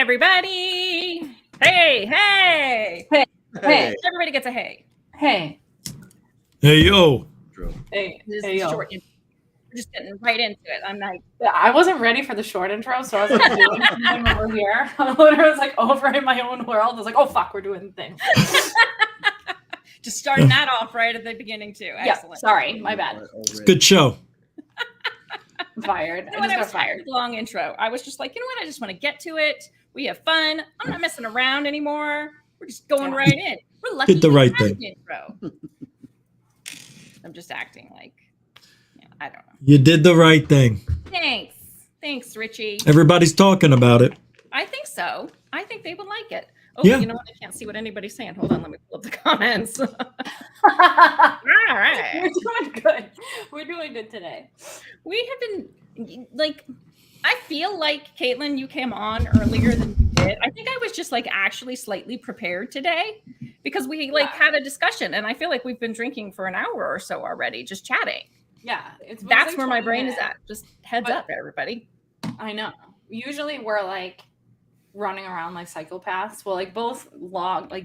everybody. Hey. Hey. Everybody gets a hey. Hey. Hey, yo. Hey. This Hey, is yo. short. We're just getting right into it. I'm like, I wasn't ready for the short intro, so I was like doing something over here. I literally was like over in my own world. I was like, oh fuck, we're doing the thing. just starting that off right at the beginning too. Excellent. Yeah, sorry, my bad. It's a good show. I'm fired. You know I what? just I got was tired fired. of the long intro. I was just like, you know what? I just want to get to it. We have fun. I'm not messing around anymore. We're just going right in. We're lucky. Did the we right had thing. an intro. I'm just acting like, I don't know. You did the right thing. Thanks, Richie. Everybody's talking about it. I think so. I think they would like it. Oh, Yeah. You know what? I can't see what anybody's saying. Hold on, let me pull up the comments. All right. We're doing good. We're doing good today. We have been like, I feel like Caitlin, you came on earlier than you did. I think I was just like actually slightly prepared today because we had a discussion, and I feel like we've been drinking for an hour or so already, just chatting. Yeah, That's where my brain is at. Just heads up, everybody. I know. Usually we're like running around like psychopaths. We'll like both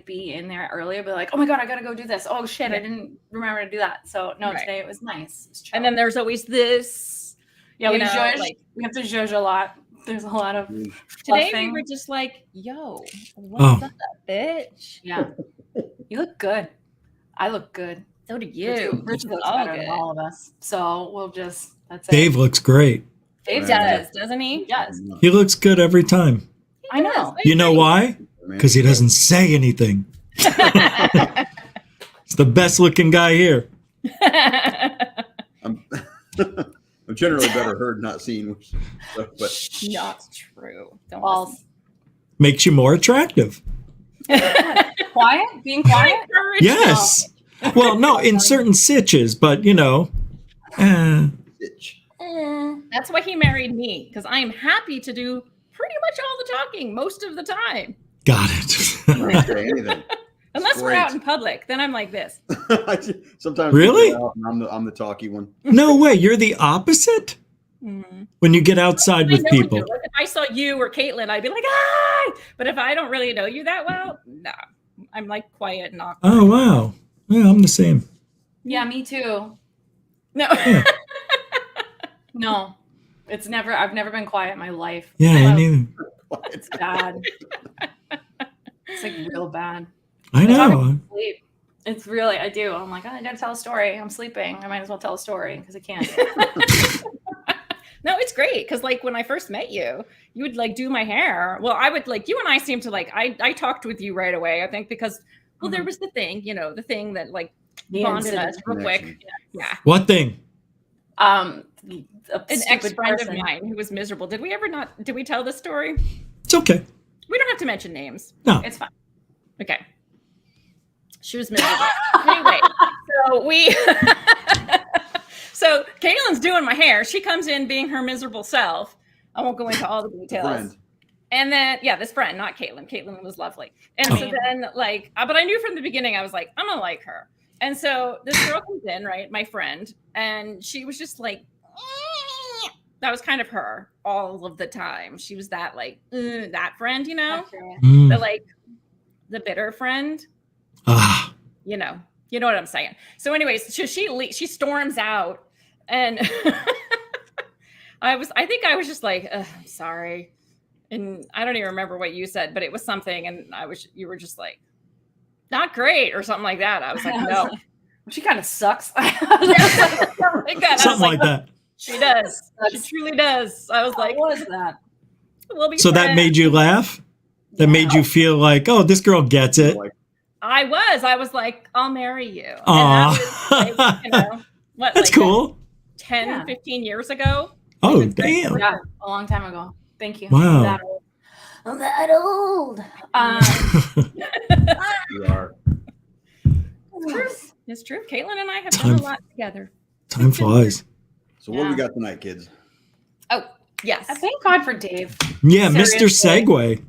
be in there earlier, but like, oh my god, I gotta go do this. Oh shit, I didn't remember to do that. So no, today it was nice. It was chill. And then there's always this. Yeah, we have to judge a lot. There's a lot of today fluffing. we were just like, yo, what's up, bitch? Yeah. You look good. I look good. So do you. Richard looks better than all of us. So we'll just that's Dave it. looks great. Dave doesn't he? He does. He looks good every time. I know. You know why? Because he doesn't say anything. It's the best looking guy here. I'm generally better heard, not seen. But Not true. Don't False. Makes you more attractive. Quiet? Being quiet? Yes. Well, no, in certain sitches, but you know. bitch. That's why he married me, because I am happy to do pretty much all the talking most of the time. Got it. Don't say anything. Unless we're out in public, then I'm like this. Sometimes Really? I'm the talky one. No way. You're the opposite? When you get outside with people. Like if I saw you or Caitlin, I'd be like, ah! But if I don't really know you that well, no. I'm like quiet and awkward. Oh, wow. Yeah, I'm the same. Yeah, me too. No. Yeah. No. I've never been quiet in my life. Yeah, I knew. It's bad. It's like real bad. I know. Sleep. It's really, I do. I'm like, oh, I gotta tell a story. I'm sleeping. I might as well tell a story because I can't. No, it's great because like when I first met you, you would like do my hair. Well, I would like you and I seemed to like I talked with you right away. I think because there was the thing, the thing that like bonded us real quick. Yeah. What thing? An ex-friend of mine who was miserable. Did we tell this story? It's okay. We don't have to mention names. No. It's fine. Okay. She was miserable. Anyway, so Caitlin's doing my hair. She comes in being her miserable self. I won't go into all the details. Friend. And then, this friend, not Caitlin. Caitlin was lovely. And so then, but I knew from the beginning, I was like, I'm going to like her. And so this girl comes in, right? My friend. And she was just like, that was kind of her all of the time. She was that like, that friend, the like, the bitter friend. Ah. You know what I'm saying. So anyways, she storms out, and I think I was just like, I'm sorry. And I don't even remember what you said, but it was something. And you were just like, not great or something like that. I was like, no. She kind of sucks. Something like that. She does. She truly does. I was like, what was that? We'll be so friends. that made you laugh? That made you feel like, oh, this girl gets it. I was like, I'll marry you. Aww. And that was, That's cool. 10, 15 years ago. Oh, damn. Yeah, a long time ago. Thank you. Wow. I'm that old. You are. It's true. Caitlin and I have done a lot together. Time flies. So what we got tonight, kids? Oh, yes. Thank God for Dave. Yeah, Seriously. Mr. Segway.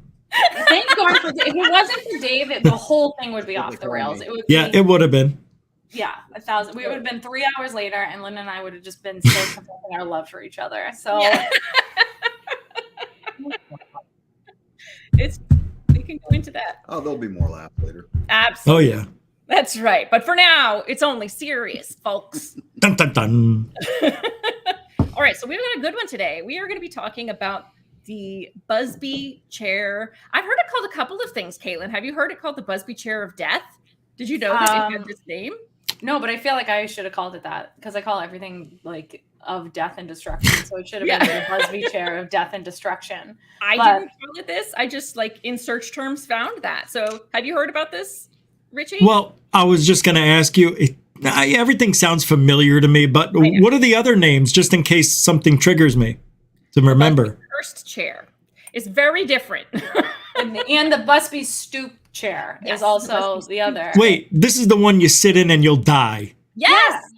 Thank God for Dave. If it wasn't for Dave, the whole thing would be off the rails. It would have been. Yeah, 1,000. We would have been 3 hours later, and Lynn and I would have just been still confessing our love for each other. So, We can go into that. Oh, there'll be more laughs later. Absolutely. Oh, yeah. That's right. But for now, it's only serious, folks. Dun, dun, dun. All right. So we've got a good one today. We are going to be talking about the Busby Chair. I've heard it called a couple of things, Caitlin. Have you heard it called the Busby Chair of Death? Did you know that it had this name? No, but I feel like I should have called it that because I call everything like of death and destruction. So it should have been the Busby Chair of Death and Destruction. I didn't call it this. I just in search terms found that. So have you heard about this, Richie? Well, I was just going to ask you, everything sounds familiar to me, but what are the other names just in case something triggers me to remember? Busby Cursed Chair. It's very different. and the Busby Stoop Chair is also the other. Wait, this is the one you sit in and you'll die. Yes.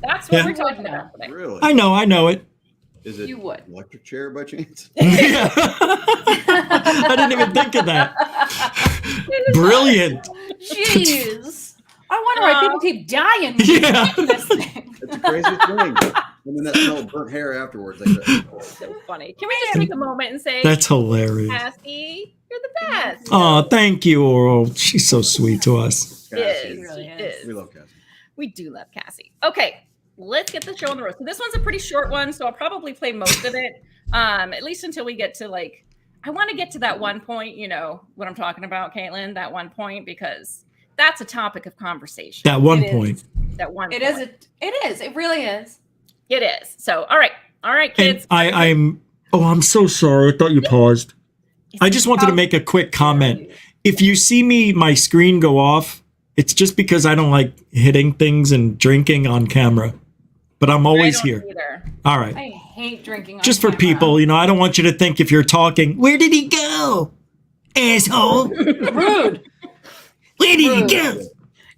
That's what we're talking about today. Really? I know it. Is it You would. electric chair by chance? Yeah. I didn't even think of that. Brilliant. Jeez. I wonder why people keep dying. Yeah. This thing. It's the craziest thing. And then that smell of burnt hair afterwards. So funny. Can we just take a moment and say, That's hilarious. Cassie, you're the best. Oh, thank you, Oral. She's so sweet to us. Yes, really she is. We love Cassie. We do love Cassie. Okay, let's get the show on the road. So this one's a pretty short one, so I'll probably play most of it, at least until we get to I want to get to that one point, you know what I'm talking about, Caitlin, that one point, because that's a topic of conversation. That one point. That one It point. is. It really is. It is. So, all right, kids. And I'm so sorry. I thought you paused. I just wanted to make a quick comment. If you see my screen go off, it's just because I don't like hitting things and drinking on camera. But I'm always here. Either. All right. I hate drinking on Just for camera. people, I don't want you to think if you're talking, where did he go? Asshole. Rude. Where did he go?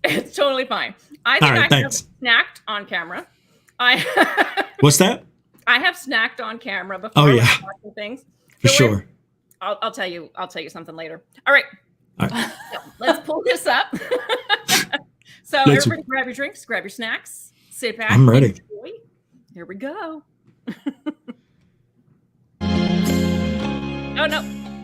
It's totally fine. I think All right, I have thanks. snacked on camera. What's that? I have snacked on camera before. Oh, when yeah. I'm watching things. For Don't worry. sure. I'll tell you something later. All right. All right. So, let's pull this up. So Let's- everybody grab your drinks, grab your snacks, sit back. I'm ready. Enjoy. Here we go. Oh, no.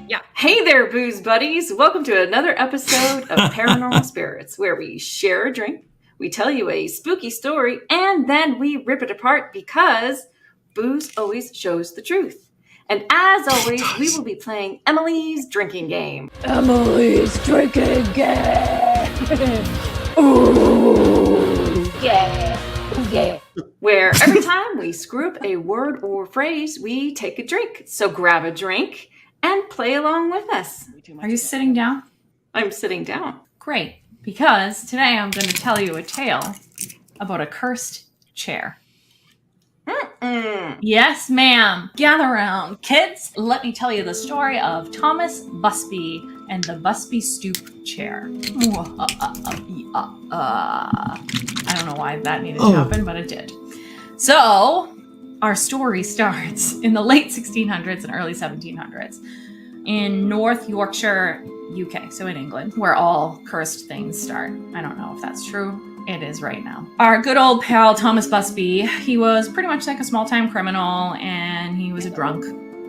Yeah. Hey there, booze buddies. Welcome to another episode of Paranormal Spirits, where we share a drink, we tell you a spooky story, and then we rip it apart because booze always shows the truth. And as always, we will be playing Emily's drinking game. Emily's drinking game. Ooh, yeah, yeah. Where every time we screw up a word or phrase, we take a drink. So grab a drink and play along with us. Are you sitting down? I'm sitting down. Great, because today I'm going to tell you a tale about a cursed chair. Yes, ma'am. Gather around, kids. Let me tell you the story of Thomas Busby and the Busby Stoop Chair. I don't know why that needed to happen, but it did. So, our story starts in the late 1600s and early 1700s in North Yorkshire, UK, so in England, where all cursed things start. I don't know if that's true. It is right now. Our good old pal, Thomas Busby, he was pretty much like a small-time criminal, and he was a drunk.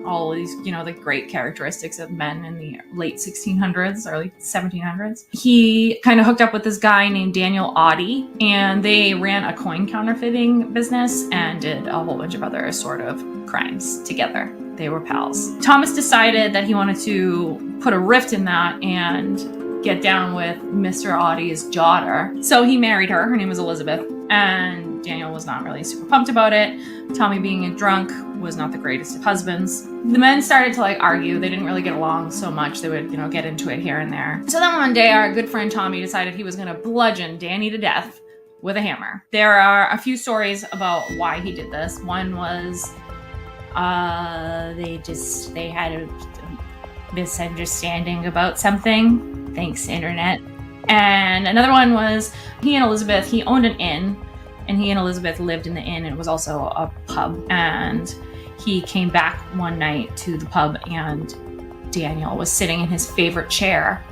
All these, the great characteristics of men in the late 1600s, early 1700s. He kind of hooked up with this guy named Daniel Oddie, and they ran a coin counterfeiting business and did a whole bunch of other sort of crimes together. They were pals. Thomas decided that he wanted to put a rift in that and get down with Mr. Oddie's daughter. So he married her. Her name was Elizabeth. And Daniel was not really super pumped about it. Tommy, being a drunk, was not the greatest of husbands. The men started to argue. They didn't really get along so much. They would, get into it here and there. So then one day, our good friend Tommy decided he was going to bludgeon Danny to death with a hammer. There are a few stories about why he did this. One was they had a misunderstanding about something. Thanks, internet. And another one was he owned an inn, and he and Elizabeth lived in the inn, and it was also a pub. And he came back one night to the pub, and Daniel was sitting in his favorite chair,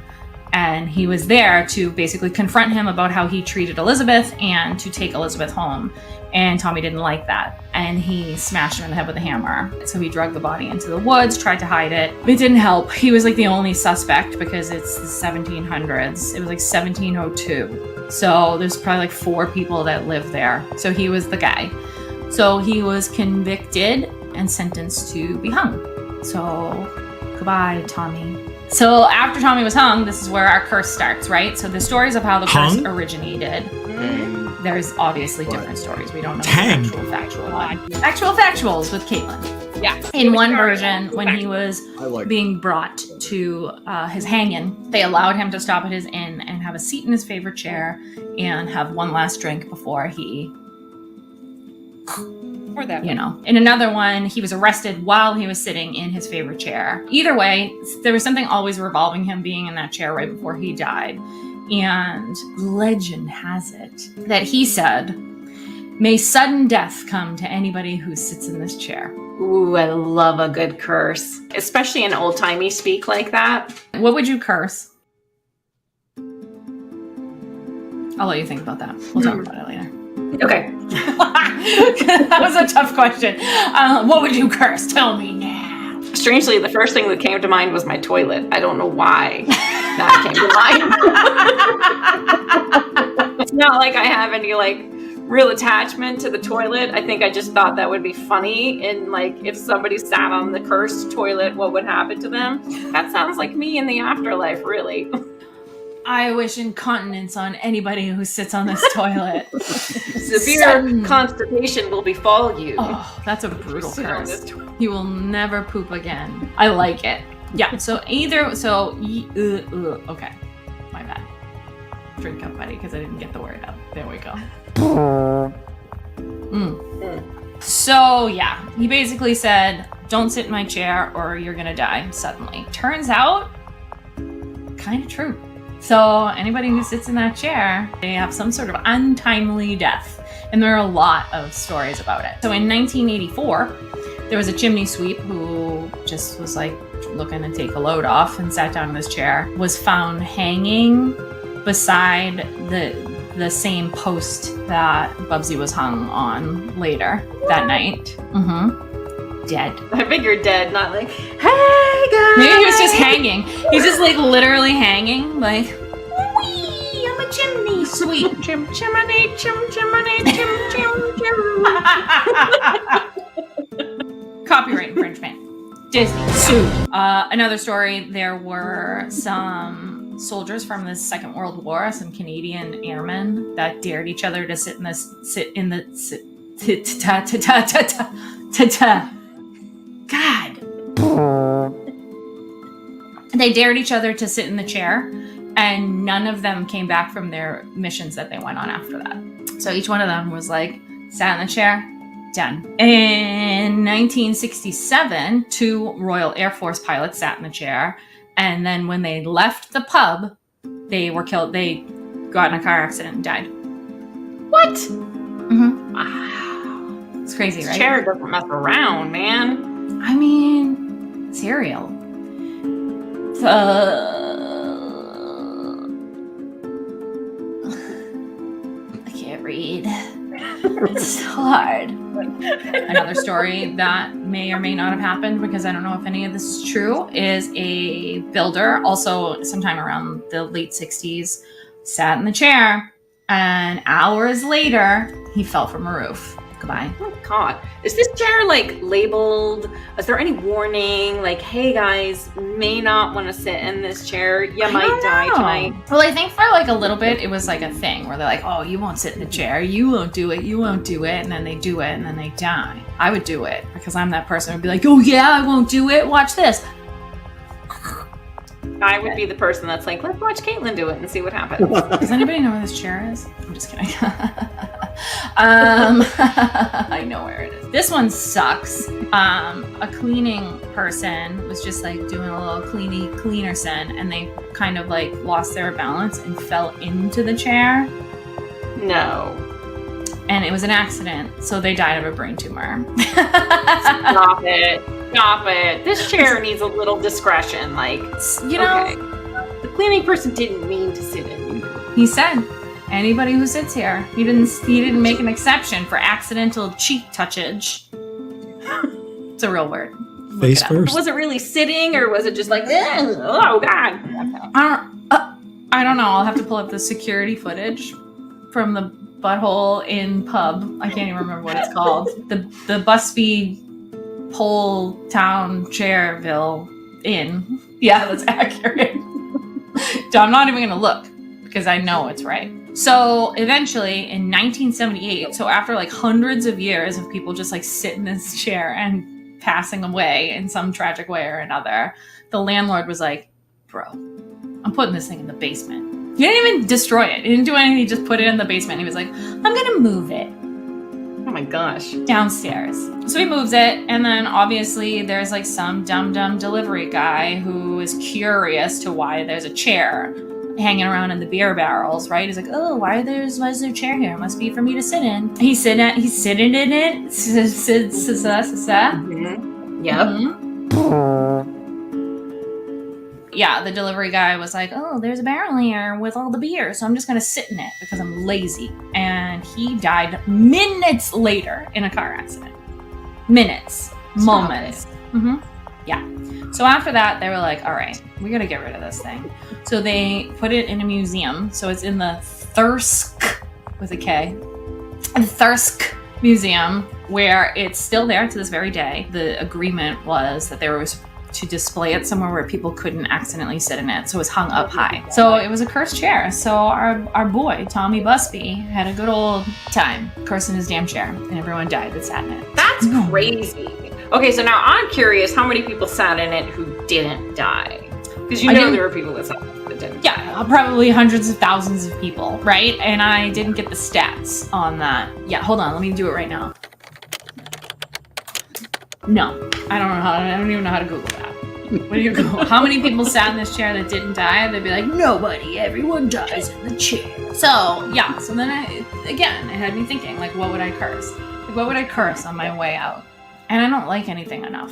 and he was there to basically confront him about how he treated Elizabeth and to take Elizabeth home. And Tommy didn't like that. and he smashed him in the head with a hammer. So he dragged the body into the woods, tried to hide it. It didn't help. He was like the only suspect because it's the 1700s. It was like 1702. So there's probably like 4 people that lived there. So he was the guy. So he was convicted and sentenced to be hung. So goodbye, Tommy. So after Tommy was hung, this is where our curse starts, right? So the stories of how the curse originated. There's obviously different stories. We don't know the actual factual one. Actual factuals with Caitlin. Yeah. In one version, when he was being brought to his hanging, they allowed him to stop at his inn and have a seat in his favorite chair and have one last drink before he... Or that. You know. In another one, he was arrested while he was sitting in his favorite chair. Either way, there was something always revolving him being in that chair right before he died. And legend has it that he said, "May sudden death come to anybody who sits in this chair." Ooh, I love a good curse, especially in old-timey speak like that. What would you curse? I'll let you think about that. We'll talk about it later. Okay. That was a tough question. What would you curse? Tell me now. Strangely, the first thing that came to mind was my toilet. I don't know why that came to mind. It's not like I have any like real attachment to the toilet. I think I just thought that would be funny. And like, if somebody sat on the cursed toilet, what would happen to them? That sounds like me in the afterlife, really. I wish incontinence on anybody who sits on this toilet. Severe constipation will befall you. Oh, that's a brutal Sit on curse. this toilet. You will never poop again. I like it. Yeah. Okay. My bad. Drink up, buddy, because I didn't get the word out. There we go. So yeah, he basically said, "Don't sit in my chair or you're gonna die suddenly." Turns out, kind of true. So anybody who sits in that chair, they have some sort of untimely death. And there are a lot of stories about it. So in 1984, there was a chimney sweep who just was like looking to take a load off and sat down in his chair, was found hanging beside the same post that Busby was hung on later that night. Dead. I figured dead, not like, hey guys. Maybe he was just hanging. He's just like literally hanging, like, wee, I'm a chimney sweep. Chimney, chimney, chim. Copyright infringement. Disney sued. Another story, there were some soldiers from the Second World War, some Canadian airmen that dared each other to sit in the God. They dared each other to sit in the chair, and none of them came back from their missions that they went on after that. So each one of them was like, sat in the chair, done. In 1967, 2 Royal Air Force pilots sat in the chair, and then when they left the pub, they were killed. They got in a car accident and died. What? Wow. It's crazy, right? Chair doesn't mess around, man. I mean, cereal. I can't read. It's so hard. Another story that may or may not have happened, because I don't know if any of this is true, is a builder, also sometime around the late 60s, sat in the chair, and hours later, he fell from a roof. Goodbye. Oh God. Is this chair like labeled? Is there any warning? Like, hey guys, may not want to sit in this chair. You might die tonight. Well, I think for like a little bit, it was like a thing where they're like, oh, you won't sit in the chair. You won't do it. You won't do it. And then they do it and then they die. I would do it because I'm that person who'd be like, oh yeah, I won't do it. Watch this. I would be the person that's like, let's watch Caitlin do it and see what happens. Does anybody know where this chair is? I'm just kidding. I know where it is. This one sucks. A cleaning person was just like doing a little cleanerson, and they kind of like lost their balance and fell into the chair. No. And it was an accident, so they died of a brain tumor. Stop it. Stop it. This chair needs a little discretion. Like, you know, okay. The cleaning person didn't mean to sit in. He said Anybody who sits here, he didn't make an exception for accidental cheek touchage. It's a real word. Face first. Was it really sitting, or was it just like, oh God? I don't know. I'll have to pull up the security footage from the Butthole Inn pub. I can't even remember what it's called. The Busby Pole Town Chairville Inn. Yeah, that's accurate. I'm not even going to look because I know it's right. So eventually in 1978, so after like hundreds of years of people just like sit in this chair and passing away in some tragic way or another, the landlord was like, bro, I'm putting this thing in the basement. He didn't even destroy it. He didn't do anything. He just put it in the basement. He was like, I'm going to move it. Oh my gosh. Downstairs. So he moves it, and then obviously there's like some dumb delivery guy who is curious to why there's a chair hanging around in the beer barrels, right? He's like, oh, why is there a chair here? It must be for me to sit in. He's sitting in it. Mm-hmm. Yep. Mm-hmm. Yeah, the delivery guy was like, oh, there's a barrel here with all the beer, so I'm just going to sit in it because I'm lazy. And he died minutes later in a car accident. Minutes. Moments. Mm-hmm. Yeah. So after that, they were like, all right, we got to get rid of this thing. So they put it in a museum. So it's in the Thirsk, with a K. The Thirsk Museum, where it's still there to this very day. The agreement was that there was to display it somewhere where people couldn't accidentally sit in it. So it was hung up high. So it was a cursed chair. So our boy, Tommy Busby, had a good old time cursing his damn chair, and everyone died that sat in it. That's crazy. Okay, so now I'm curious how many people sat in it who didn't die? Because you know there were people that sat in it that didn't. Yeah, probably hundreds of thousands of people, right? And I didn't get the stats on that. Yeah, hold on, let me do it right now. No, I don't even know how to Google that. What do you Google? How many people sat in this chair that didn't die? They'd be like, nobody, everyone dies in the chair. So, yeah, so then it had me thinking, like, what would I curse? Like, what would I curse on my way out? And I don't like anything enough.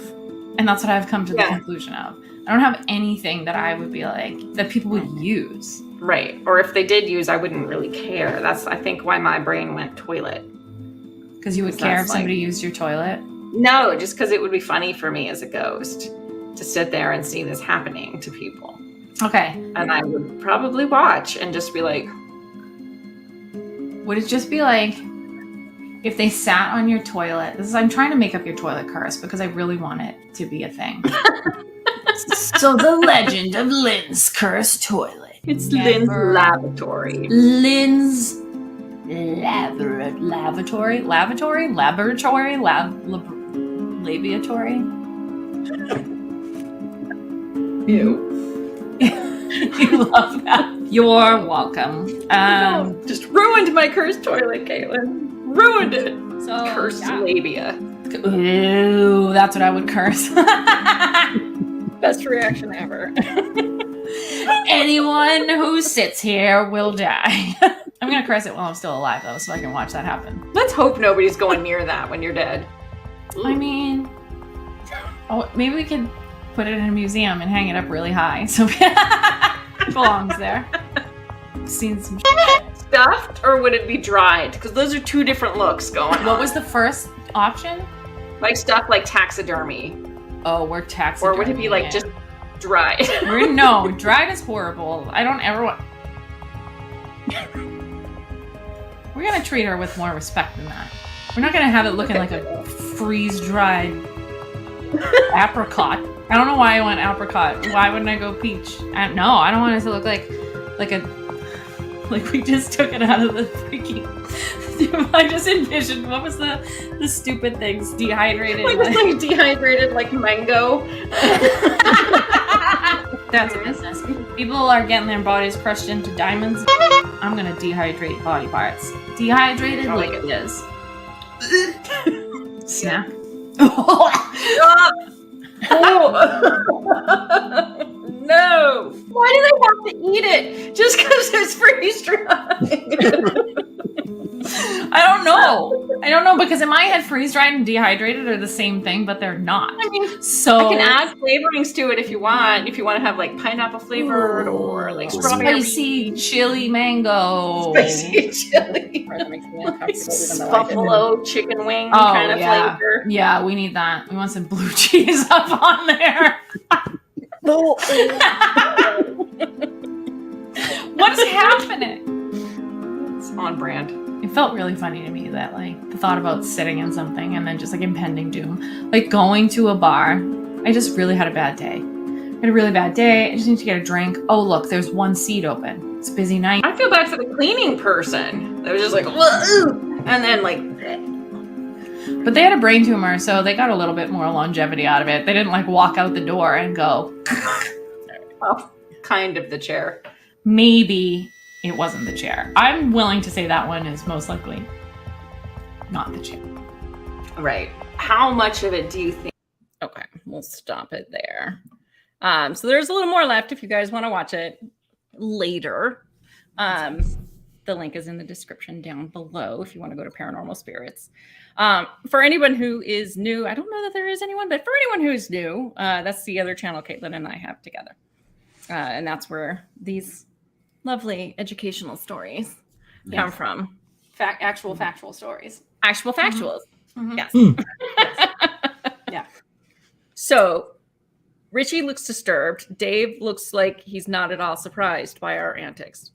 And that's what I've come to the conclusion of. I don't have anything that I would be like, that people would use. Right. Or if they did use, I wouldn't really care. That's, I think, why my brain went toilet. Because you would care if somebody used your toilet? No, just because it would be funny for me as a ghost to sit there and see this happening to people. Okay. And I would probably watch and just be like... Would it just be like... If they sat on your toilet, I'm trying to make up your toilet curse because I really want it to be a thing. So the legend of Lynn's cursed toilet. It's Lynn's lavatory. Lynn's lavatory? Labiatory? Ew. You love that. You're welcome. No, just ruined my cursed toilet, Caitlin. Ruined it. So, cursed labia. Ooh, that's what I would curse. Best reaction ever. Anyone who sits here will die. I'm gonna curse it while I'm still alive, though, so I can watch that happen. Let's hope nobody's going near that when you're dead. I mean, maybe we could put it in a museum and hang it up really high, so it belongs there. I've seen some Stuffed, or would it be dried? Because those are two different looks going on. What was the first option? Like stuffed, like taxidermy. Oh, we're taxidermy. Or would it be like just dried? No, dried is horrible. I don't ever want... We're gonna treat her with more respect than that. We're not gonna have it looking like a freeze-dried apricot. I don't know why I went apricot. Why wouldn't I go peach? I don't want it to look like we just took it out of the freaking... I just envisioned, what was the stupid things? Dehydrated. Like dehydrated, like mango. That's a business. People are getting their bodies crushed into diamonds. I'm gonna dehydrate body parts. Dehydrated like it is. Snack. No! Why do they have to eat it? Just because it's freeze dried? I don't know. I don't know, because in my head, freeze-dried and dehydrated are the same thing, but they're not. I mean, So I can add flavorings to it if you want. If you want to have like pineapple flavored or like strawberry. spicy chili mango. Spicy chili. That makes me uncomfortable, even though I did. Buffalo chicken wing Oh, kind of yeah. flavor. Yeah, we need that. We want some blue cheese up on there. What is happening? It's on brand. It felt really funny to me that like the thought about sitting in something and then just like impending doom, like going to a bar. I just really had a bad day. I had a really bad day. I just need to get a drink. Oh look, there's one seat open. It's a busy night. I feel bad for the cleaning person. That was just like, "Whoa," and then like, But they had a brain tumor, so they got a little bit more longevity out of it. They didn't like walk out the door and go. well, kind of the chair. Maybe it wasn't the chair. I'm willing to say that one is most likely not the chair. Right. How much of it do you think? Okay, we'll stop it there. So there's a little more left if you guys want to watch it later. The link is in the description down below if you want to go to Paranormal Spirits. For anyone who is new, I don't know that there is anyone, but for anyone who's new, that's the other channel Caitlin and I have together. And that's where these lovely educational stories come from. Actual factual stories. Actual factuals. Mhm. Yes. Yeah. So Richie looks disturbed. Dave looks like he's not at all surprised by our antics.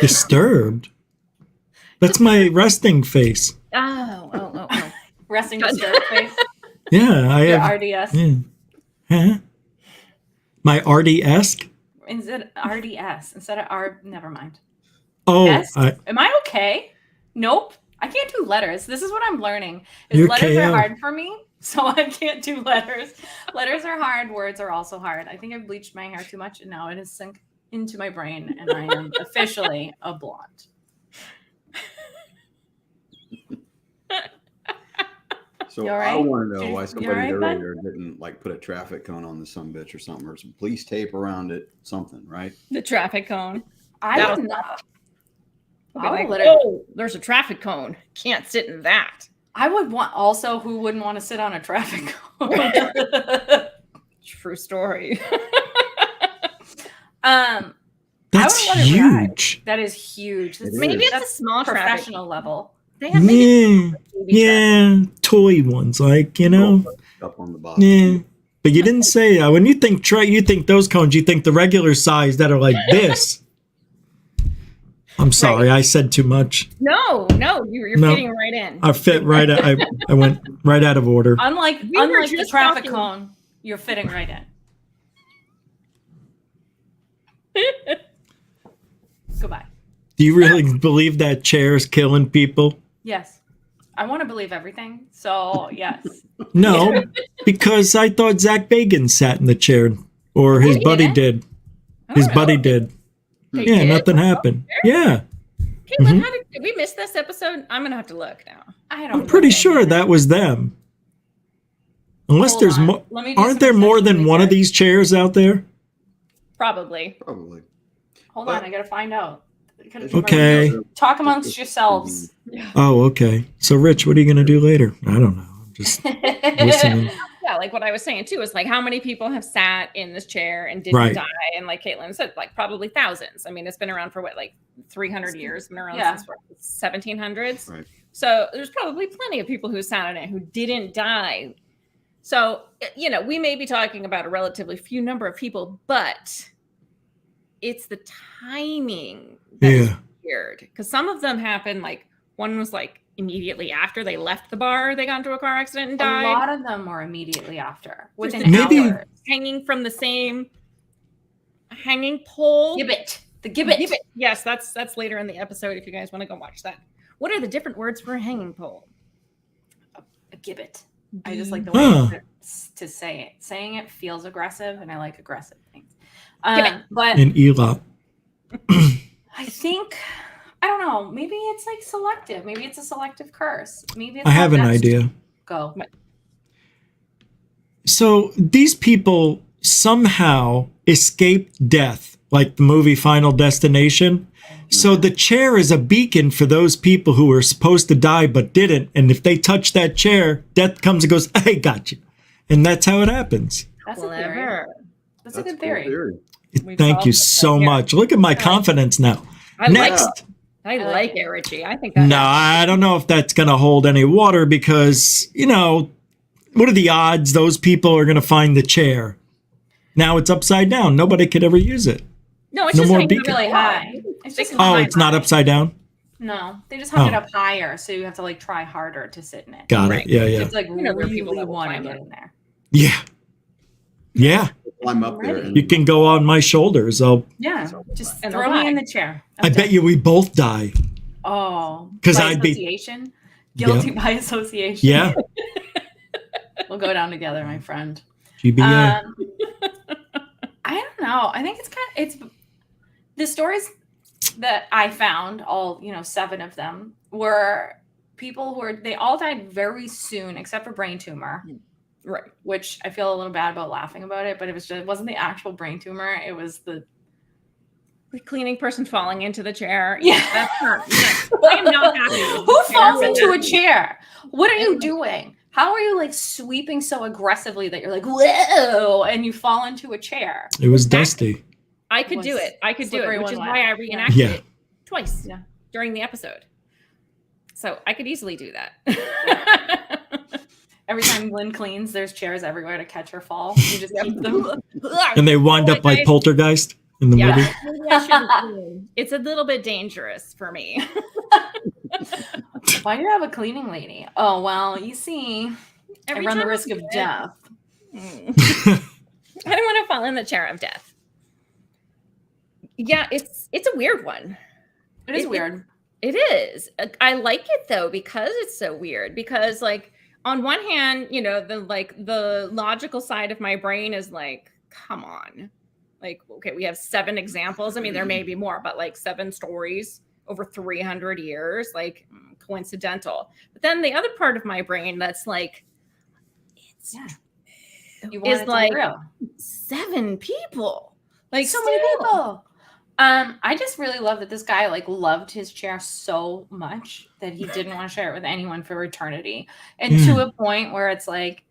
Disturbed? That's my resting face. Oh. Resting disturbed face. Yeah, I Your have. RDS. Yeah. Huh? My RD-esque? Instead RDS instead of R. Never mind. Oh, S? Am I okay? Nope. I can't do letters. This is what I'm learning. You're Letters are KO. hard for me, so I can't do letters. Letters are hard. Words are also hard. I think I've bleached my hair too much, and now it has sunk into my brain, and I am officially a blonde. So You all I right? want to know why You somebody all right, bud? earlier didn't like put a traffic cone on the sumbitch or something, or some police tape around it, something, right? The traffic cone. I That would was- not. Be I would like, let it- oh, there's a traffic cone. Can't sit in that. I would want. Also, who wouldn't want to sit on a traffic cone? True story. that's I would let it ride. huge. That is huge. That's, It Maybe is. it's a small traffic. professional level. They have maybe Yeah, baby traffic. yeah, toy ones, like, you know. Up on the bottom. Yeah, but you didn't say when you think you think those cones. You think the regular size that are like this. I'm sorry, I said too much. No, you're No. fitting right in. I fit right. I went right out of order. Unlike We were the just traffic talking- cone, you're fitting right in. Goodbye. Do you really believe that chair is killing people? Yes. I want to believe everything. So, yes. No, because I thought Zach Bagans sat in the chair, or his he buddy didn't? did. I His don't buddy know. did. They Yeah, did? nothing happened. Yeah, Caitlin, how did we miss this episode? I'm gonna have to look now. I don't I'm pretty know. sure that was them. Unless Hold there's on. more. Let me do Aren't some there more than research one of here. these chairs out there? Probably. Probably. Hold on, I gotta find out. Okay. Talk amongst yourselves. Oh, okay. So, Rich, what are you going to do later? I don't know. I'm just listening. Yeah, like what I was saying too is like how many people have sat in this chair and didn't Right. die, and like Caitlin said, like probably thousands. I mean, it's been around for what, like 300 years. It's been around Yeah. since what, 1700s. Right. So there's probably plenty of people who sat in it who didn't die. So you know, we may be talking about a relatively few number of people, but it's the timing that's Yeah. weird, because some of them happened like one was like immediately after they left the bar, they got into a car accident and A died. lot of them were immediately after. Within Maybe- hours. Hanging from the same hanging pole. Gibbet. The gibbet. Gibbet. Yes, that's later in the episode if you guys want to go watch that. What are the different words for a hanging pole? A gibbet. I just like the Huh. way to say it. Saying it feels aggressive, and I like aggressive things. Gibbet. But In Elop. I think, I don't know, maybe it's like selective. Maybe it's a selective curse. Maybe it's I have not an that- idea. Go. So, these people somehow escaped death like the movie Final Destination. So the chair is a beacon for those people who were supposed to die but didn't. And if they touch that chair, death comes and goes, "I got you." And that's how it happens. That's a theory. Clever. That's a good theory. Thank you so much. Look at my confidence now. I Next. I like it, Richie. I think No, I don't know if that's going to hold any water because, what are the odds those people are going to find the chair? Now it's upside down. Nobody could ever use it. No, it's No just more like beacon. Really high. It's just It's not upside down? No, they just hung it up higher, so you have to like try harder to sit in it. Got it. Yeah. It's like There are people really that will want to climb get it. in there. Yeah. Climb up there. And, You can go on my shoulders. Yeah, just And throw I'll me in die. the chair. I bet you we both die. Oh, 'Cause by I'd be- association. Guilty by association. Yeah. We'll go down together, my friend. GBA. I don't know. I think it's the stories that I found, all 7 of them, were people they all died very soon, except for brain tumor, Right. which I feel a little bad about laughing about it, but it wasn't the actual brain tumor. It was the The cleaning person falling into the chair. Yeah. That's not. I am not happy. with Who the chair. falls into a chair? What are you doing? How are you like sweeping so aggressively that you're like, whoa, and you fall into a chair? It was dusty. I could do it. I could do slippery it, which when is wet. why I reenacted Yeah. it twice Yeah. during the episode. So I could easily do that. Every time Lynn cleans, there's chairs everywhere to catch her fall. You just keep them. And they wind up like Poltergeist in the movie. Yeah, maybe I shouldn't clean. It's a little bit dangerous for me. Why do you have a cleaning lady? Oh, well, you see, I run the time risk I of do it- death. I don't want to fall in the chair of death. Yeah, it's a weird one. It is It- weird. It is. I like it though because it's so weird. Because like on one hand, the logical side of my brain is like, come on, like okay, we have 7 examples. I mean, there may be more, but like 7 stories over 300 years, like coincidental. But then the other part of my brain that's like, it's You want is it to like be real. 7 people, like So many still. people. I just really love that this guy like loved his chair so much that he didn't want to share it with anyone for eternity, and to a point where it's like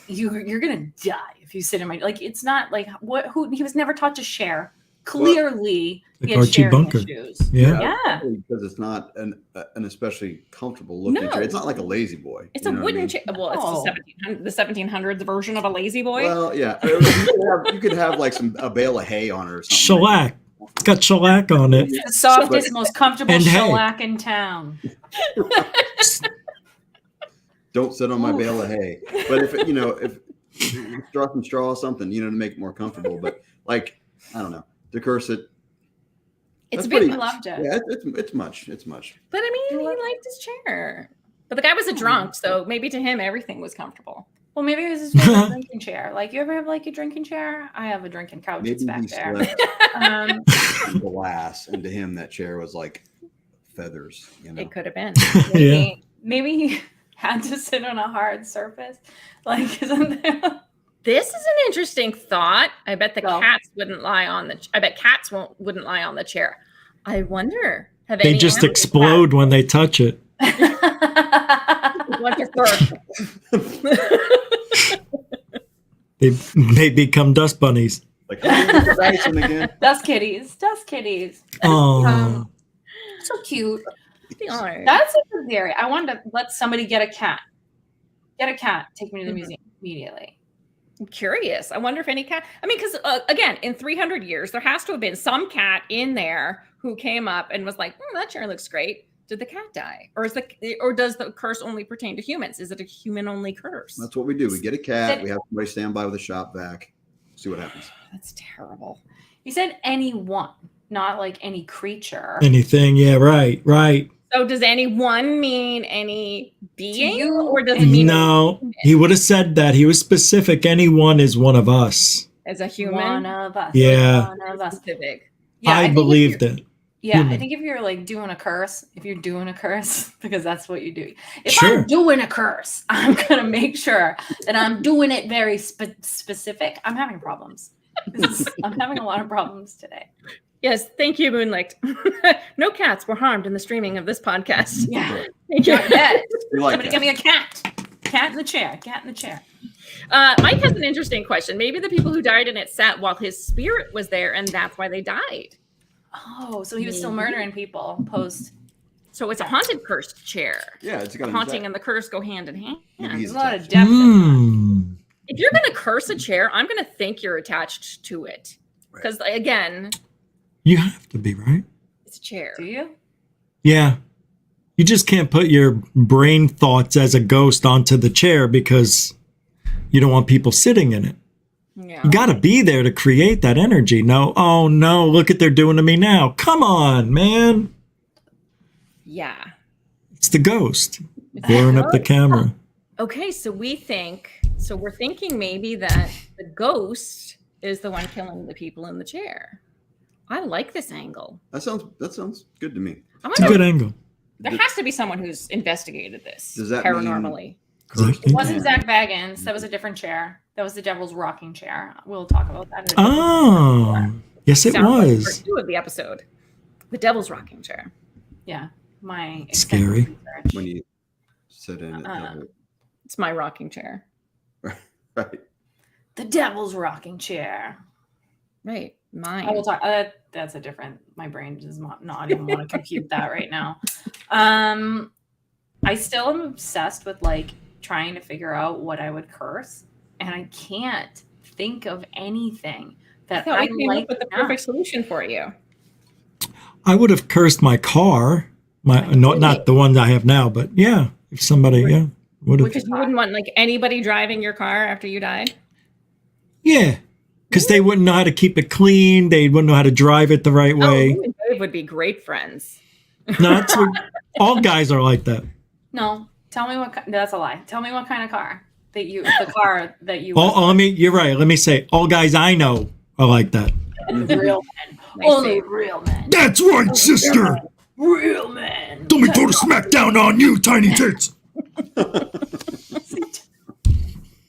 you're gonna die if you sit in my like. It's not like who he was never taught to share. Clearly, Like he had Archie sharing Bunker. issues. Yeah. Yeah. because it's not an especially comfortable looking No. chair. It's not like a lazy boy. It's you a know what I wooden mean? chair. Well, it's Oh. the 1700s version of a lazy boy. Well, yeah, you could have like a bale of hay on it or something. Shellac. It's got shellac on it. The softest, most comfortable And hey. shellac in town. Don't sit on my bale of hay. But if straw some straw or something, to make it more comfortable. But like, I don't know, to curse it. It's that's a bit pretty I much. loved it. Yeah, it's much. It's much. But I mean, he liked his chair. But the guy was a drunk, so maybe to him everything was comfortable. Well, maybe it was his favorite drinking chair. Like, you ever have like a drinking chair? I have a drinking couch. Maybe It's back he there. slept Um, in glass, and to him that chair was like feathers. It could have been. Yeah. maybe he had to sit on a hard surface. Like, isn't there? This is an interesting thought. I bet the Go. cats wouldn't lie on the. I bet cats wouldn't lie on the chair. I wonder. Have They any just animals explode when they touch it. What the fuck? They become dust bunnies. Like, oh, Dyson again. Dust kitties. Dust kitties. Oh, So cute. Darn. That's a good theory. I wanted to let somebody get a cat. Get a cat. Take me to the museum immediately. I'm curious. I wonder if any cat. I mean, because again, in 300 years, there has to have been some cat in there who came up and was like, "That chair looks great." Did the cat die, or does the curse only pertain to humans? Is it a human-only curse? That's what we do. We get a cat. We have somebody stand by with a shop vac. See what happens. That's terrible. You said anyone, not like any creature. anything. Yeah, right. So does anyone mean any being, you, or does it mean No, he would have said that. He was specific. Anyone is one of us. as a One human? of us. Yeah. One of us. Specific. Yeah, I think believe if you're- that. Yeah, I human. think if you're like doing a curse, because that's what you do. If Sure. I'm doing a curse, I'm gonna make sure that I'm doing it very specific. I'm having problems. I'm having a lot of problems today. Yes, thank you, Moonlight. No cats were harmed in the streaming of this podcast. Yeah. Thank you. We like Somebody that. give me a cat. Cat in the chair. Cat in the chair. Mike has an interesting question. Maybe the people who died in it sat while his spirit was there, and that's why they died. Oh, so he was still murdering people post. So it's a haunted cursed chair. Yeah, it's got The haunting and the curse go hand in hand. Maybe There's he's a lot of attached. depth. If you're going to curse a chair, I'm going to think you're attached to it. Because, again, You have to be, right? it's a chair. Do you? Yeah. You just can't put your brain thoughts as a ghost onto the chair because you don't want people sitting in it. Yeah. You got to be there to create that energy. No, oh no, look what they're doing to me now. Come on, man. Yeah. It's the ghost blowing up the camera. Okay, so we're thinking maybe that the ghost is the one killing the people in the chair. I like this angle. That sounds good to me. I It's a wonder, good angle. there has to be someone who's investigated this Does that mean- paranormally. It wasn't Zach Baggins. That was a different chair. That was the Devil's Rocking Chair. We'll talk about that. Oh, yes, it Sounds like was. part 2 of the episode. The Devil's Rocking Chair. Yeah. My Scary. extensive research. When you sit in it. It's my rocking chair. Right. The Devil's Rocking Chair. Right. Mine. I will talk. That's a different. My brain does not even want to compute that right now. I still am obsessed with like trying to figure out what I would curse, and I can't think of anything that I I came like. up with the enough. perfect solution for you. I would have cursed my car. Not the one I have now, but yeah, if somebody, would have. Because you wouldn't want like anybody driving your car after you died. Yeah, because they wouldn't know how to keep it clean. They wouldn't know how to drive it the right Oh, way. you and Dave would be great friends. No, that's what, all guys are like that. No, tell me what. That's a lie. Tell me what kind of car that you. The car that you. You're right. Let me say, all guys I know are like that. Real men. Nice Only save. real men. That's right, sister. Real men. Let me throw the smack down on you, tiny tits.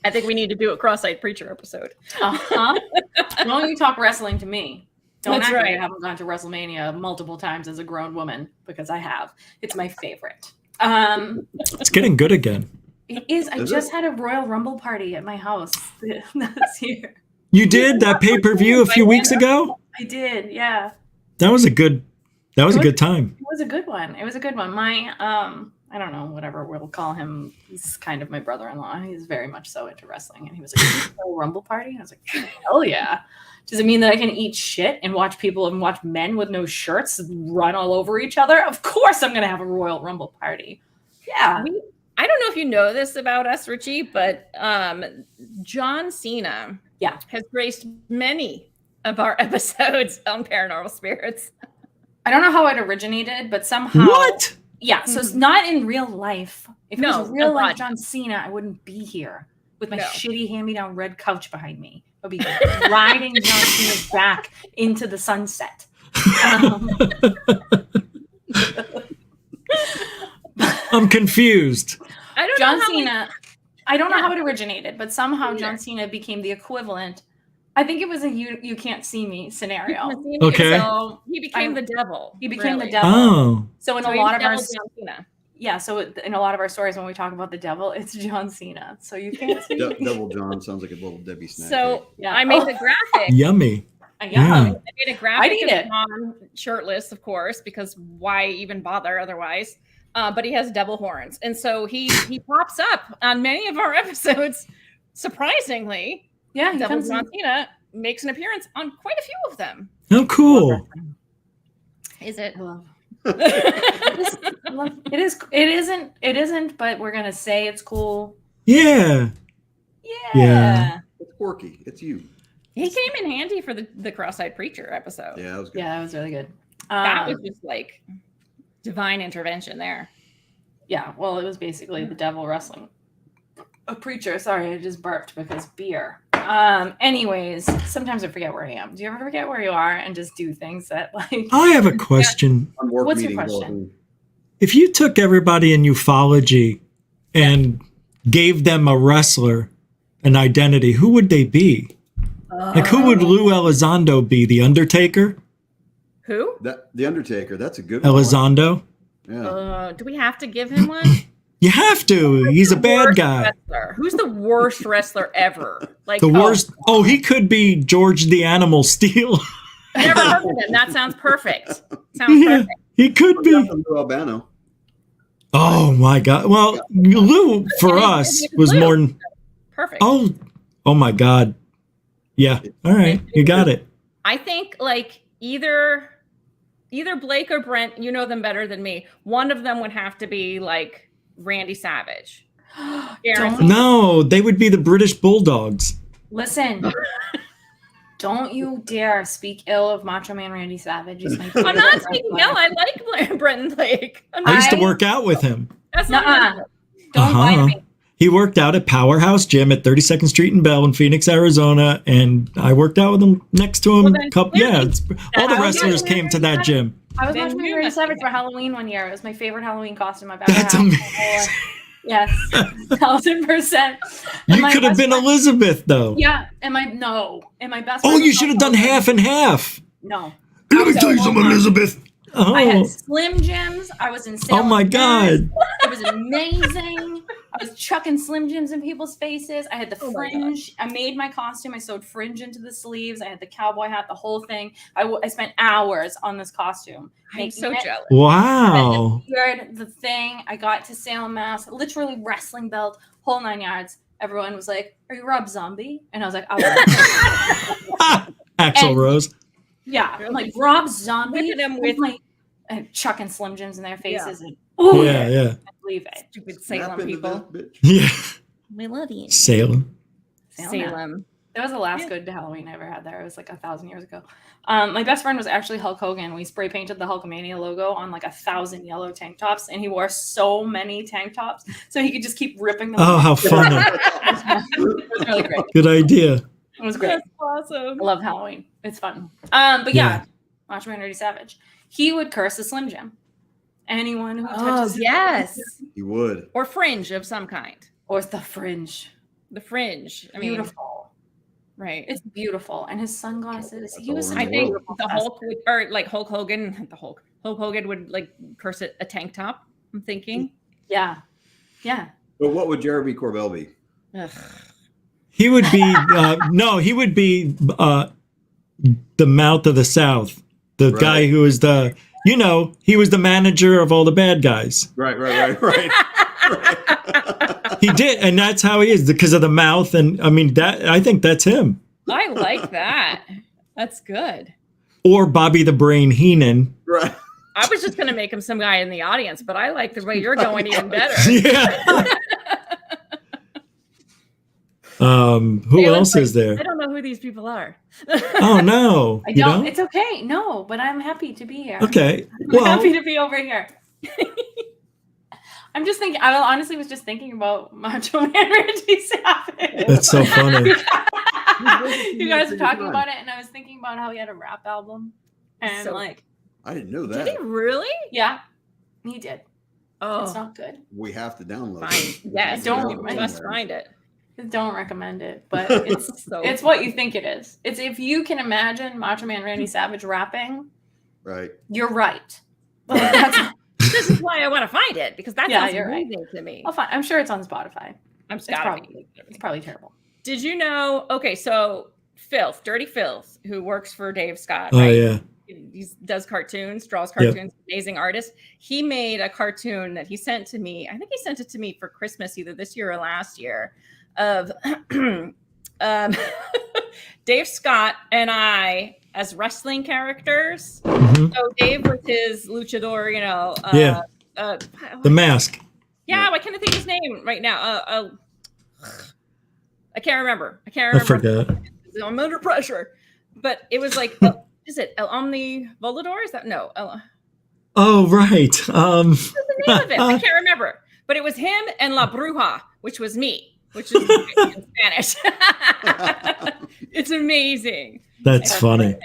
I think we need to do a cross-eyed preacher episode. Don't you talk wrestling to me. Don't That's act like right. I haven't gone to WrestleMania multiple times as a grown woman, because I have. It's my favorite. It's getting good again. It is. I Is just had a Royal Rumble party at my house this year. You did that pay-per-view a few weeks ago? I did, yeah. That was a good time. It was a good one. It was a good one. My I don't know, whatever we'll call him. He's kind of my brother-in-law. He's very much so into wrestling. And he was like, "Royal Rumble party?" And I was like, hell yeah. Does it mean that I can eat shit and watch men with no shirts run all over each other? Of course I'm gonna have a Royal Rumble party. Yeah. I don't know if you know this about us, Richie, but John Cena has graced many of our episodes on Paranormal Spirits. I don't know how it originated, but somehow What? Yeah, so it's not in real life. If it No, was real life God. John Cena, I wouldn't be here with my No. shitty hand-me-down red couch behind me. I'd be riding John Cena's back into the sunset. I'm confused. I don't John know how Cena, I don't know how it originated, but somehow John Cena became the equivalent. I think it was a you can't see me scenario. Okay. So he became the devil. He became the really. devil. Oh. So in So a he's lot of our Devil John Cena. in a lot of our stories when we talk about the devil, it's John Cena. So you can't see me. Double John sounds like a little Debbie snack. So Yeah. I made the graphic. Yummy. Yeah. I made a graphic I'd eat of it. John shirtless, of course, because why even bother otherwise? But he has devil horns, and so he pops up on many of our episodes. Surprisingly, Yeah, he Devil comes John Cena makes an appearance on quite a few of them. Oh, cool. Is it? It isn't, but we're gonna say it's cool. Yeah. Yeah. It's quirky. It's you. He came in handy for the cross-eyed preacher episode. Yeah, that was good. Yeah, that was really good. That was just like divine intervention there. Yeah, well, it was basically the devil wrestling a preacher. Sorry, I just burped because beer. Anyways, sometimes I forget where I am. Do you ever forget where you are and just do things that like I have a question. On work What's your meeting question? bulletin. If you took everybody in ufology and gave them a wrestler, an identity, who would they be? Like, who would Lou Elizondo be? The Undertaker? Who? The Undertaker. That's a good one. Elizondo? Yeah. Do we have to give him one? You have to. He's a bad Worst guy. wrestler. Who's the worst wrestler ever? Like The worst. Oh, he could be George the Animal Steel. Never heard of him. That sounds perfect. Sounds Yeah, perfect. he could be. Lou Albano. Oh my God. Well, Lou for us was more. Perfect. Oh my God. Yeah. All right. You got it. I think like either Blake or Brent, you know them better than me. One of them would have to be like Randy Savage. Guaranteed. No, they would be the British Bulldogs. Listen. Don't you dare speak ill of Macho Man Randy Savage. He's my I'm favorite not speaking wrestler. ill. I like Brenton Blake. I used to work out with him. That's not Nuh-uh. Don't lie to me. He worked out at Powerhouse Gym at 32nd Street and Bell in Phoenix, Arizona, and I worked out with him next to him. Well, then clearly- All the I was wrestlers doing came to that gym. I was Then watching you Randy must be Savage for gay. Halloween one year. It was my favorite Halloween costume I've ever That's had. amazing. Yes, 1000%. You could have been Elizabeth, though. Yeah, and my best. Oh, friend you was should have also- done half and half. No, Let me tell you something, Elizabeth. I had Oh, Slim Jims. I was in. oh Salem, my Mass. God. It was amazing. I was chucking Slim Jims in people's faces. I had the Oh my fringe. I made my costume. I sewed fringe into the sleeves. I had the cowboy hat, the whole thing. I spent hours on this costume. I'm making so it. jealous. Wow. Beard, the thing. I got to Salem, Mass. Literally wrestling belt, whole 9 yards. Everyone was like, "Are you Rob Zombie?" And I was like, Axl And- Rose. "Yeah." I'm like, "Rob Zombie." Look at him with- and chucking Slim Jims in their faces. And Yeah, yeah. I believe it. Stupid Snap Salem into people. that bitch. Yeah. We love you. Salem. Salem. That was the last good Halloween I ever had there. It was like 1,000 years ago. My best friend was actually Hulk Hogan. We spray painted the Hulkamania logo on like 1,000 yellow tank tops, and he wore so many tank tops, so he could just keep ripping them. Oh, off. how funny. It was really great. Good idea. It was great. That's awesome. I love Halloween. It's fun. But yeah, Macho Man Randy Savage. He would curse a Slim Jim. Anyone who Oh, touches it- yes. He would. Or fringe of some kind. or the fringe. The fringe. I mean, Beautiful. right. It's beautiful. And his sunglasses. He all was in such I a the think beautiful the person. Hulk would, or like Hulk Hogan, Hulk Hogan would like curse it a tank top. I'm thinking. Yeah. Yeah. But what would Jeremy Corbell be? Ugh. He would be he would be the mouth of the South. The Right. guy who is he was the manager of all the bad guys. Right. He did, and that's how he is because of the mouth. And I mean I think that's him. I like that. That's good. Or Bobby the Brain Heenan. Right. I was just gonna make him some guy in the audience, but I like the way you're going even better. Yeah. Who Taylor's else like, is there? I don't know who these people are. Oh no. I You don't. don't? It's okay. No, but I'm happy to be here. Okay. I'm Well, happy to be over here. I'm just thinking. I honestly was just thinking about Macho Man Randy Savage. that's so funny. You guys were talking about it, and I was thinking about how he had a rap album, and So- like, I didn't know Did that. he really? yeah, he did. It's Oh, not good. We have to download fine. it. Yes, Don't you recommend must find it. Don't recommend it, but it's So it's what you think it is. It's if you can imagine Macho Man Randy Savage rapping, Right. you're right. Like, that's, this is why I want to find it because that Yeah, sounds you're right. amazing to me. I'll find, I'm sure it's on Spotify. I'm It's gotta probably, be. it's probably terrible. Did you know? Okay, so Dirty Filth, who works for Dave Scott, Oh right? yeah. He does cartoons, draws Yep. cartoons, amazing artist. He made a cartoon that he sent to me. I think he sent it to me for Christmas, either this year or last year, of Dave Scott and I as wrestling characters. Mhm. So Dave with his luchador, Yeah. The mask. yeah, I can't think of his name right now. I can't remember. I forgot. I'm under pressure. But it was like, is it El Omni Volador? Is that no? Oh right. What's the name of it? I can't remember. But it was him and La Bruja, which was me, which is in Spanish. It's amazing. That's funny.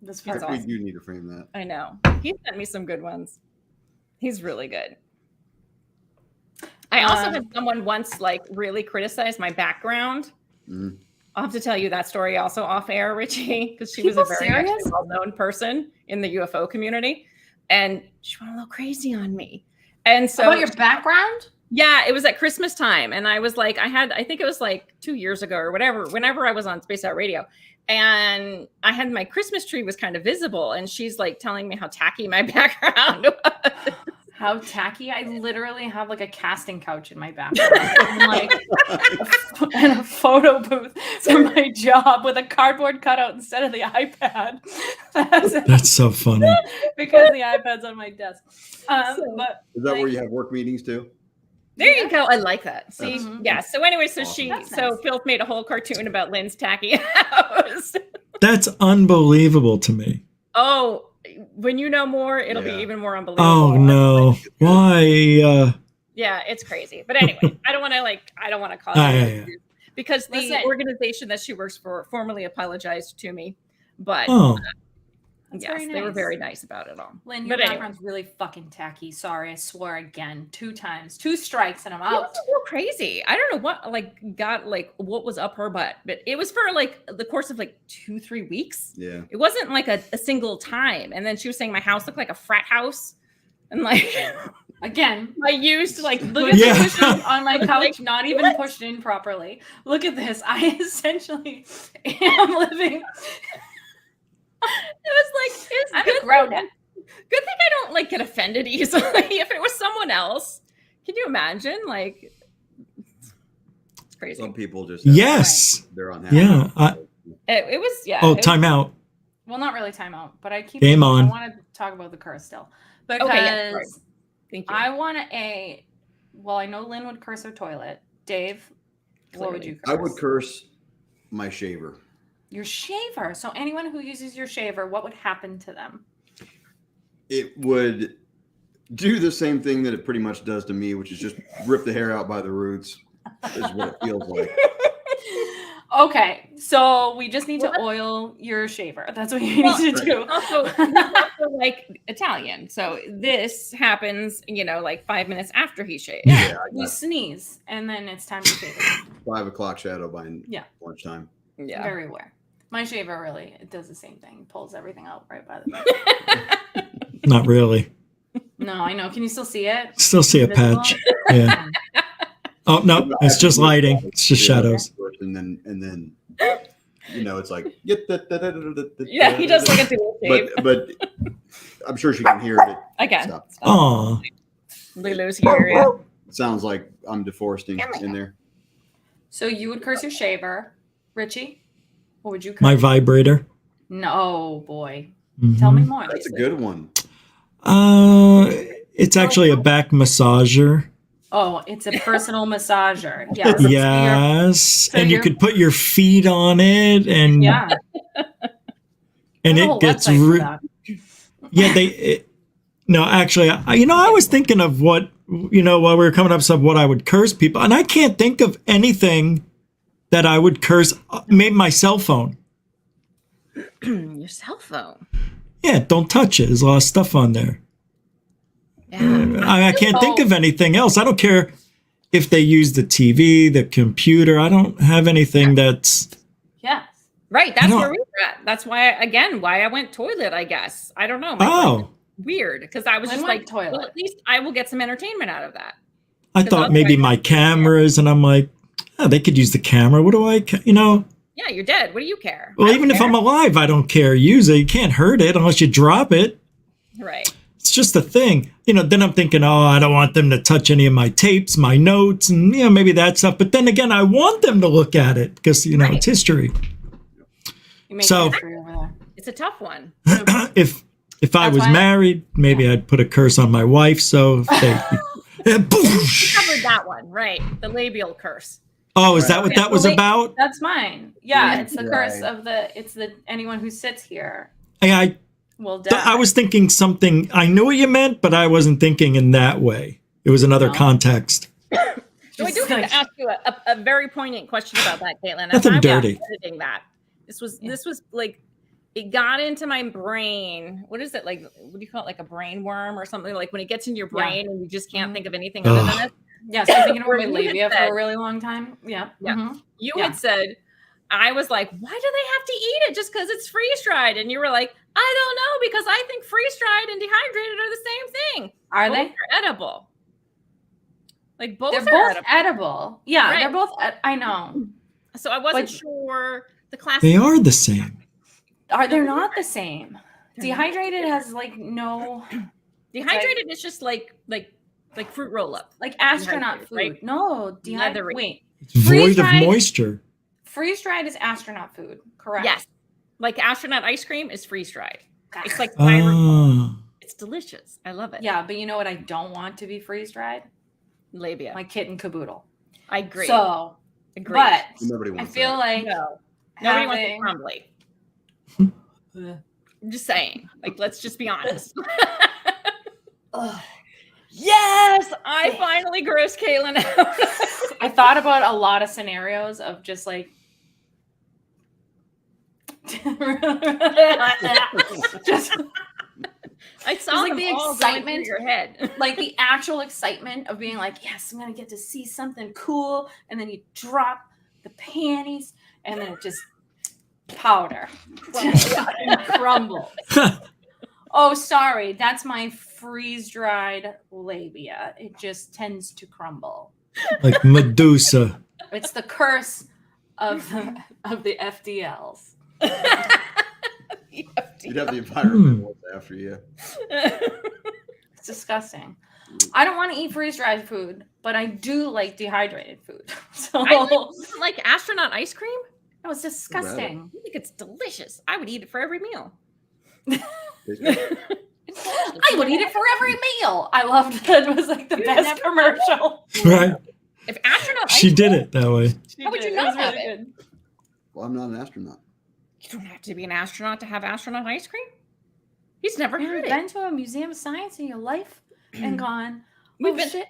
That's It's perfect. awesome. We do need to frame that. I know. He sent me some good ones. He's really good. I also had someone once like really criticize my background Mhm. I'll have to tell you that story also off air, Richie, because she was People a very serious? well-known person in the UFO community, and she went a little crazy on me. And so, About your background? yeah, it was at Christmas time, and I was like, I think it was like 2 years ago or whatever. Whenever I was on Space Out Radio, and I had my Christmas tree was kind of visible, and she's like telling me how tacky my background was. How tacky! I literally have like a casting couch in my background, and like and a photo booth for my job with a cardboard cutout instead of the iPad. That's so funny. Because the iPad's on my desk. But Is that where you have work meetings too? There you go. I like that. See, Mhm. yeah. So anyway, so Awesome. That's so nice. Phil made a whole cartoon about Lynn's tacky house. That's unbelievable to me. Oh, when you know more, it'll be Yeah. even more unbelievable. Oh no. Why? Yeah, it's crazy. But anyway, I don't want to cause Ah, any yeah. issues because the Listen. organization that she works for formally apologized to me. But Oh, That's yes, very they were nice. very nice about it all. Lynn, your But anyway. background's really fucking tacky. Sorry, I swore again 2 times, 2 strikes, and I'm It out. was a little crazy. I don't know what was up her butt, but it was for like the course of like 2-3 weeks. Yeah. It wasn't like a single time. And then she was saying my house looked like a frat house. And like Again, I used like look at Yeah. the cushion on my couch, Like, not even pushed in properly. Look at this. I essentially am living. it was like it's I'm good, grown. good thing I don't like get offended easily. If it was someone else, can you imagine? Like it's crazy. Some people just yes. they're unhappy. Yeah. It was Oh, it was- time out. Well, not really time out, but I keep. Game I on. want to talk about the curse still because Okay, yeah, sorry. Thank you. I want a. Well, I know Lynn would curse her toilet. Dave, what would you curse? I would curse my shaver. Your shaver. So anyone who uses your shaver, what would happen to them? It would do the same thing that it pretty much does to me, which is just rip the hair out by the roots. Is what it feels like. Okay, so we just need to oil your shaver. That's what you need to do. also, he's also like Italian. So this happens, like 5 minutes after he shaves. Yeah, Yeah, I you got sneeze, and then it's time to shave it. 5 o'clock shadow by Yeah. lunchtime. Yeah. Very aware. My shaver really, it does the same thing. It pulls everything out right by the back. Not really. No, I know. Can you still see it? Still see a Visible? patch. Yeah. Oh no, it's just lighting. It's just shadows. And then it's like Yeah, he does like a dual shave. but I'm sure she can hear it. Again. Stop. Oh, Lulu's here. Yeah. It sounds like I'm deforesting in there. So you would curse your shaver. Richie, what would you curse? my vibrator. No, boy. Tell me Mhm. more. That's a Lisa. good one. It's actually a back massager. Oh, it's a personal massager. Yes. it's Yes, so and you you're- could put your feet on it, and Yeah. and There's a it whole gets website for that. yeah. No, actually, I was thinking of what while we were coming up with what I would curse people, and I can't think of anything that I would curse. Maybe my cell phone. Your cell phone. Yeah, don't touch it. There's a lot of stuff on there. Yeah. I can't think of anything else. I don't care if they use the TV, the computer. I don't have anything that's. Yes. Right. That's I don't- where we were at. That's why I went toilet, I guess. I don't know. My brain Oh, is weird. Because I was Lynn just went like, toilet. well, at least I will get some entertainment out of that. I 'Cause thought I'll maybe try- my cameras, and I'm like, they could use the camera. What do I, Yeah, you're dead. What do you care? Well, I don't even if care. I'm alive, I don't care. Use it. You can't hurt it unless you drop it. Right. It's just a thing. Then I'm thinking, I don't want them to touch any of my tapes, my notes, and maybe that stuff. But then again, I want them to look at it because Right. it's history. You make So- history over there. It's a tough one. if I That's was why- married, maybe I'd put a curse on my wife. So if they, boosh. Covered that one. Right. The labial curse. Oh, is that what Yeah, that was well, about? That's mine. Yeah, Yeah, it's the right. curse of it's the anyone who sits here I will die. I was thinking something. I knew what you meant, but I wasn't thinking in that way. It was another No. context. So I do Just have like- to ask you a very poignant question about that, Caitlin. Nothing I was dirty. editing that. This was like it got into my brain. What is it like? What do you call it? Like a brain worm or something? Like when it gets in your Yeah. brain and you just can't Mhm. think of anything other than it. Yeah, so I'm thinking about my You had labia for said- a really long time. Yeah. Yeah. Mhm. You Yeah. had said I was like, why do they have to eat it just because it's freeze dried? And you were like, I don't know, because I think freeze dried and dehydrated are the same thing. Are Both they? are edible. Like both They're are both edible. edible. Yeah, Right. they're both. I know. So I wasn't But- sure the class. They are the same. They're not the same. Dehydrated has like no Dehydrated is just like fruit roll up. like astronaut Dehydrated, food. right? No, Leathery. wait. It's void of Freeze-dried- moisture. Freeze dried is astronaut food, correct? Yes. Like astronaut ice cream is freeze dried. It's like Ah. it's delicious. I love it. Yeah, but you know what I don't want to be freeze dried? Labia. My kitten caboodle. I agree. So, agree. but Nobody I wants feel that. like no. Nobody wants it having- crumbly. I'm just saying. Like, let's just be honest. Ugh. Yes, I finally grossed Caitlin out. I thought about a lot of scenarios of just like just I saw like them the all going excitement. through your head. like the actual excitement of being like, yes, I'm gonna get to see something cool, and then you drop the panties, and then it just powder and crumbles. Oh, sorry, that's my freeze-dried labia. It just tends to crumble. Like Medusa. It's the curse of the FDLs. You'd have the environment what's after you. It's disgusting. I don't want to eat freeze-dried food, but I do like dehydrated food. So I like astronaut ice cream. it was disgusting. I think it's delicious. I would eat it for every meal. I would eat it for every meal. I loved it. It was like the best commercial. Right? If astronaut She ice did cream, it that way. How would you It not was have really it? good. Well, I'm not an astronaut. You don't have to be an astronaut to have astronaut ice cream. He's never Have had you it. been to a museum of science in your life and gone, We've oh, been. shit.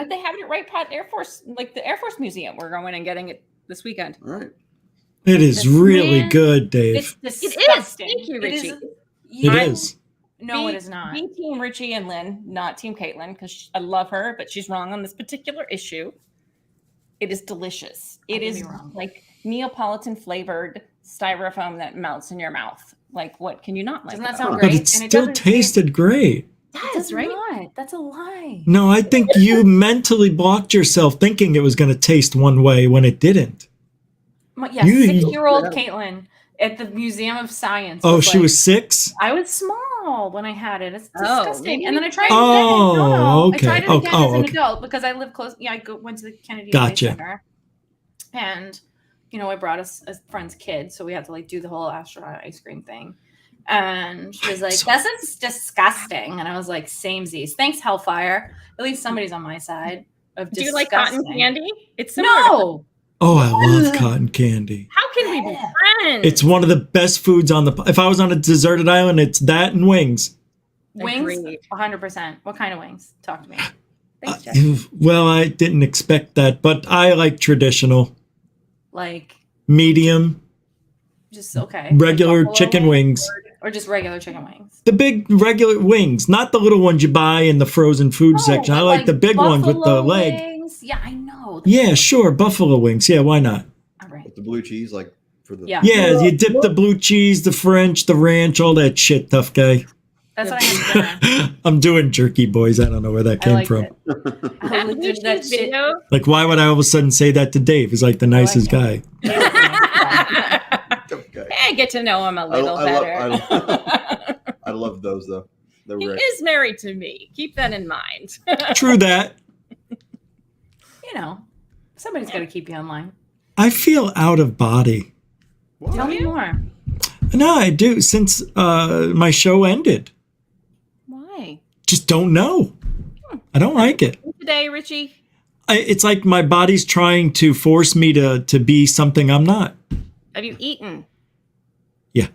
They have it right by Air Force, like the Air Force Museum. We're going and getting it this weekend. All right. It is This really man- good, Dave. It's It is. disgusting. Thank you, Richie. It is. No, it is not. Be Team Richie and Lynn, not Team Caitlin, because I love her, but she's wrong on this particular issue. It is delicious. I It could is be wrong. like Neapolitan flavored styrofoam that melts in your mouth. Like, what can you not like? Doesn't that about sound it? But great? it And it still doesn't tasted great. That's right? not. That's a lie. No, I think you mentally blocked yourself thinking it was going to taste one way when it didn't. Yeah, You- 6-year-old Yeah. Caitlin at the Museum of Science. Oh, was she like, was 6? I was small when I had it. It's Oh, disgusting. maybe- And then I tried it Oh, again. No, okay. I tried it Oh, again oh, as an okay. adult because I live close. Yeah, went to the Kennedy Gotcha. Space Center. And, I brought a friend's kid. So we had to like do the whole astronaut ice cream thing. And she was like, So- this is disgusting. And I was like, samesies. Thanks, Hellfire. At least somebody's on my side of Do disgusting. you like cotton candy? It's similar. to- No. Oh, I love cotton candy. How can we be friends? It's one of the best foods on the. If I was on a deserted island, it's that and wings. Wings, Agreed. 100%. What kind of wings? Talk to me. Thanks, Jeff. Well, I didn't expect that, but I like traditional, Like, medium, just okay. regular Like buffalo chicken wings. or just regular chicken wings. The big regular wings, not the little ones you buy in the frozen food section. I but like the big ones with the buffalo leg. wings. Yeah, I know. Yeah, sure, buffalo wings. Yeah, why not? All right. With the blue cheese, like for the Yeah. Yeah, you dip the blue cheese, the French, the ranch, all that shit, tough guy. That's what I had for dinner. I'm doing jerky, boys. I don't know where that I came liked from. it. That I blue did that cheese shit. video. Like, why would I all of a sudden say that to Dave? He's like the nicest guy. Okay. I get to know him a little better. I love those though. They're He rare. is married to me. Keep that in mind. True that. Somebody's got to keep you online. I feel out of body. What? Tell me more. No, I do. Since my show ended, Why? just don't know. I don't like it. Today, Richie. It's like my body's trying to force me to be something I'm not. Have you eaten? Yeah.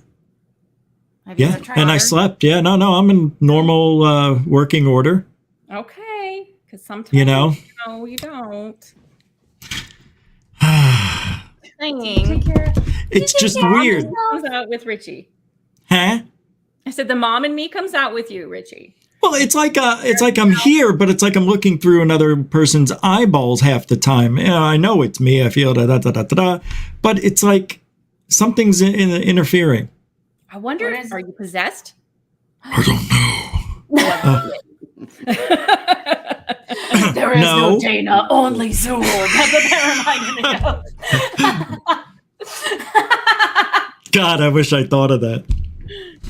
Have you Yeah, ever tried and I hard? slept. Yeah, no, I'm in normal working order. Okay, because sometimes You know. no, you don't. Take Thing care. It's just weird. comes out with Richie. Huh? I said the mom and me comes out with you, Richie. Well, it's like I'm here, but it's like I'm looking through another person's eyeballs half the time. I know it's me. I feel da da da da da, but it's like something's interfering. I wonder, What is- are you possessed? I don't know. There is No. no Dana, only Zool. That's what that reminded me of. God, I wish I thought of that.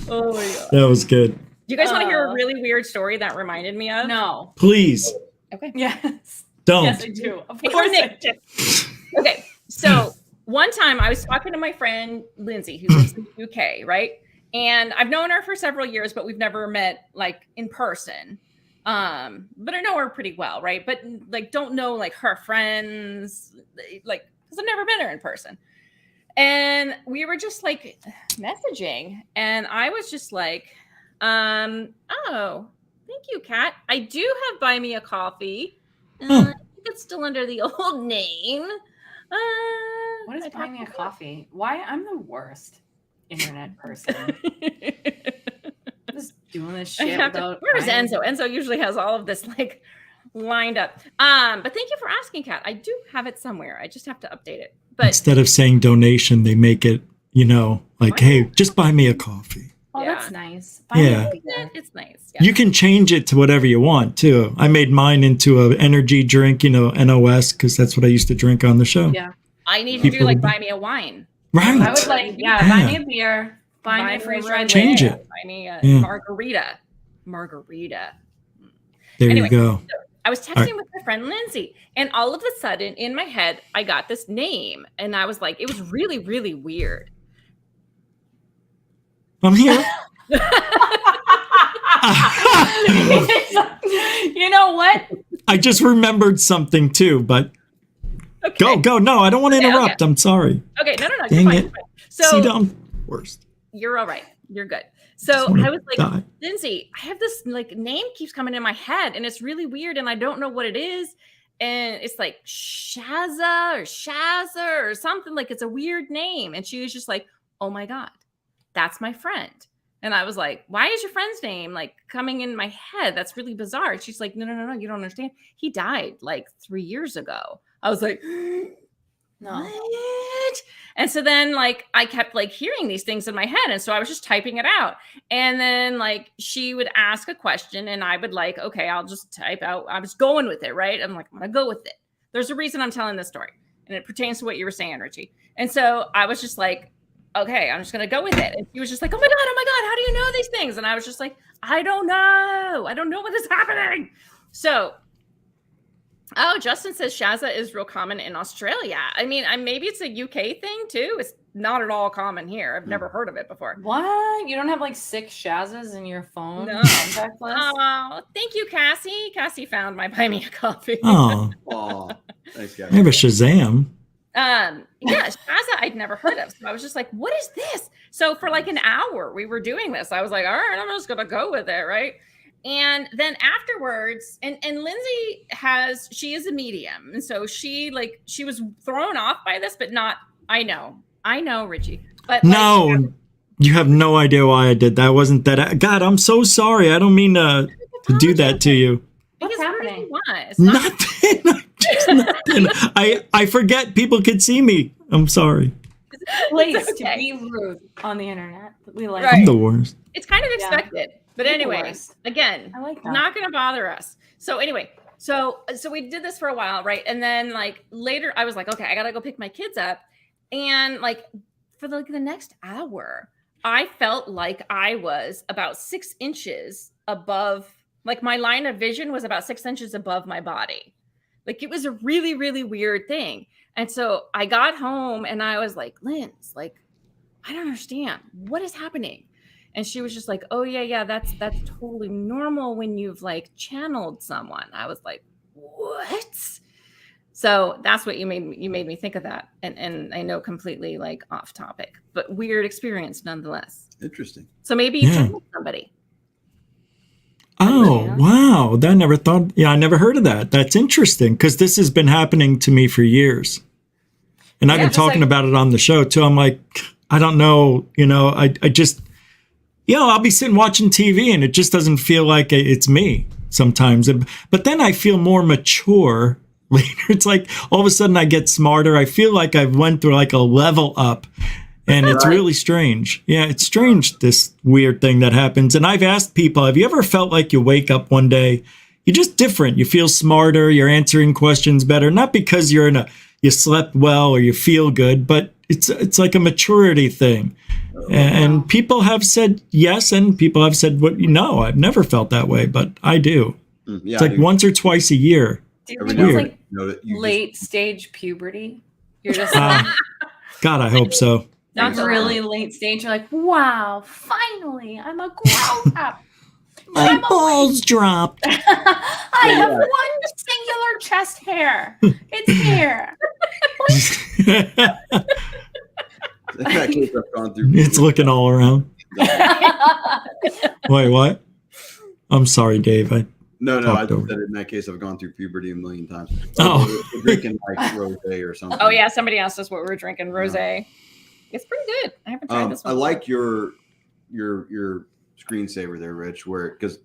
Oh my god. That was good. Do you guys want to hear a really weird story that reminded me of? No. Please Okay. Yes. don't. Yes, I do. Of Hey, course I Nick. do. Okay. So one time I was talking to my friend Lindsay, who lives in the UK, right? And I've known her for several years, but we've never met like in person. But I know her pretty well, right? But like don't know like her friends, like because I've never met her in person. And we were just like messaging, and I was just like, oh, thank you, Kat. I do have Buy Me a Coffee. I think it's still under the old name. What is Buy Me a Coffee? Why? I'm the worst internet person. Just doing this shit without. Where's Enzo? Enzo usually has all of this like lined up. But thank you for asking, Kat. I do have it somewhere. I just have to update it. But Instead of saying donation, they make it, like, hey, just buy me a coffee. Oh, Yeah. that's nice. Yeah. it's nice. Yeah. You can change it to whatever you want, too. I made mine into an energy drink, NOS, because that's what I used to drink on the show. Yeah. I need to do People like would- buy me a wine. Right. I would like, buy me a beer, buy me a freeze dried Change wine. it. Buy me a Yeah. margarita. There Anyway, you go. I was texting with my friend Lindsay, and all of a sudden in my head, I got this name, and I was like, it was really, really weird. I'm here. You know what? I just remembered something, too, but Okay. go. No, I don't want to Okay, interrupt. I'm sorry. Okay, no. You're Dang fine. it. You're fine. See, So I'm worst. you're all right. You're good. Just So wanna I was like, die. Lindsay, I have this like name keeps coming in my head, and it's really weird, and I don't know what it is. And it's like Shazza or something, like it's a weird name. And she was just like, oh my God, that's my friend. And I was like, why is your friend's name like coming in my head? That's really bizarre. She's like, no, you don't understand. He died like 3 years ago. I was like, No. what? And so then like I kept like hearing these things in my head. And so I was just typing it out. And then like she would ask a question and I would like, okay, I'll just type out. I was going with it, right? I'm like, I'm gonna go with it. There's a reason I'm telling this story. And it pertains to what you were saying, Richie. And so I was just like, okay, I'm just gonna go with it. And she was just like, oh my God, how do you know these things? And I was just like, I don't know what is happening. So Justin says Shazza is real common in Australia. I mean, maybe it's a UK thing too. It's not at all common here. I've never heard of it before. What? You don't have like 6 Shazzas in your phone? No. Contact list? Oh, thank you, Cassie. Cassie found my Buy Me a Coffee. Oh, Oh, thanks, guys. I have a Shazam. Yeah, Shazza I'd never heard of. So I was just like, what is this? So for like an hour we were doing this. I was like, all right, I'm just gonna go with it, right? And then afterwards, and Lindsay she is a medium. And so she was thrown off by this, but not, I know, Richie. But No, you have no idea why I did that. Wasn't that? God, I'm so sorry. I don't mean to do that to you. What's because happening? it's not- Nothing. Just nothing. I forget people could see me. I'm sorry. Place It's okay. to be rude on the internet. We like Right. I'm the worst. It's kind of Yeah. expected. But You're the anyway, worst. again, I like that. not going to bother us. So anyway, so we did this for a while, right? And then like later I was like, okay, I got to go pick my kids up. And like for the next hour, I felt like I was about 6 inches above, like my line of vision was about 6 inches above my body. Like it was a really, really weird thing. And so I got home and I was like, Linz, like, I don't understand. What is happening? And she was just like, oh yeah, that's totally normal when you've like channeled someone. I was like, what? So that's what you made me think of that. And I know completely like off topic, but weird experience nonetheless. Interesting. So maybe you Yeah. channeled somebody. Oh, Yeah. wow. I never thought. Yeah, I never heard of that. That's interesting because this has been happening to me for years. And I've Yeah, been just talking like- about it on the show too. I'm like, I don't know. I just, I'll be sitting watching TV and it just doesn't feel like it's me sometimes. But then I feel more mature later. It's like all of a sudden I get smarter. I feel like I've went through like a level up. And it's really strange. Yeah, it's strange, this weird thing that happens. And I've asked people, have you ever felt like you wake up one day, you're just different. You feel smarter. You're answering questions better. Not because you slept well or you feel good, but it's like a maturity thing. And people have said yes, and people have said, no, I've never felt that way, but I do. Yeah, it's like once or twice a year. Do you think it's like late stage puberty? You're just like, God, I hope so. not really late stage. You're like, wow, finally, I'm a grown up. My balls dropped. I have one singular chest hair. It's here. In that case, I've gone through. It's looking all around. Wait, what? I'm sorry, Dave. No, I just said in that case, I've gone through puberty a million times. We're drinking like rosé or something. Oh yeah, somebody asked us what we were drinking. Rosé. It's pretty good. I haven't tried this one. I like your screensaver there, Rich, because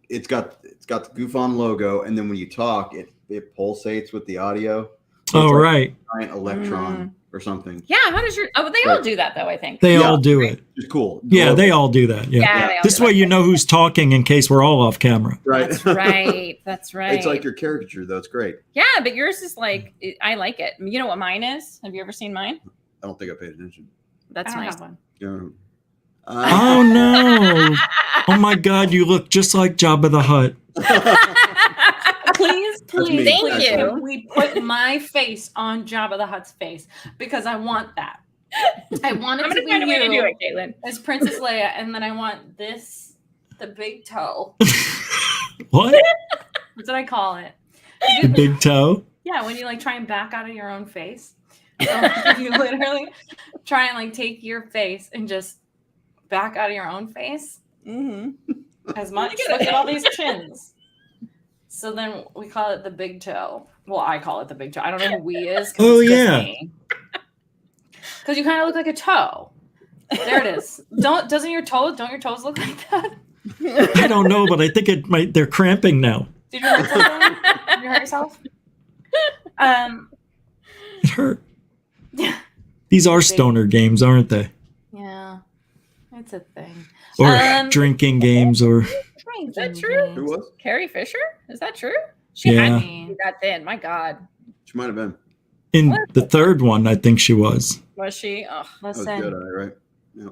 it's got the Goof On logo, and then when you talk, it pulsates with the audio. So oh, right. A giant electron or something. Yeah, how does they all do that though, I think. They all do it. It's cool. Yeah, they all do that. Yeah. This way you know who's talking in case we're all off camera. Right. That's right. That's right. It's like your caricature, though. It's great. Yeah, but yours is like, I like it. You know what mine is? Have you ever seen mine? I don't think I paid attention. That's nice. One. Yeah. Oh, no. Oh, my God. You look just like Jabba the Hutt. Please, Thank you. We put my face on Jabba the Hutt's face because I want that. I want it to be find a way to do you it, Caitlin. as Princess Leia, and then I want the big toe. What? That's what I call it. The big toe? Yeah, when you like try and back out of your own face. So you literally try and like take your face and just back out of your own face as much. Look at all these chins. So then we call it the big toe. Well, I call it the big toe. I don't know who we is. Oh, yeah. Because you kind of look like a toe. There it is. Don't your toes look like that? I don't know, but I think they're cramping now. Did you hurt something? Did you hurt yourself? It hurt. Yeah. These are stoner games, aren't they? Yeah. It's a thing. Or drinking games or... Is that true? Who was? Carrie Fisher? Is that true? She had to be that thin. My God. She might have been. In the third one, I think she was. Was she? Oh, That was good, right? Yeah.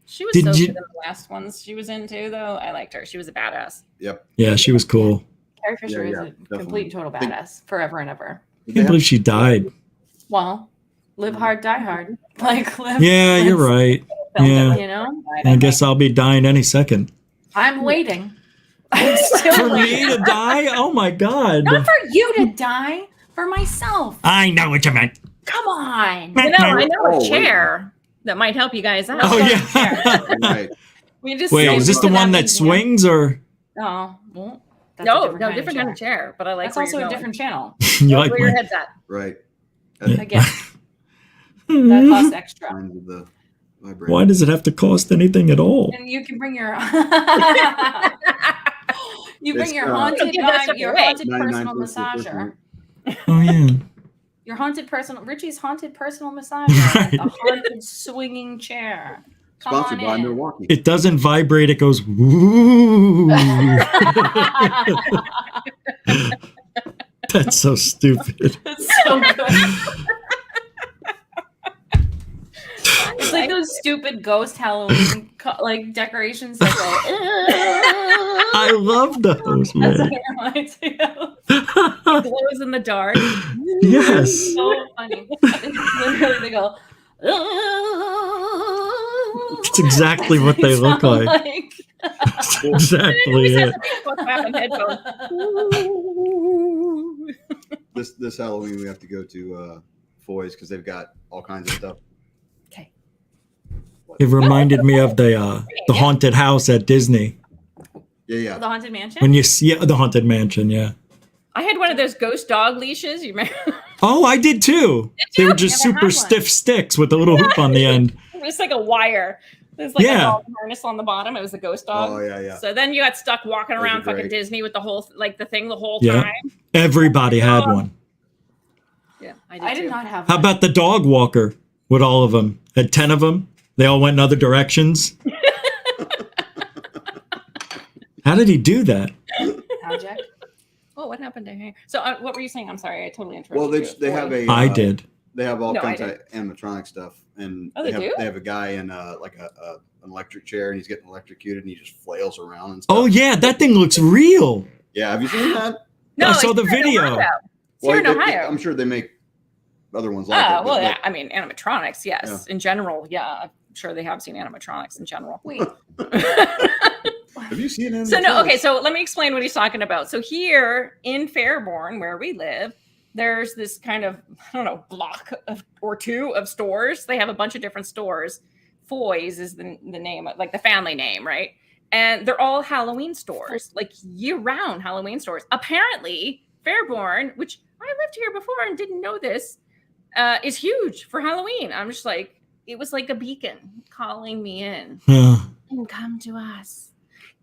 she was so good in the last ones she was in too, though. I liked her. She was a badass. Yep. Yeah, she was cool. Carrie Fisher is a complete total badass forever and ever. I can't believe she died. Well, live hard, die hard. Like live. Yeah, you're right. Yeah. You know? I guess I'll be dying any second. I'm waiting. I'm still For waiting. me to die? Oh my God. Not for you to die, for myself. I know what you meant. Come on. You know, I know a chair that might help you guys out. Oh, yeah. Right. We just Wait, is this the one that swings or? Oh, well. That's No, different kind of chair. But I like That's also a different channel. You like where your mine? head's at. Right. Again, that costs extra. Kinds of the vibrator. Why does it have to cost anything at all? And you can bring your It's, haunted give that stuff your away. haunted 99 personal cents per massager. Oh yeah. Your Richie's haunted personal massager. Right. A haunted swinging chair. Come Sponsored on by in. Milwaukee. It doesn't vibrate, it goes woo. That's so stupid. It's so good. It's like those stupid ghost Halloween like decorations that go. I love those, That's what man. it reminds me of. It glows in the dark. Yes. So funny. Literally, they go. It's exactly what they look like. That's exactly it. This Halloween we have to go to Foy's because they've got all kinds of stuff. Okay. It reminded me of the haunted house at Disney. Yeah. The haunted mansion. When you see the haunted mansion, yeah. I had one of those ghost dog leashes. You remember? Oh, I did too. They were just Never had super one. stiff sticks with a little hoop on the end. It was like a wire. There's like a dog harness on the bottom. It was a ghost dog. Oh yeah. So then you got stuck walking Those around are fucking great. Disney with the whole whole Yeah. time. Everybody had one. Yeah, I did not have. How one. about the dog walker? with all of them. Had 10 of them. They all went in other directions. How did he do that? Project. Oh, what happened to him? So what were you saying? I'm sorry, I totally interrupted. Well, you. they have a. I did. They have all No, kinds I of animatronic stuff, and Oh, they do? They have a guy in like an electric chair, and he's getting electrocuted, and he just flails around and stuff. Oh yeah, that thing looks real. Yeah, have you seen that? No, I saw it's the here in video. Ohio. It's here in Ohio. I'm sure they make other ones like it. Oh, but, well, like, I mean, animatronics, yes. In general, yeah. I'm sure they have seen animatronics in general. Wait. have you seen it? So no, okay, so let me explain what he's talking about. So here in Fairborn, where we live, there's this kind of, I don't know, block or two of stores. They have a bunch of different stores. Foy's is the name, like the family name, right? And they're all Halloween stores, like year-round Halloween stores. Apparently, Fairborn, which I lived here before and didn't know this, is huge for Halloween. I'm just like, it was like a beacon calling me in. And come to us.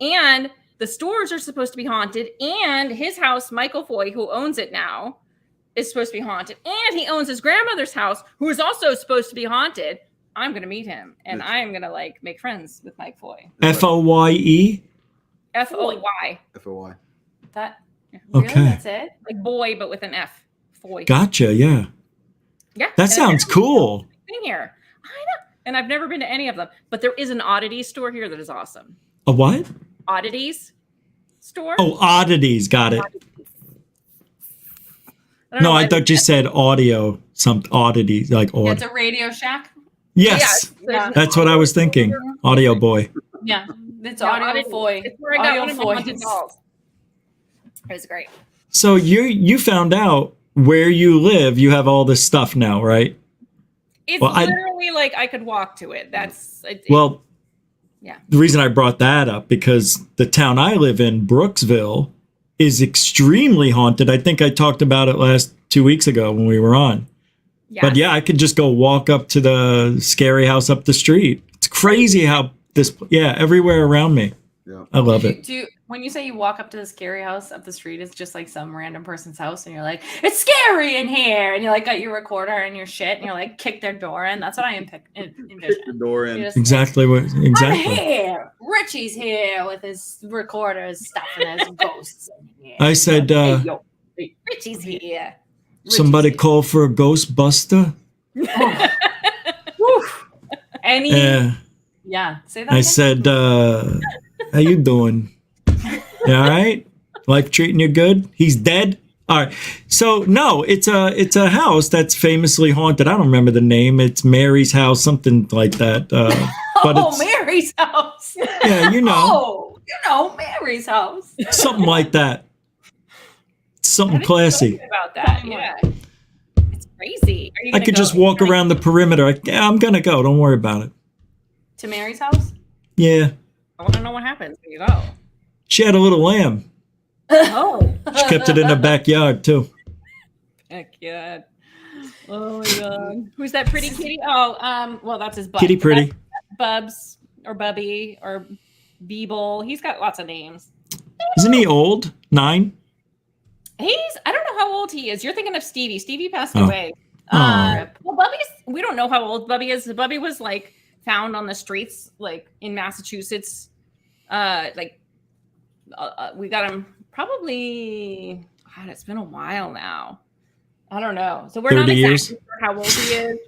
And the stores are supposed to be haunted. And his house, Michael Foy, who owns it now, is supposed to be haunted. And he owns his grandmother's house, who is also supposed to be haunted. I'm going to meet him. And I'm going to like make friends with Mike Foy. Foye? Foy. FOY. That. Okay. Really? That's it? Like boy, but with an F. Foy. Gotcha. Yeah. Yeah. That sounds cool. Thing here. I know. And I've never been to any of them. But there is an oddities store here that is awesome. A what? Oddities store? Oh, oddities. Got it. I don't know No, why I thought you said audio. Some oddities, like Yeah, audio. it's a Radio Shack. Yes, there's an that's what I was thinking. Audio boy. Yeah, it's Yeah, Audio Oddities. Foy. It's where I got Audio one of my Foy. haunted dolls. It was great. So you found out where you live. You have all this stuff now, right? It's Well, literally like I could walk to it. That's Well, yeah. The reason I brought that up because the town I live in, Brooksville, is extremely haunted. I think I talked about it last 2 weeks ago when we were on. Yeah. But yeah, I could just go walk up to the scary house up the street. It's crazy how everywhere around me. Yeah. I love it. When you say you walk up to the scary house up the street, it's just like some random person's house, and you're like, "It's scary in here," and you like got your recorder and your shit, and you're like, kick their door in. That's what I Kick the envision. door in. You just- Exactly. I'm Exactly. here. Richie's here with his recorders, stuff, and his ghosts in here. I said, Hey, yo. Richie's here. somebody Richie's call for a Ghostbuster. here. Woo. Any? Yeah. Say that. I again. said, how you doing? You all right? Life treating you good? He's dead? All right. So no, it's a house that's famously haunted. I don't remember the name. It's Mary's house, something like that. But Oh, it's, Mary's house. yeah, you know, Oh, Mary's house. something like that. Something I didn't classy. know about that. Yeah. It's crazy. Are you I gonna could go? just walk around the perimeter. I'm gonna go. Don't worry about it. To Mary's house? Yeah, I want to know what happens when you go. she had a little lamb. Oh. She kept it in her backyard too. Heck yeah. Oh my god. Who's that pretty kitty? Oh, well, that's his bub. Kitty pretty. Bubs or Bubby or Beeble. He's got lots of names. Isn't he old? 9? I don't know how old he is. You're thinking of Stevie. Stevie passed Oh. away. Oh. Well, we don't know how old Bubby is. Bubby was like found on the streets, like in Massachusetts. We got him probably, God, it's been a while now. I don't know. So we're not 30 exactly years? sure how old he is.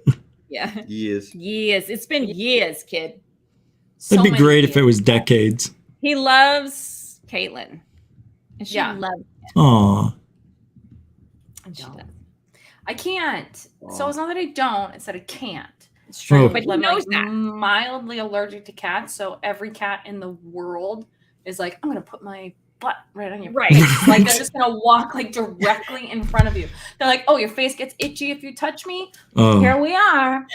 Yeah. Years. Years. It's been years, kid. It'd be many great if it years. was decades. He loves Caitlin. And she Yeah. loves Aw. I she don't. does. I can't. So it's not that I don't, it's that I can't. It's true. Oh. But he I'm knows like that. mildly allergic to cats, so every cat in the world is like, I'm gonna put my butt right on your Right. face. Like they're just gonna walk like directly in front of you. They're like, oh, your face gets itchy if you touch me. Oh. Here we are.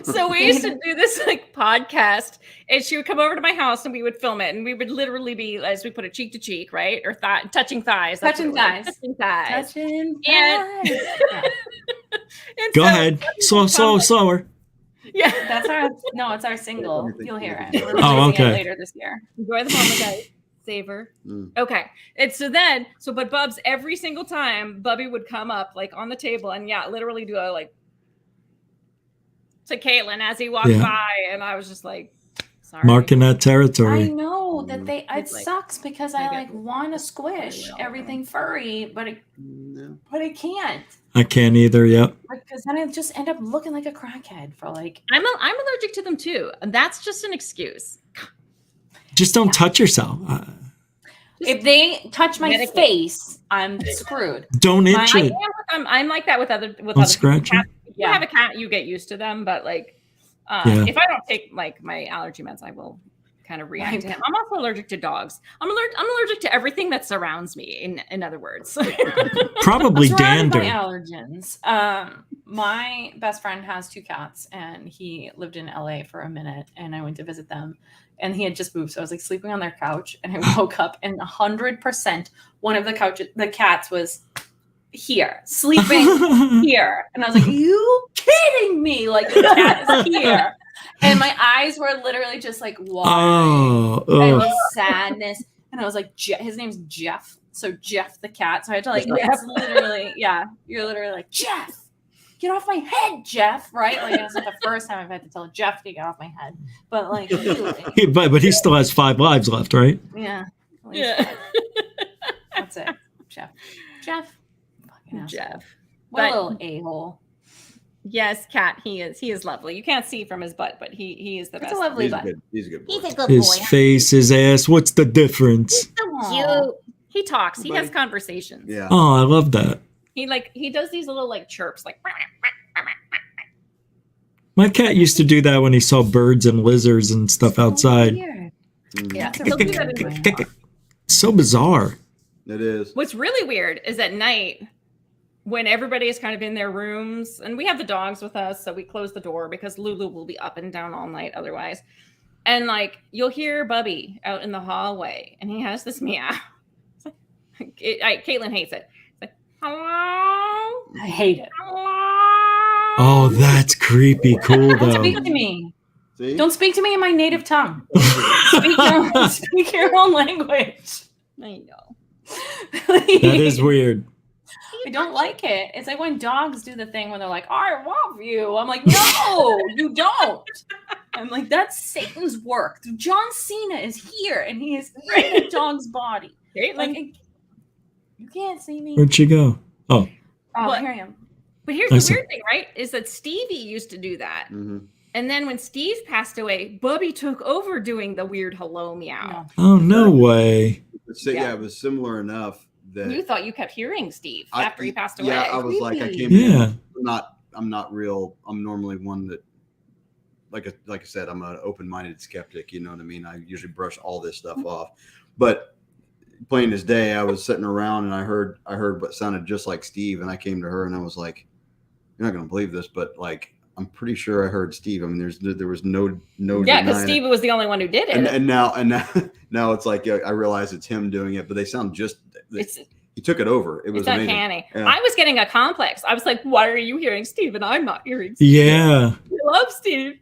So we used to do this like podcast, and she would come over to my house and we would film it, and we would literally be as we put it cheek to cheek, right, or touching thighs, That's Touching what it was. thighs. touching thighs. Touching And- thighs. Yeah. And Go so- ahead. Slower. Yeah, That's it's our single. You'll hear it. We're Oh, releasing it okay. later this year. enjoy the moment, guys. Savor. Mm. Okay, and but Bubs every single time Bubby would come up like on the table and literally do a like. to Caitlin as he walked Yeah. by, and I was just like, sorry. Marking that I territory. know that it It's like- sucks because I like want to squish Really everything furry, but No. I can't. I can't either. Yep. Because then I just end up looking like a crackhead for like. I'm allergic to them too, and that's just an excuse. Just don't touch yourself. If they touch my Medicate. face, I'm screwed. Don't itch I it. am I'm like that with other Don't scratch people. it. If you have a cat, you get used to them, but like Yeah. if I don't take like my allergy meds, I will kind of react to him. I'm also allergic to dogs. I'm allergic to everything that surrounds me, in other words. Probably Surrounded by dander. allergens. My best friend has 2 cats, and he lived in LA for a minute, and I went to visit them, and he had just moved, so I was like sleeping on their couch, and I woke up, and 100% one of the cats was here, sleeping here, and I was like, "You kidding me? Like the cat is here." And my eyes were literally just like watering. Oh, And ugh. sadness. And I was like, his name's Jeff. So Jeff the cat. So I had to like, Jeff. it's literally, yeah, you're literally like, Jeff, get off my head, Jeff. Right? Like, it's not the first time I've had to tell Jeff to get off my head. But like, really, But he still has 5 lives left, right? yeah. At least Yeah. 5. That's it. Jeff. Fucking asshole. Jeff. What a But- little a-hole. Yes, cat. He is lovely. You can't see from his butt, but he is the It's best. a lovely butt. He's a good boy. He's a good His boy. face, his ass. What's the difference? Aw. He talks. He has Buddy. conversations. Yeah. Oh, I love that. He does these little like chirps, like. My cat used to do that when he saw birds and lizards and stuff outside. Weird. Mm. Yeah, he'll do that in the car. So bizarre. It is. What's really weird is at night when everybody is kind of in their rooms, and we have the dogs with us, so we close the door because Lulu will be up and down all night otherwise. And like you'll hear Bubby out in the hallway, and he has this meow. Caitlin hates it. It's like, hello, I hate it. hello. Oh, that's creepy cool Don't though. speak to me. See? Don't speak to me in my native tongue. speak your own language. I know. That is weird. I don't like it. It's like when dogs do the thing when they're like, I love you. I'm like, no, you don't. I'm like, that's Satan's work. John Cena is here and he is in a dog's body. Caitlin. Like, you can't see me. Where'd she go? Oh, Oh, What? here I am. But here's I the see. weird thing, right? Is that Stevie used to do that. Mhm. And then when Steve passed away, Bubby took over doing the weird hello meow. No. oh no way. Yeah. It was similar enough that You thought you kept hearing Steve after he passed away. Yeah, I was like, I Creepy. came in. Yeah. I'm not real. I'm normally one that, like I said, I'm an open-minded skeptic. You know what I mean? I usually brush all this stuff off. But plain as day, I was sitting around and I heard what sounded just like Steve, and I came to her and I was like, "You're not going to believe this, but like, I'm pretty sure I heard Steve. I mean, there was no Yeah, because denying it. Steve was the only one who did it. And now it's like I realize it's him doing it, but they sound just. it's He took it over. It was it's amazing. uncanny. Yeah. I was getting a complex. I was like, why are you hearing Steve and I'm not hearing Steve? Yeah. I love Steve.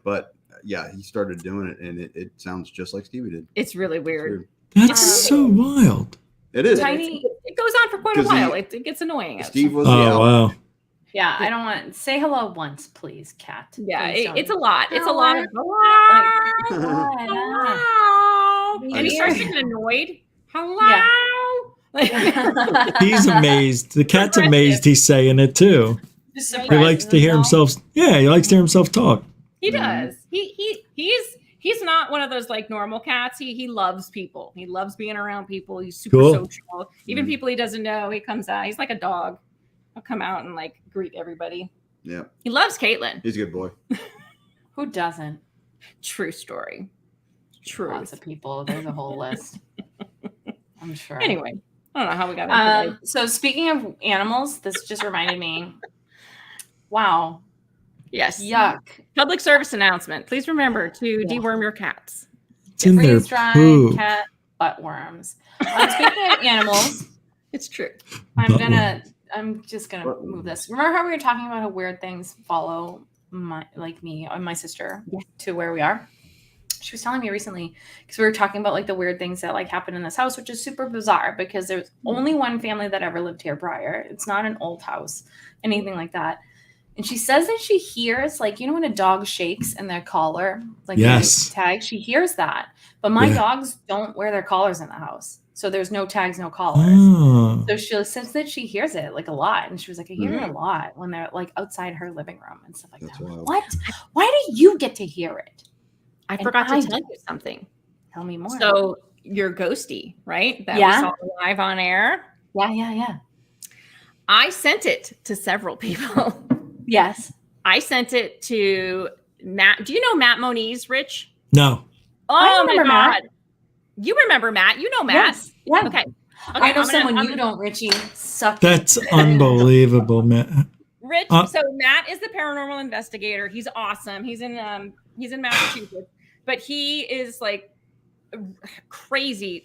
But yeah, he started doing it, and it sounds just like Stevie did. It's really It's weird. That's so wild. It is. Tiny. It goes on for quite a 'Cause he- while. It gets annoying. Steve was. Oh wow. Yeah, I don't want say hello once, please, cat. Yeah, Please don't. it's a lot. It's a lot of Hello. and he starts getting annoyed. Hello. Yeah. He's amazed. The cat's amazed he's saying it too. Just He surprises likes to hear himself. Yeah, he likes to hear himself talk. He does. He's not one of those like normal cats. He loves people. He loves being around people. He's super Cool. social. Even people he doesn't know, he comes out. He's like a dog. He'll come out and like greet everybody. Yeah, He loves Caitlin. he's a good boy. Who doesn't? True story. Lots Truth. of people. There's a whole list. I'm sure. Anyway, I don't know how we got into this. So speaking of animals, this just reminded me. Wow. Yes. Yuck. Public service announcement. Please remember to deworm your cats. It's in their Freeze dried poo. cat butt worms. Speaking of animals, It's true. I'm just gonna move this. Remember how we were talking about how weird things follow me and my sister to where we are? She was telling me recently because we were talking about like the weird things that like happen in this house, which is super bizarre because there's only one family that ever lived here prior. It's not an old house, anything like that. And she says that she hears, like, you know, when a dog shakes in their collar, like Yes. tag, she hears that. But my Yeah. dogs don't wear their collars in the house. So there's no tags, no collars. Oh. So she says that she hears it like a lot. And she was like, I hear it a lot when they're like outside her living room and stuff like That's that. I'm like, wild. what? Why do you get to hear it? I And forgot to I tell don't. you something. Tell me more. So your ghosty, right? That Yeah. we saw live on air. Yeah. I sent it to several people. Yes. I sent it to Matt. Do you know Matt Moniz, Rich? No. Oh my remember God. Matt. You remember Matt. You know Matt. Yes. Yeah. Okay. I know someone you don't, Richie. Suck. That's unbelievable, man. Rich. So Matt is the paranormal investigator. He's awesome. He's in Massachusetts, but he is like crazy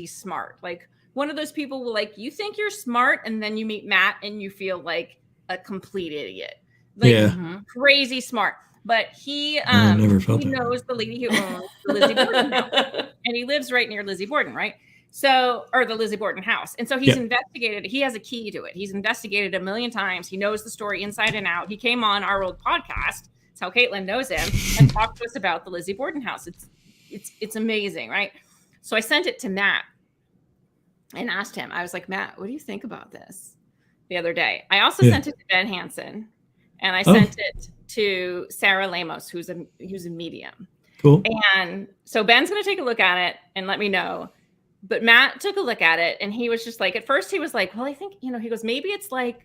smart. Like one of those people will like, you think you're smart and then you meet Matt and you feel like a complete idiot. Like Yeah. crazy smart. But he I never felt he that. knows the lady who owns the Lizzie Borden house. And he lives right near Lizzie Borden, right? So, or the Lizzie Borden house. And so he's investigated, he has a key to it. He's investigated a million times. He knows the story inside and out. He came on our old podcast. That's how Caitlin knows him, and talked to us about the Lizzie Borden house. It's amazing, right? So I sent it to Matt and asked him, I was like, Matt, what do you think about this? The other day. I also sent it to Ben Hansen, and I sent it to Sarah Lamos, who's a medium. Cool. And so Ben's going to take a look at it and let me know. But Matt took a look at it, and he was just like, at first he was like, well, I think, he goes, maybe it's like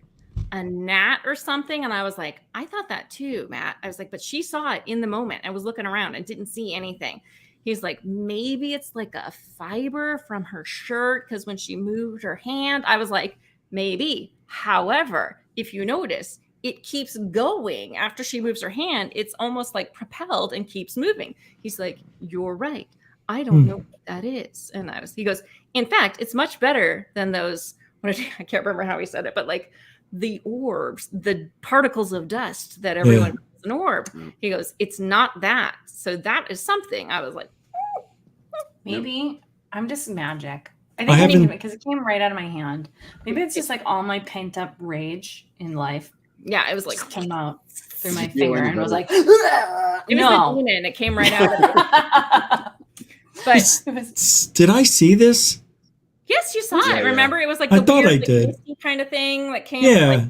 a gnat or something. And I was like, I thought that too, Matt. I was like, but she saw it in the moment. I was looking around and didn't see anything. He's like, maybe it's like a fiber from her shirt, because when she moved her hand, I was like, maybe. However, if you notice, it keeps going after she moves her hand. It's almost like propelled and keeps moving. He's like, you're right. I don't know what that is. And he goes, in fact, it's much better than those, I can't remember how he said it, but like the orbs, the particles of dust that everyone calls an orb. He goes, it's not that. So that is something. I was like, maybe I'm just magic. I think because it came right out of my hand. Maybe it's just like all my pent up rage in life. Yeah, it was like came out through my finger and was like, it was the demon. It came right out of it. But Did I see this? yes, you saw it. Remember, it was like I the thought weird, I did. misty kind of thing that came. Yeah. Like,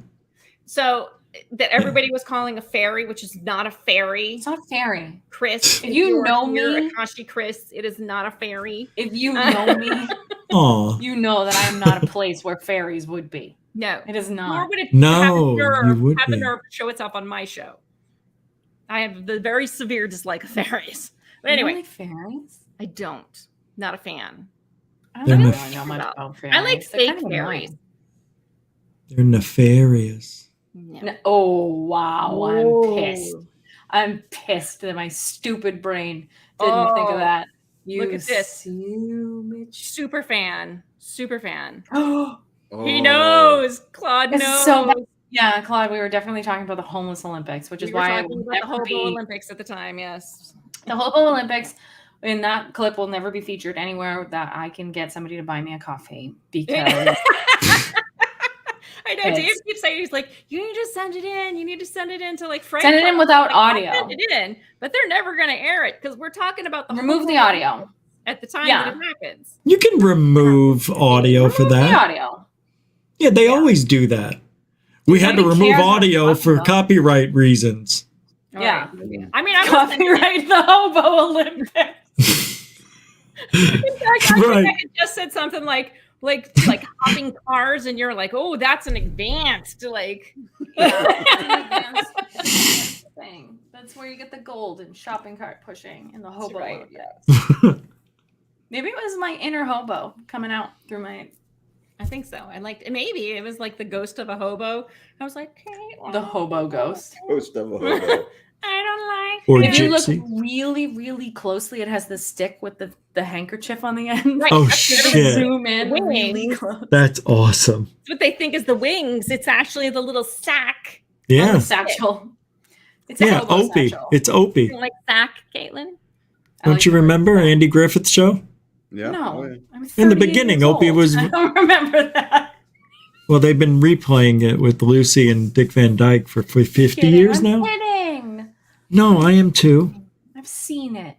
so that everybody was calling a fairy, which is not a fairy. It's not a fairy. Chris, If you know me, Akashi Chris, it is not a fairy. If you know me, you know that I am not a place where fairies would be. No, it is not. Nor would it No, have you would the be. nerve to show itself on my show. I have the very severe dislike of fairies. But anyway, you like fairies? I don't. Not a fan. I They're don't nef- really know much about fairies. I like They're fake kind of fairies. annoying. They're nefarious. No. Oh wow, Oh. I'm pissed. I'm pissed that my stupid brain didn't think of that. Look at this. You Super fan. Oh, He knows. Claude it's knows. so bad. Yeah, Claude, we were definitely talking about the homeless Olympics, which We is were why I talking will about the never Hobo be Olympics at the time. Yes. the Hobo Olympics. In that clip will never be featured anywhere that I can get somebody to buy me a coffee because I know. Dave keeps saying, he's like, you need to send it in. You need to send it in to like Frank. send it in without I'll audio. Send it in, but they're never going to air it because we're talking about the Remove Hobo the audio. at the time Yeah. that it happens. You can remove audio for Remove the that. audio. Yeah, they always do that. We had to Nobody remove cares what audio we're for talking about. copyright reasons. Yeah. I mean, I was thinking, Copyright the Hobo Olympics. in fact, I Right. think I had just said something like hopping cars, and you're like, oh, that's an advanced like. Thing. That's where you get the gold in shopping cart pushing in the Hobo right, Olympics. Maybe it was my inner hobo coming out through my I think so. I liked maybe it was like the ghost of a hobo. I was like, hey, the hobo ghost. Ghost of a hobo. I don't like. Or If you look gypsy. really, really closely, it has the stick with the handkerchief on the end. Right. Oh, That's shit. Zoom in really Wings. close. That's awesome. what they think is the wings. It's actually the little sack. Yeah. The satchel. It's a Yeah, hobo Opie. satchel. It's Opie. You like sack, Caitlin? I Don't like you the word remember sack. Andy Griffith's show? Yeah. No. Oh, yeah. I'm In the 38 beginning, years Opie old. was- I don't remember that. Well, they've been replaying it with Lucy and Dick Van Dyke for 50 years I'm now. kidding. No, I am too. I've seen it.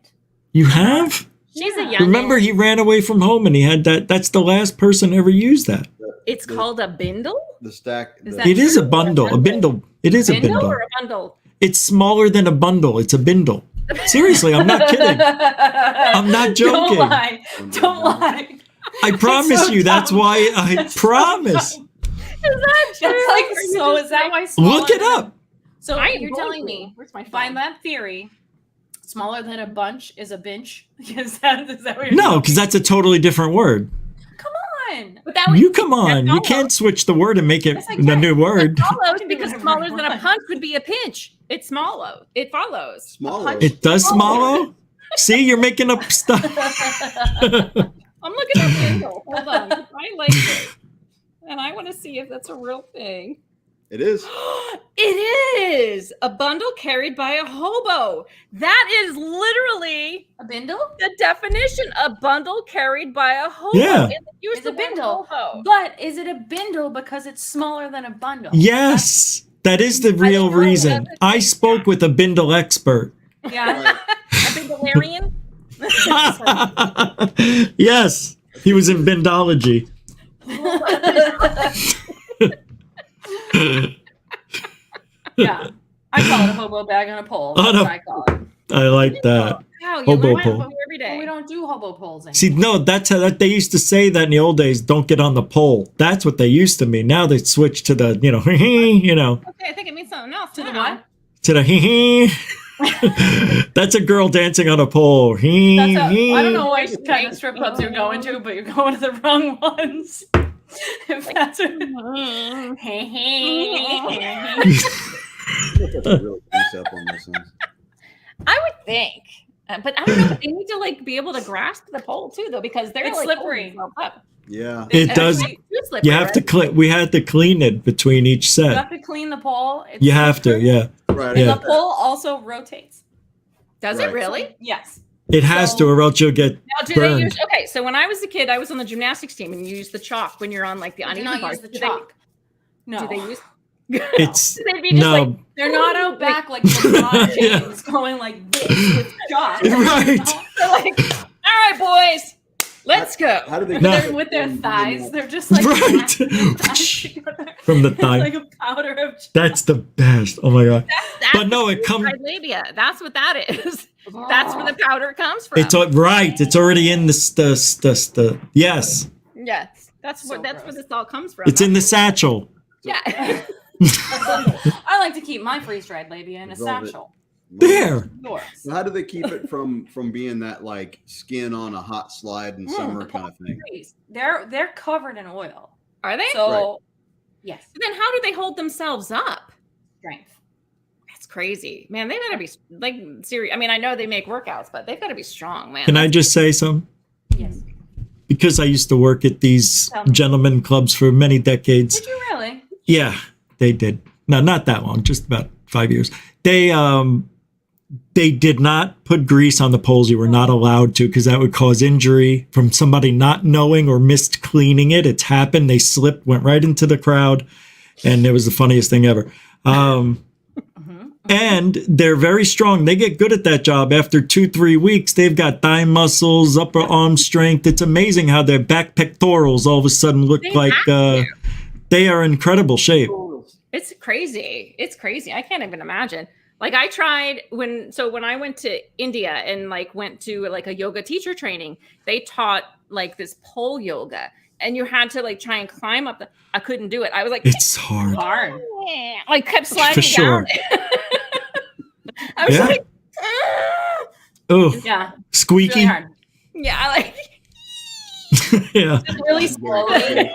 You have? She's a Yeah. young. Remember, he ran away from home and he had that. That's the last person ever used that. It's called a bindle. The stack. Is the- that It is a true? bundle. A bindle. It is a Bindle bindle. or a bundle? It's smaller than a bundle. It's a bindle. Seriously, I'm not kidding. I'm not joking. Don't lie. Don't lie. I promise so you. That's dumb. why I promise. Is that true? That's like Or you so. just Is that like- why? Smaller Look it than a- up. So I am you're going telling to. me, Where's my by phone? that theory, smaller than a bunch is a bench? Is that what you're No, telling because that's a totally different word. me? But that would You come on. You follows. can't switch the word and make it Yes, I a can. new word. follows Do because whatever smaller I than a want. punch would be a pinch. It follows. It follows. Smaller. It does swallow. See, you're making up stuff. I'm looking at bindle. Hold on. I like it, and I want to see if that's a real thing. It is. It is a bundle carried by a hobo. That is literally A bindle? the definition. A bundle carried by a hobo. Yeah. And they use It's the a word bindle. hobo. But is it a bindle because it's smaller than a bundle? Yes, that is the real know, reason. that's- I spoke with a bindle expert. Yeah. Right. A bindalarian. Yes, he was in bindology. Yeah. I call it a hobo bag on a pole. Oh, That's no. what I call it. I like that. Wow, you Hobo learn pole. hobo every Well, we day. don't do hobo poles anymore. See, no, that's how that they used to say that in the old days. Don't get on the pole. That's what they used to mean. Now they switched to the, Okay, I think it means something else. To the now. what? to the That's a girl dancing on a pole. That's I don't know what kind of strip clubs you're going to, but you're going to the wrong ones. If that's what... Look at the real close up on this one. I would think, but I don't know. But they need to like be able to grasp the pole too, though, because they're It's like slippery. holding themselves up. Yeah. It does. Actually, too slippery, You have to right? clean. We had to clean it between each You set. have to clean the pole. It's You have to, slippery. yeah. Right. Yeah. The pole also rotates. Does Right. it really? Yes. It has to, or else you'll get Now, do burned. they use? Okay, so when I was a kid, I was on the gymnastics team, and you use the chalk when you're on like the I do uneven not bars. use the Do they- chalk. No. Do they use? It's They'd be just no. like, They're not out back like LeBron Yeah. James going like this with chalk. Right. they're like, all right, boys, let's go. How do they No. They're with their thighs. They're just like Right. smashing their thighs together. From the It's thigh. like a powder of chalk. That's the best. Oh my god. That's But no, it comes. fried labia. That's what that is. That's where the powder comes from. It's right. It's already in the. Yes, yes, that's So where that's where gross. this all comes from. it's in the satchel. Yeah. I like to keep my freeze dried labia in a Velvet. satchel. There. Yours. So how do they keep it from being that like skin on a hot slide in summer the kind of thing? Freeze. They're covered in oil. Are they? So Right. yes, Then how do they hold themselves up? strength. That's crazy, man. They gotta be like serious. I mean, I know they make workouts, but they've got to be strong, man. Can I just say something? Yes. Because I used to work at these Tell me. gentlemen clubs for many decades. Did you really? Yeah, they did. No, not that long, just about 5 years. They did not put grease on the poles. You were not allowed to, because that would cause injury from somebody not knowing or missed cleaning it. It's happened. They slipped, went right into the crowd, and it was the funniest thing ever. And they're very strong. They get good at that job. After 2-3 weeks, they've got thigh muscles, upper arm strength. It's amazing how their back pectorals all of a sudden look They like have to. they are in incredible shape. It's crazy. It's crazy. I can't even imagine. Like I tried when I went to India and like went to like a yoga teacher training, they taught like this pole yoga and you had to like try and climb up. I couldn't do it. I was like, It's hard. Hard. like kept sliding For sure. down. I was Yeah. like, Oh, Yeah. It's squeaky. really hard. yeah, I like Yeah. Just really slowly.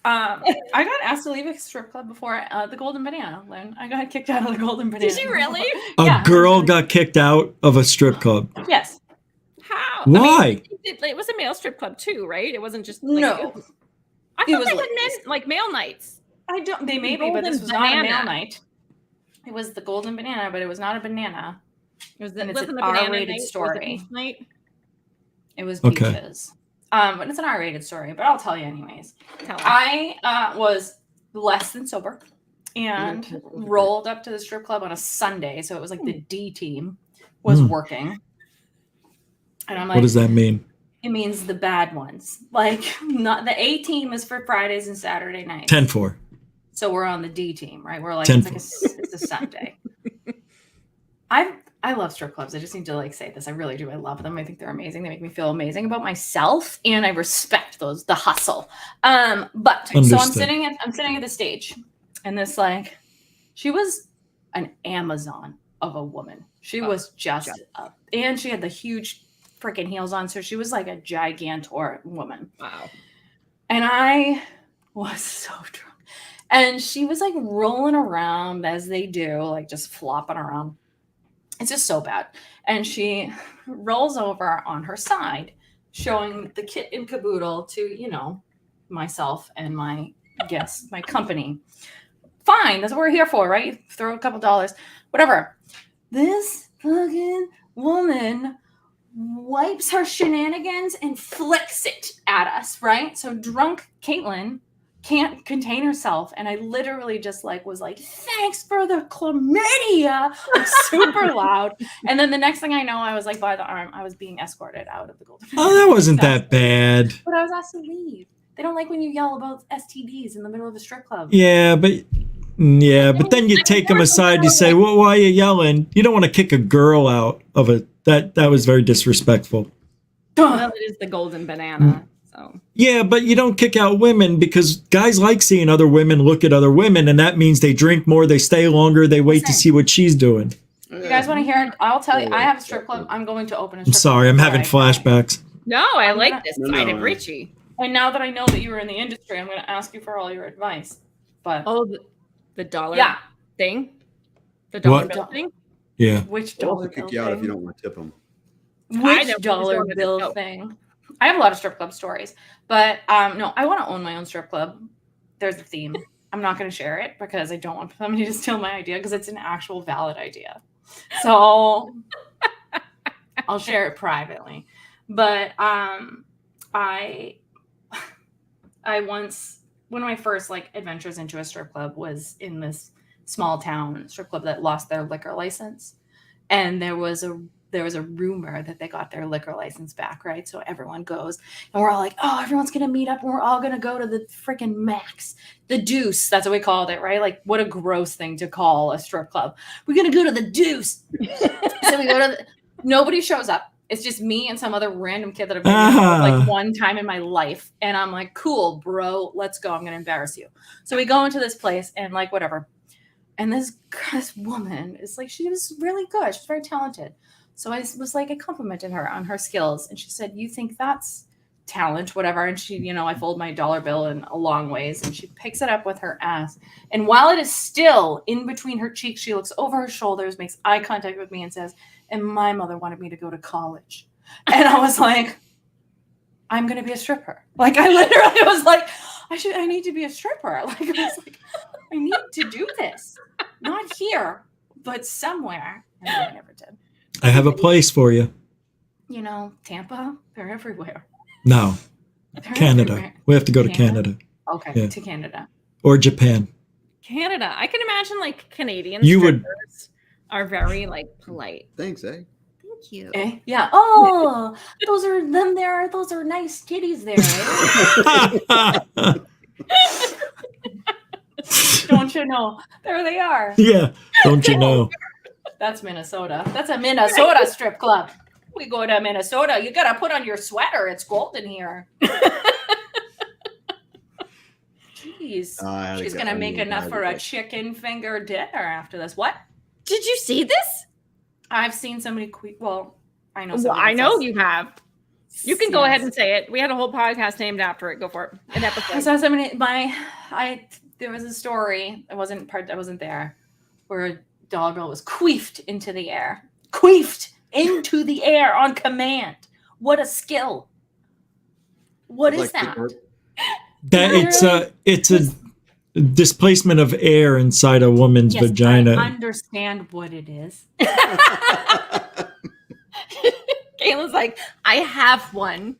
I got asked to leave a strip club before the Golden Banana. Lynn. I got kicked out of the Golden Banana. Did you really? A Yeah. girl got kicked out of a strip club. Yes. How? Why? It was a male strip club too, right? It wasn't just like, No. I It thought was they like- had men like male nights. I don't. They may be, Golden but this was not a Banana. male night. It was the Golden Banana, but it was not a banana. It was And it's wasn't an a banana R-rated night, was it story. beach night? It was Okay. beaches. But it's an R-rated story, but I'll tell you anyways. Tell us. I was less than sober and rolled up to the strip club on a Sunday. So it was like the D team was working. And I'm like, What does that mean? it means the bad ones. Like, not the A team is for Fridays and Saturday nights. 10-4. So we're on the D team, right? We're like, 10-4. it's a Sunday. I love strip clubs. I just need to like say this. I really do. I love them. I think they're amazing. They make me feel amazing about myself, and I respect the hustle. But so I'm sitting at the stage, and this like, she was an Amazon of a woman. She was just up, and she had the huge freaking heels on, so she was like a gigantor woman. Wow. And I was so drunk, and she was like rolling around as they do, like just flopping around. It's just so bad. And she rolls over on her side, showing the kit and caboodle to, you know, myself and my guests, my company. Fine. That's what we're here for, right? Throw a couple dollars, whatever. This fucking woman wipes her shenanigans and flicks it at us, right? So drunk Caitlin can't contain herself, and I literally just like was like, thanks for the chlamydia, like, super loud. And then the next thing I know, I was like by the arm, I was being escorted out of the Golden. Oh, that wasn't that bad. But I was asked to leave. They don't like when you yell about STDs in the middle of a strip club. Yeah, but then you take them aside. You say, "Well, why are you yelling?" You don't want to kick a girl out of it. That was very disrespectful. Well, it is the golden banana. So. Yeah, but you don't kick out women because guys like seeing other women look at other women, and that means they drink more, they stay longer, they wait to see what she's doing. You guys want to hear it? I'll tell you. I have a strip club. I'm going to open a strip club. I'm sorry, I'm having flashbacks. No, I like this side of Richie. And now that I know that you were in the industry, I'm going to ask you for all your advice. But the dollar thing? The What? dollar bill thing? Yeah. Which They'll also dollar bill kick you out if you thing? don't want to tip them. Which dollar bill thing? I have a lot of strip club stories, but no, I want to own my own strip club. There's a theme. I'm not going to share it because I don't want somebody to steal my idea because it's an actual valid idea. So I'll share it privately. But I once, one of my first like adventures into a strip club was in this small town strip club that lost their liquor license, and there was a rumor that they got their liquor license back, right? So everyone goes, and we're all like, oh, everyone's gonna meet up, and we're all gonna go to the freaking Max, the Deuce. That's what we called it, right? Like, what a gross thing to call a strip club. We're gonna go to the Deuce. So we go to nobody shows up. It's just me and some other random kid that I've been with like one time in my life. And I'm like, cool, bro, let's go. I'm going to embarrass you. So we go into this place and like, whatever. And this woman is like, she was really good. She's very talented. So I was like, I complimented her on her skills. And she said, you think that's talent, whatever. And she, you know, I fold my dollar bill in a long ways and she picks it up with her ass. And while it is still in between her cheeks, she looks over her shoulders, makes eye contact with me and says, and my mother wanted me to go to college. And I was like, I'm going to be a stripper. Like, I literally was like, I need to be a stripper. Like, I was like, I need to do this. Not here, but somewhere. And I never did. I have a place for you. You know, Tampa, they're everywhere. No, They're Canada. everywhere. We have to go to Canada. Okay, Yeah. to Canada. Or Japan. Canada. I can imagine like Canadian You would- strippers are very like polite. Thanks, eh? Thank you. Eh? Yeah. Oh, those are them there. Those are nice titties there. Don't you know? There they are. Yeah, don't you know? That's Minnesota. That's a Minnesota strip club. We go to Minnesota. You gotta put on your sweater. It's golden here. Jeez. She's gonna make enough for a chicken finger dinner after this. What? Did you see this? I've seen somebody well, I know. Well, I know you have. You can go ahead and say it. We had a whole podcast named after it. Go for it. An I episode. saw somebody. There was a story. I wasn't there, where a doggo was queefed into the air. Queefed into the air on command. What a skill! What is that? That it's a displacement of air inside a woman's vagina. I understand what it is. Caitlin's like, I have one.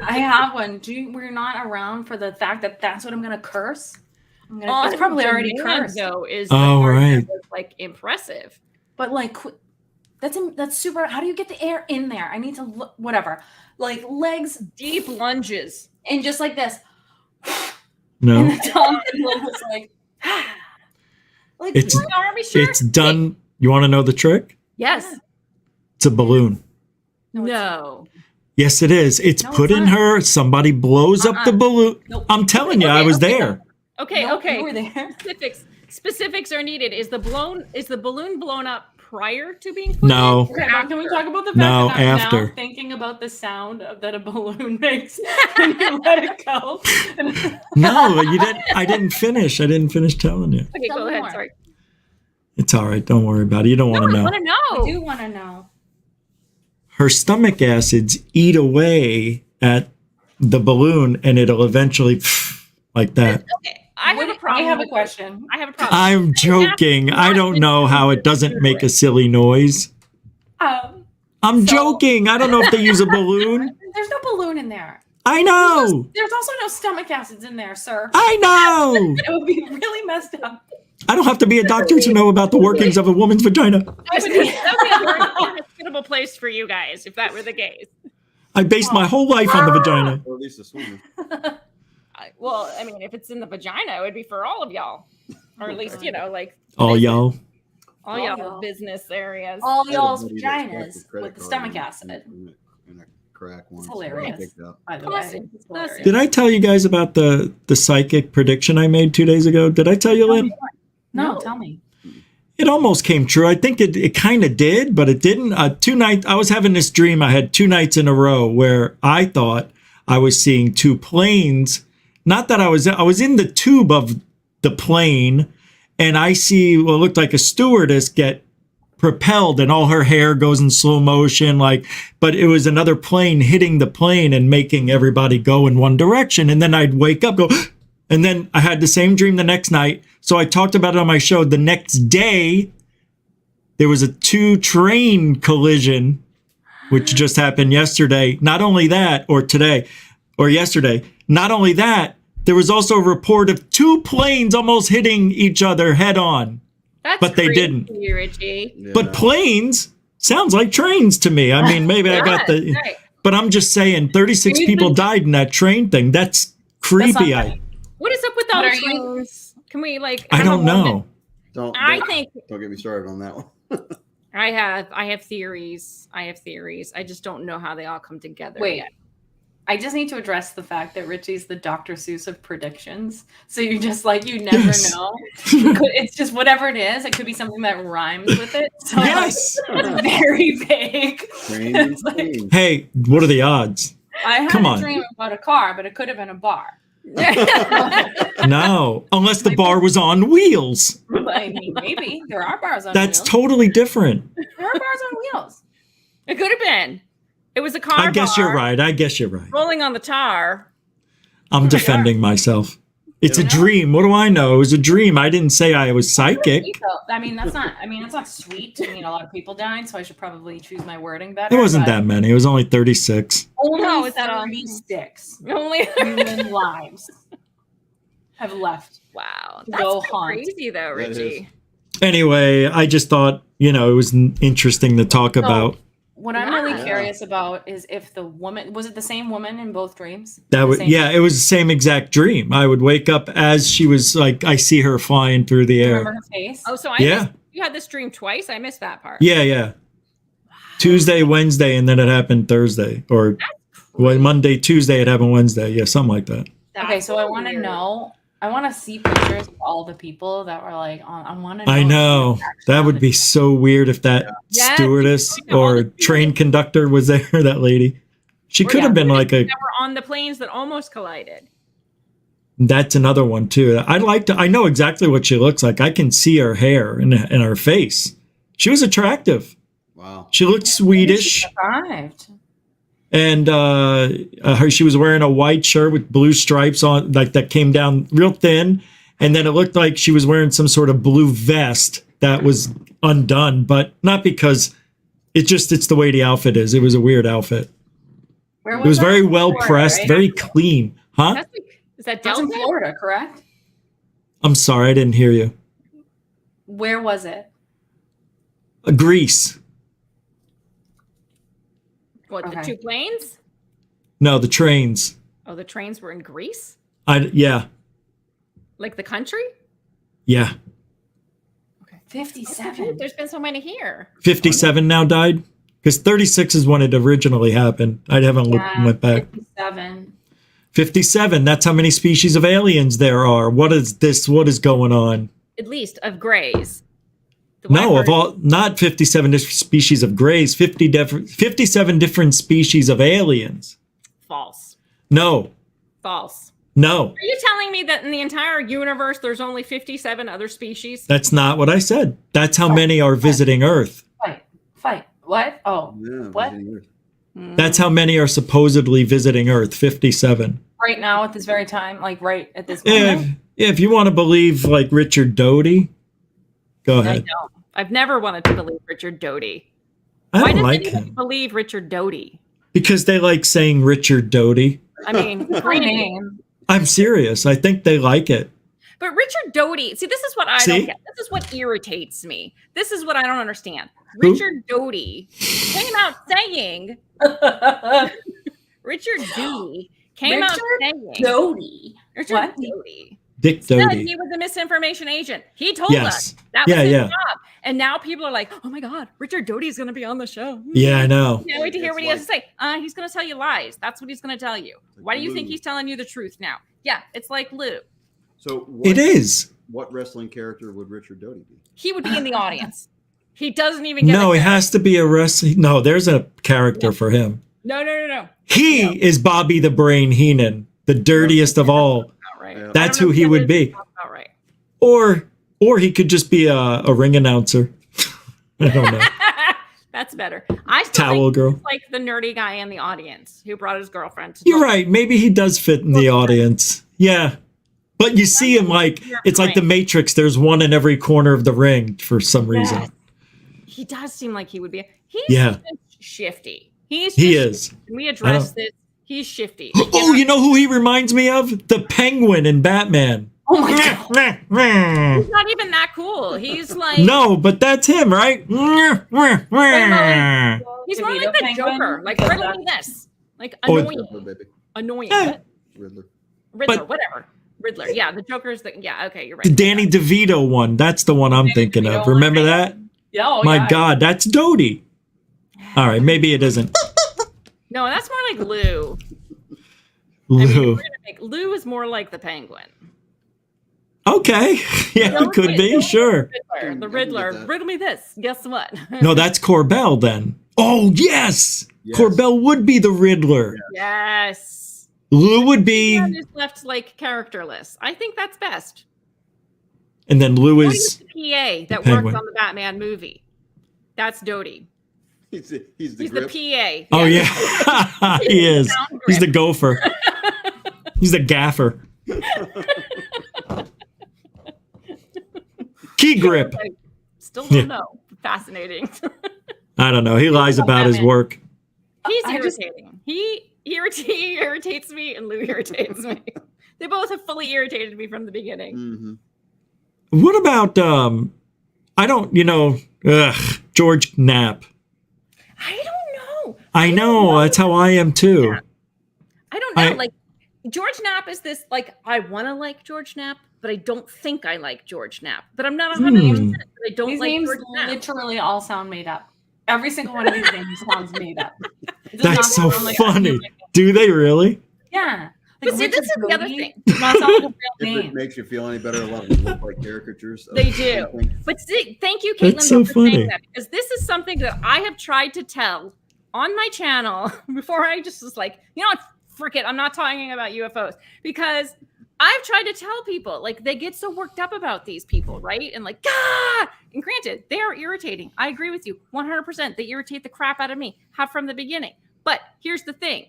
I have one. We're not around for the fact that that's what I'm gonna curse. It's probably already cursed. Though is Oh, the part right. that was, like impressive. But like that's super. How do you get the air in there? I need to look. Whatever. Like legs Deep lunges. and just like this. No, And the top was like. Like It's- what? Army shirt? it's done. You want to know the trick? Yes. It's a balloon. No. Yes, it is. It's No, put it's in not. her. Somebody blows up the balloon. Nope. I'm telling you, I was there. Okay, Nope, okay. you were there. Specifics are needed. Is the balloon blown up prior to being put No. in? Okay, but can we talk about the fact No, that I'm after. now thinking about the sound that a balloon makes when you let it go? No, you didn't. I didn't finish. I didn't finish telling you. Okay, Tell go me ahead. more. Sorry. It's all right. Don't worry about it. You don't want to I know. want to know. I do want to know. Her stomach acids eat away at the balloon, and it'll eventually like that. Okay. I have a problem. I have a with question. I have a problem. I'm joking. I don't know how it doesn't make a silly noise. I'm So- joking. I don't know if they use a balloon. There's no balloon in there. I know. There's also no stomach acids in there, sir. I know. It would be really messed up. I don't have to be a doctor to know about the workings of a woman's vagina. That would be a very hospitable place for you guys if that were the case. I based my whole life on the vagina. Or at least the swimming. Well, I mean, if it's in the vagina, it would be for all of y'all, or at least like All y'all. all y'all business areas. All I had a y'all's buddy that vaginas stuck the credit with the card stomach in- acid, in a crack once. hilarious. Picked up. by the Bless way. you. It's Bless you. hilarious. Did I tell you guys about the psychic prediction I made 2 days ago? Did I tell you, Lynn? No, No. tell me. It almost came true. I think it kind of did, but it didn't. 2 nights, I was having this dream. I had 2 nights in a row where I thought I was seeing 2 planes. Not that I was in the tube of the plane, and I see what looked like a stewardess get propelled, and all her hair goes in slow motion, but it was another plane hitting the plane and making everybody go in one direction. And then I'd wake up, go, and then I had the same dream the next night. So I talked about it on my show. The next day, there was a 2 train collision, which just happened yesterday. Not only that, or today, or yesterday, not only that, there was also a report of 2 planes almost hitting each other head on. That's but they crazy, didn't. Richie. Yeah. But planes sounds like trains to me. I mean, maybe I got the, Right. but I'm just saying 36 people died in that train thing. That's creepy. That's What is up with all What the are you- trains? Can we I have a don't moment? know. I think Don't get me started on that one. I have theories. I just don't know how they all come together. Wait. yet. I just need to address the fact that Richie's the Dr. Seuss of predictions. So you just you never Yes. know. It's just whatever it is. It could be something that rhymes with it. So Yes. it's very vague. Trains and It's like- planes. Hey, what are the odds? I had Come a on. dream about a car, but it could have been a bar. No, unless the bar was on wheels. I mean, maybe there are bars on That's wheels. totally different. There are bars on wheels. It could have been. It was a car. I guess you're bar right. I guess you're right. Rolling on the tar. I'm defending myself. It's a Yeah. dream. What do I know? It was a dream. I didn't say I was psychic. I mean, that's not. I mean, it's not sweet to mean a lot of people died. So I should probably choose my wording better. It wasn't but that many. It was only 36. Only No, is that all? 36 Only. human lives have left. Wow. To That's go so haunt. crazy though, That is. Richie. Anyway, I just thought, it was interesting to talk about. What I'm really Yeah. curious about is if the woman was it the same woman in both dreams? That The would, same- yeah, it was the same exact dream. I would wake up as she was I see her flying through the Remember air. her face? Oh, so Yeah. you had this dream twice. I missed that part. Yeah. Tuesday, Wednesday, and then it happened Thursday. Or Monday, Tuesday, it happened Wednesday. Yeah, something like that. Okay, so I want to weird. know. I want to see pictures of all the people that were on. I want to. I know. That would be so weird if that Yeah. stewardess Yeah, all or the train conductor was there, that lady. She Or, could yeah, have been like a, that were on the planes that almost collided. that's another one too. I know exactly what she looks like. I can see her hair and her face. She was attractive. Wow. She looked Swedish. survived. And she was wearing a white shirt with blue stripes on, that came down real thin. And then it looked like she was wearing some sort of blue vest that was undone, but not because it's the way the outfit is. It was a weird outfit. Where It was that? very well Florida, pressed, right? very clean. Huh? That's like, is that That's in Delta? Florida, correct? I'm sorry, I didn't hear you. Where was it? Greece. What, the Okay. 2 planes? No, the trains. Oh, the trains were in Greece? Yeah. Like the country? Yeah. 57. There's been so many here. 57 now died? Because 36 is when it originally happened. I haven't went back. 57. 57, that's how many species of aliens there are. What is this? What is going on? At least of grays. The No, one of all, not 57 different species of grays, 57 different species of aliens. False. No, False. no, Are you telling me that in the entire universe there's only 57 other species? that's not what I said. That's how many are visiting Earth. Fight. What? Oh, Yeah, What? visiting Earth. That's how many are supposedly visiting Earth, 57. right now at this very time, like right at this moment. If you want to believe like Richard Doty, go I ahead. don't. I've never wanted to believe Richard Doty. I Why don't does like anybody him. believe Richard Doty? Because they like saying Richard Doty. I mean, Her granted, name. I'm serious. I think they like it. but Richard Doty, see, this is what I See? don't get. This is what irritates me. This is what I don't understand. Who? Richard Doty came out saying, Richard Doty came out Richard saying, Doty. Richard What? Doty Dick said Doty. he was a misinformation agent. He told Yes. us that was Yeah, his yeah. job. And now people are like, oh my God, Richard Doty is going to be on the show. Yeah, I know. Can't wait to hear It's what he has to say. He's going to tell you lies. That's what he's going to tell you. Why do you think Lou. he's telling you the truth now? Yeah, it's like Lou. So what, It is. What wrestling character would Richard Doty be? He would be in the audience. He doesn't even get No, a it has to be a wrestling. No, there's a character for him. No. He is Bobby the Brain Heenan, the dirtiest of all. All right. Yeah. That's I don't who know he if would that be. is All right. Or he could just be a ring announcer. I don't know. That's better. I still Towel think girl. he's like the nerdy guy in the audience who brought his girlfriend to You're talk. right. Maybe he does fit in the audience. Yeah. But you see him like, it's like the Matrix. There's one in every corner of the ring for some reason. Yes. He does seem like he would be. He's Yeah. just shifty. He He just is. Can we address this? He's shifty. Oh, you know who he reminds me of? The Penguin in Batman. Oh my God. He's not even that cool. He's like No, but that's him, right? he's more DeVito like the penguin? Joker. Like Because riddle that's- me this. Like Oh, annoying. Riddler, baby. Annoying. Eh. Riddler. Riddler, but- whatever. Riddler. Yeah, the Joker's the okay, you're right. Danny DeVito one. That's the one I'm thinking of. DeVito Remember one. that? Yeah, oh, My yeah. God, that's Doty. All right, maybe it isn't. No, that's more like Lou. I mean, Lou. we're gonna make Lou is more like the Penguin. Okay. Yeah, it could be, sure. Riddler, the I Riddler. get that. Riddle me this. Guess what? No, that's Corbell then. Oh, yes. Yes. Corbell would be the Riddler. Yes. Lou would be, One is left like characterless. I think that's best. and then Lou Doty is, the PA that Penguin. works on the Batman movie. That's Doty. He's the He's grip. the PA. oh, yeah. He is. Sound He's the grip. gopher. He's the gaffer. Key grip. I still Yeah. don't know. Fascinating. I don't know. He lies about his work. He's I just- irritating. He irritates me, and Lou irritates me. They both have fully irritated me from the beginning. Mhm. What about, I don't, George Knapp. I don't know. I know. That's how I am too. Yeah. I don't know. I- Like George Knapp is this like I want to like George Knapp, but I don't think I like George Knapp. But I'm not 100%. I don't These like names George Knapp. literally all sound made up. Every single one of these names sounds made up. It does That's not so sound like funny. actually- Do they really? Yeah. But see, this Richard is the other Doty thing. does not sound like a real If it name. makes you feel any better, a lot of them look like caricatures. of They do. something. But see, thank you, Caitlin, That's so for saying funny. that because this is something that I have tried to tell on my channel before I just was like, you know what, frick it, I'm not talking about UFOs because I've tried to tell people like they get so worked up about these people, right? And like, ah! And granted, they are irritating. I agree with you 100%. They irritate the crap out of me, have from the beginning. But here's the thing: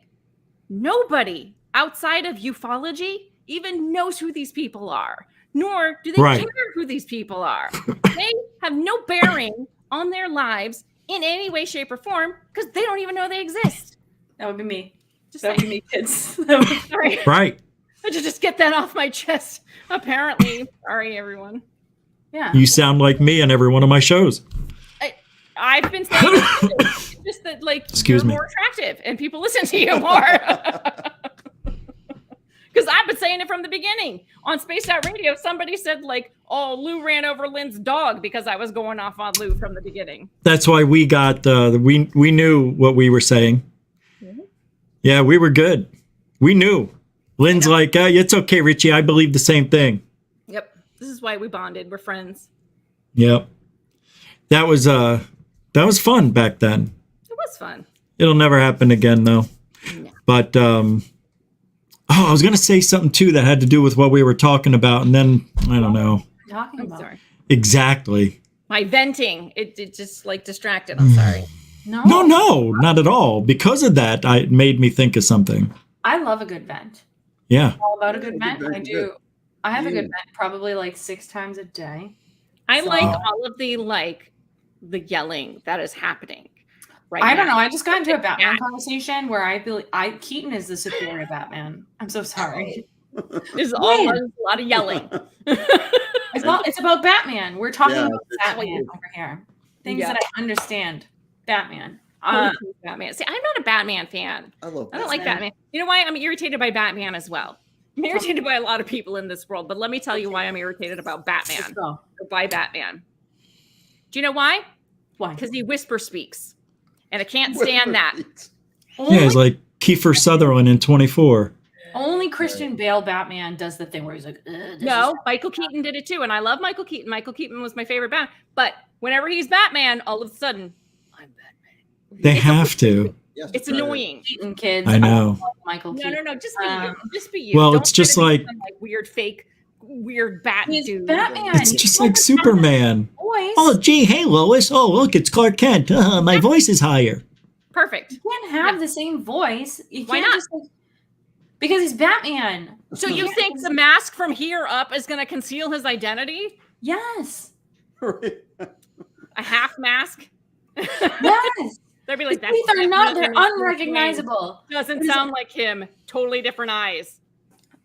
nobody outside of ufology even knows who these people are, nor do they Right. care who these people are. They have no bearing on their lives in any way, shape, or form because they don't even know they exist. That would be me. Just That would saying. be kids. Sorry. Right. I should just get that off my chest. Apparently. Sorry, everyone. Yeah. You sound like me on every one of my shows. I've been saying it's just that, like, Excuse you're me. more attractive and people listen to you more. Because I've been saying it from the beginning. On Spaced Out Radio, somebody said, like, oh, Lou ran over Lynn's dog because I was going off on Lou from the beginning. That's why we got, we knew what we were saying. Mhm. Yeah, we were good. We knew. Lynn's like, it's okay, Richie. I believe the same thing. Yep. This is why we bonded. We're friends. Yep. That was fun back then. It was fun. It'll never happen again, though. No. But, I was going to say something, too, that had to do with what we were talking about. And then, I don't know. Talking I'm about. sorry. Exactly. My venting, it just, like, distracted. I'm sorry. No. No, not at all. Because of that, it made me think of something. I love a good vent. Yeah. All about a good Yeah, vent. good I vent, do. good. I have a good Yeah. vent probably like 6 times a day. I So- like all of the, like, the yelling that is happening right I don't now. know. I just got into a Batman Yeah. conversation where I feel Keaton is the superior Batman. I'm so sorry. There's a lot of yelling. It's about Batman. We're talking Yeah, about it's Batman cool. over here. Things Yeah. that I understand. Batman. Batman. See, I'm not a Batman fan. I love I don't like Batman. Batman. You know why? I'm irritated by Batman as well. I'm irritated by a lot of people in this world, but let me tell you why I'm irritated about Let's Batman go. or by Batman. Do you know why? Why? Because he whisper speaks, and I can't stand that. Yeah, it's like Kiefer Sutherland in 24. Only Christian Bale Batman does the thing where he's like, "Ugh, this No, is-" Michael Keaton did it too, and I love Michael Keaton. Michael Keaton was my favorite Batman, but whenever he's Batman, all of a sudden, I'm Batman. They It's have to. Yes, It's right. annoying. Keaton kids. I know. love Michael No, Keaton. just be you. Just be you. Well, Don't it's try to just be like- some, weird fake, weird bat He's dude. Batman. It's He's just like like a Superman. Voice. Oh, gee, hey, Lois. Oh, look, it's Clark Kent. My voice is higher. Perfect. You can't have the same voice. You Why can't not? just like, because he's Batman. So you think the mask from here up is going to conceal his identity? Yes. A half mask? Yes. They'd be like, His teeth are not, they're definitely unrecognizable. Doesn't What is sound like him. Totally different eyes.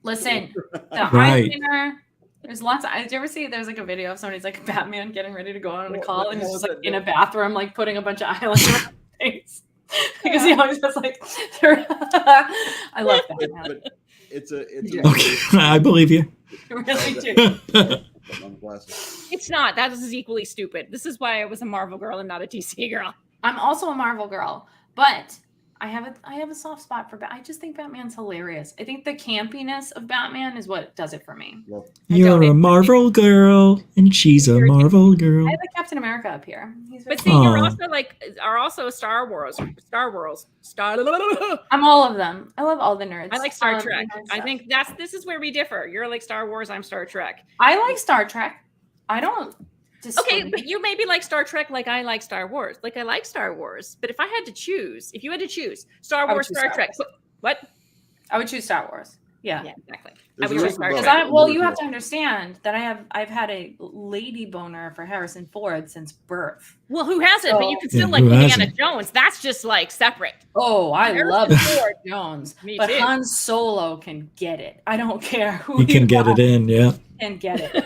Listen, the Right. eyeliner. There's lots of. Did you ever see? There's like a video of somebody's like Batman getting ready to go on a call, and it was like in a bathroom, like putting a bunch of eyeliner on his face because he always has like. I love Batman. But it's a Okay, I believe you. I really do. on the glasses. It's not. That is equally stupid. This is why I was a Marvel girl and not a DC girl. I'm also a Marvel girl, but I have a soft spot for Batman. I just think Batman's hilarious. I think the campiness of Batman is what does it for me. Well, You're a Marvel girl, and she's a Marvel girl. I have a Captain America up here. He's But very- see, you're Aw. also are also Star Wars. I'm all of them. I love all the nerds. I like Star and Trek. nerd I stuff. think this is where we differ. You're like Star Wars. I'm Star Trek. I like Star Trek. I don't. Okay, disagree. but you maybe like Star Trek like I like Star Wars. Like I like Star Wars. But if I had to choose, if you had to choose Star would Wars, choose Star Star Trek, what? I would choose Star Wars. Yeah. Yeah, exactly. There's I a would reason choose Star for Because Trek. both. well, you have to understand that I've had a lady boner for Harrison Ford since birth. Well, who hasn't? But you So- can still Yeah, like who Indiana hasn't? Jones. That's just like separate. Oh, I Harrison love Ford. Ford Jones, Me but too. Han Solo can get it. I don't care who You can get it in, yeah. can get it.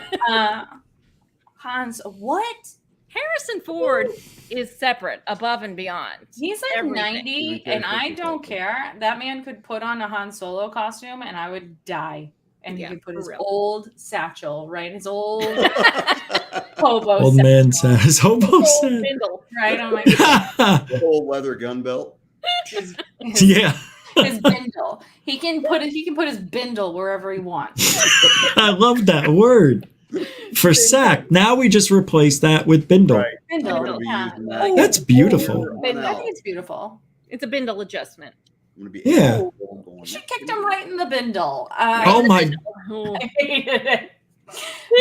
Hans, what? Harrison Ford is separate, above and beyond. He's like Everything. 90, and I don't care. That man could put on a Han Solo costume, and I would die. And Yeah, he could put for his real. old satchel, right? His old hobo Old satchel, man says, hobo Old said. Bindle. right on my The whole leather gun belt. his, Yeah, his bindle. He can put his bindle wherever he wants. I love that word. For sack, now we just replace that with bindle. Right. Bindle, I'm gonna be yeah. using that. That's beautiful. On Bindle. I out. think it's beautiful. It's a Bindle adjustment. I'm gonna be Yeah. going. She kicked him right in the bindle. Oh my, Oh, I hated it.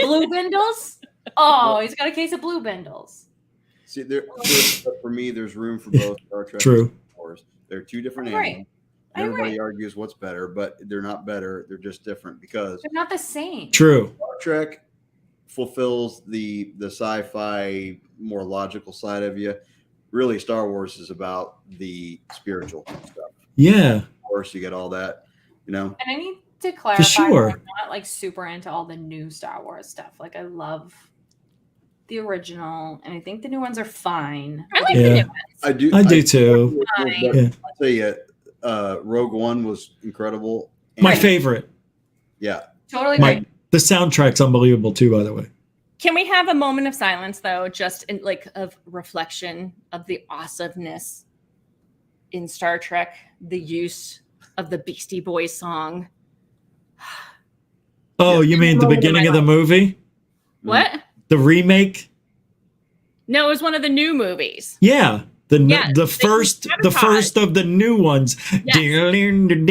Blue bindles? Oh, he's got a case of blue bindles. See, for me, there's room for both Star Trek True. and Star Wars. They're two different I agree. animals. I Everybody agree. argues what's better, but they're not better. They're just different because They're not the same. true. Star Trek fulfills the sci-fi, more logical side of you. Really, Star Wars is about the spiritual stuff. Yeah. Wars, you get all that, you know. And I need to clarify, sure. I'm not like super into all the new Star Wars stuff. Like I love the original, and I think the new ones are fine. I like Yeah. the new ones. I do too. But Yeah. I'll tell you, Rogue One was incredible. My And- favorite. Yeah. Totally My agree. the soundtrack's unbelievable too, by the way. Can we have a moment of silence though, just in like of reflection of the awesomeness in Star Trek, the use of the Beastie Boys song. Oh, you mean the beginning of the movie? What? The remake? No, it was one of the new movies. Yeah. The Yeah, they first sabotaged. of the new ones.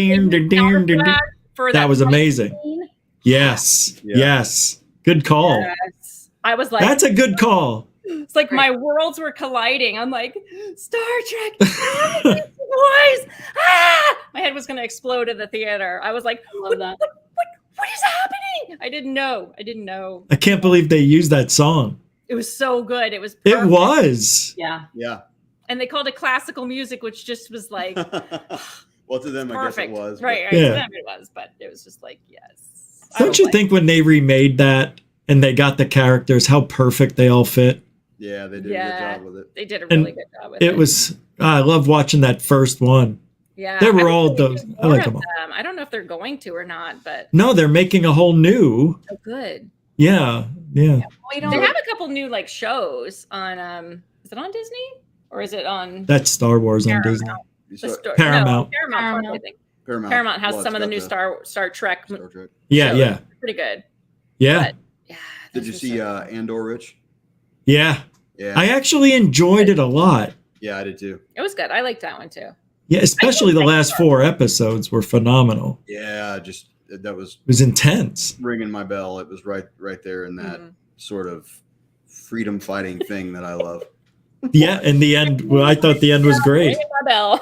Soundtrack for That was amazing. scene. Yes. Yeah. Yes. Good call. Yes. I was like, That's a good call. it's like my worlds were colliding. I'm like, Star Trek, Beastie Boys. Ah! My head was going to explode in the theater. I was like, I love that. what is happening? I didn't know. I can't believe they used that song. It was so good. It was It perfect. was. Yeah. Yeah. And they called it classical music, which just was like Well, to them, I guess it perfect. was. but- Right. Yeah. To them it was, but it was just like, yes. I Don't was you like, think when they remade that and they got the characters, how perfect they all fit? Yeah, they did a Yeah. good job with it. they did a And really good job with It was, I love watching that first one. Yeah. They were I all hope they those. do I more like of them all. them. I don't know if they're going to or not, but No, they're making a whole new. oh, good. Yeah. Yeah. We They don't. have a couple new like shows on is it on Disney or is it on That's Star Wars on Paramount. Disney. You the saw store? Paramount. No, Paramount. Paramount. I think Paramount. Paramount has Well, some of the it's new got Star Trek. Star Trek. Yeah. shows. Yeah. Pretty good. Yeah. But, yeah. Did those you were see so good. Andor, Rich? Yeah. Yeah. I actually enjoyed it a lot. Yeah, I did too. It was good. I liked that one too. Yeah. Especially the last 4 episodes were phenomenal. Yeah, just that was It was intense. ringing my bell. It was right there in that Mhm. sort of freedom fighting thing that I love. Yeah. In the end, well, I thought the end was great. Ringing my bell.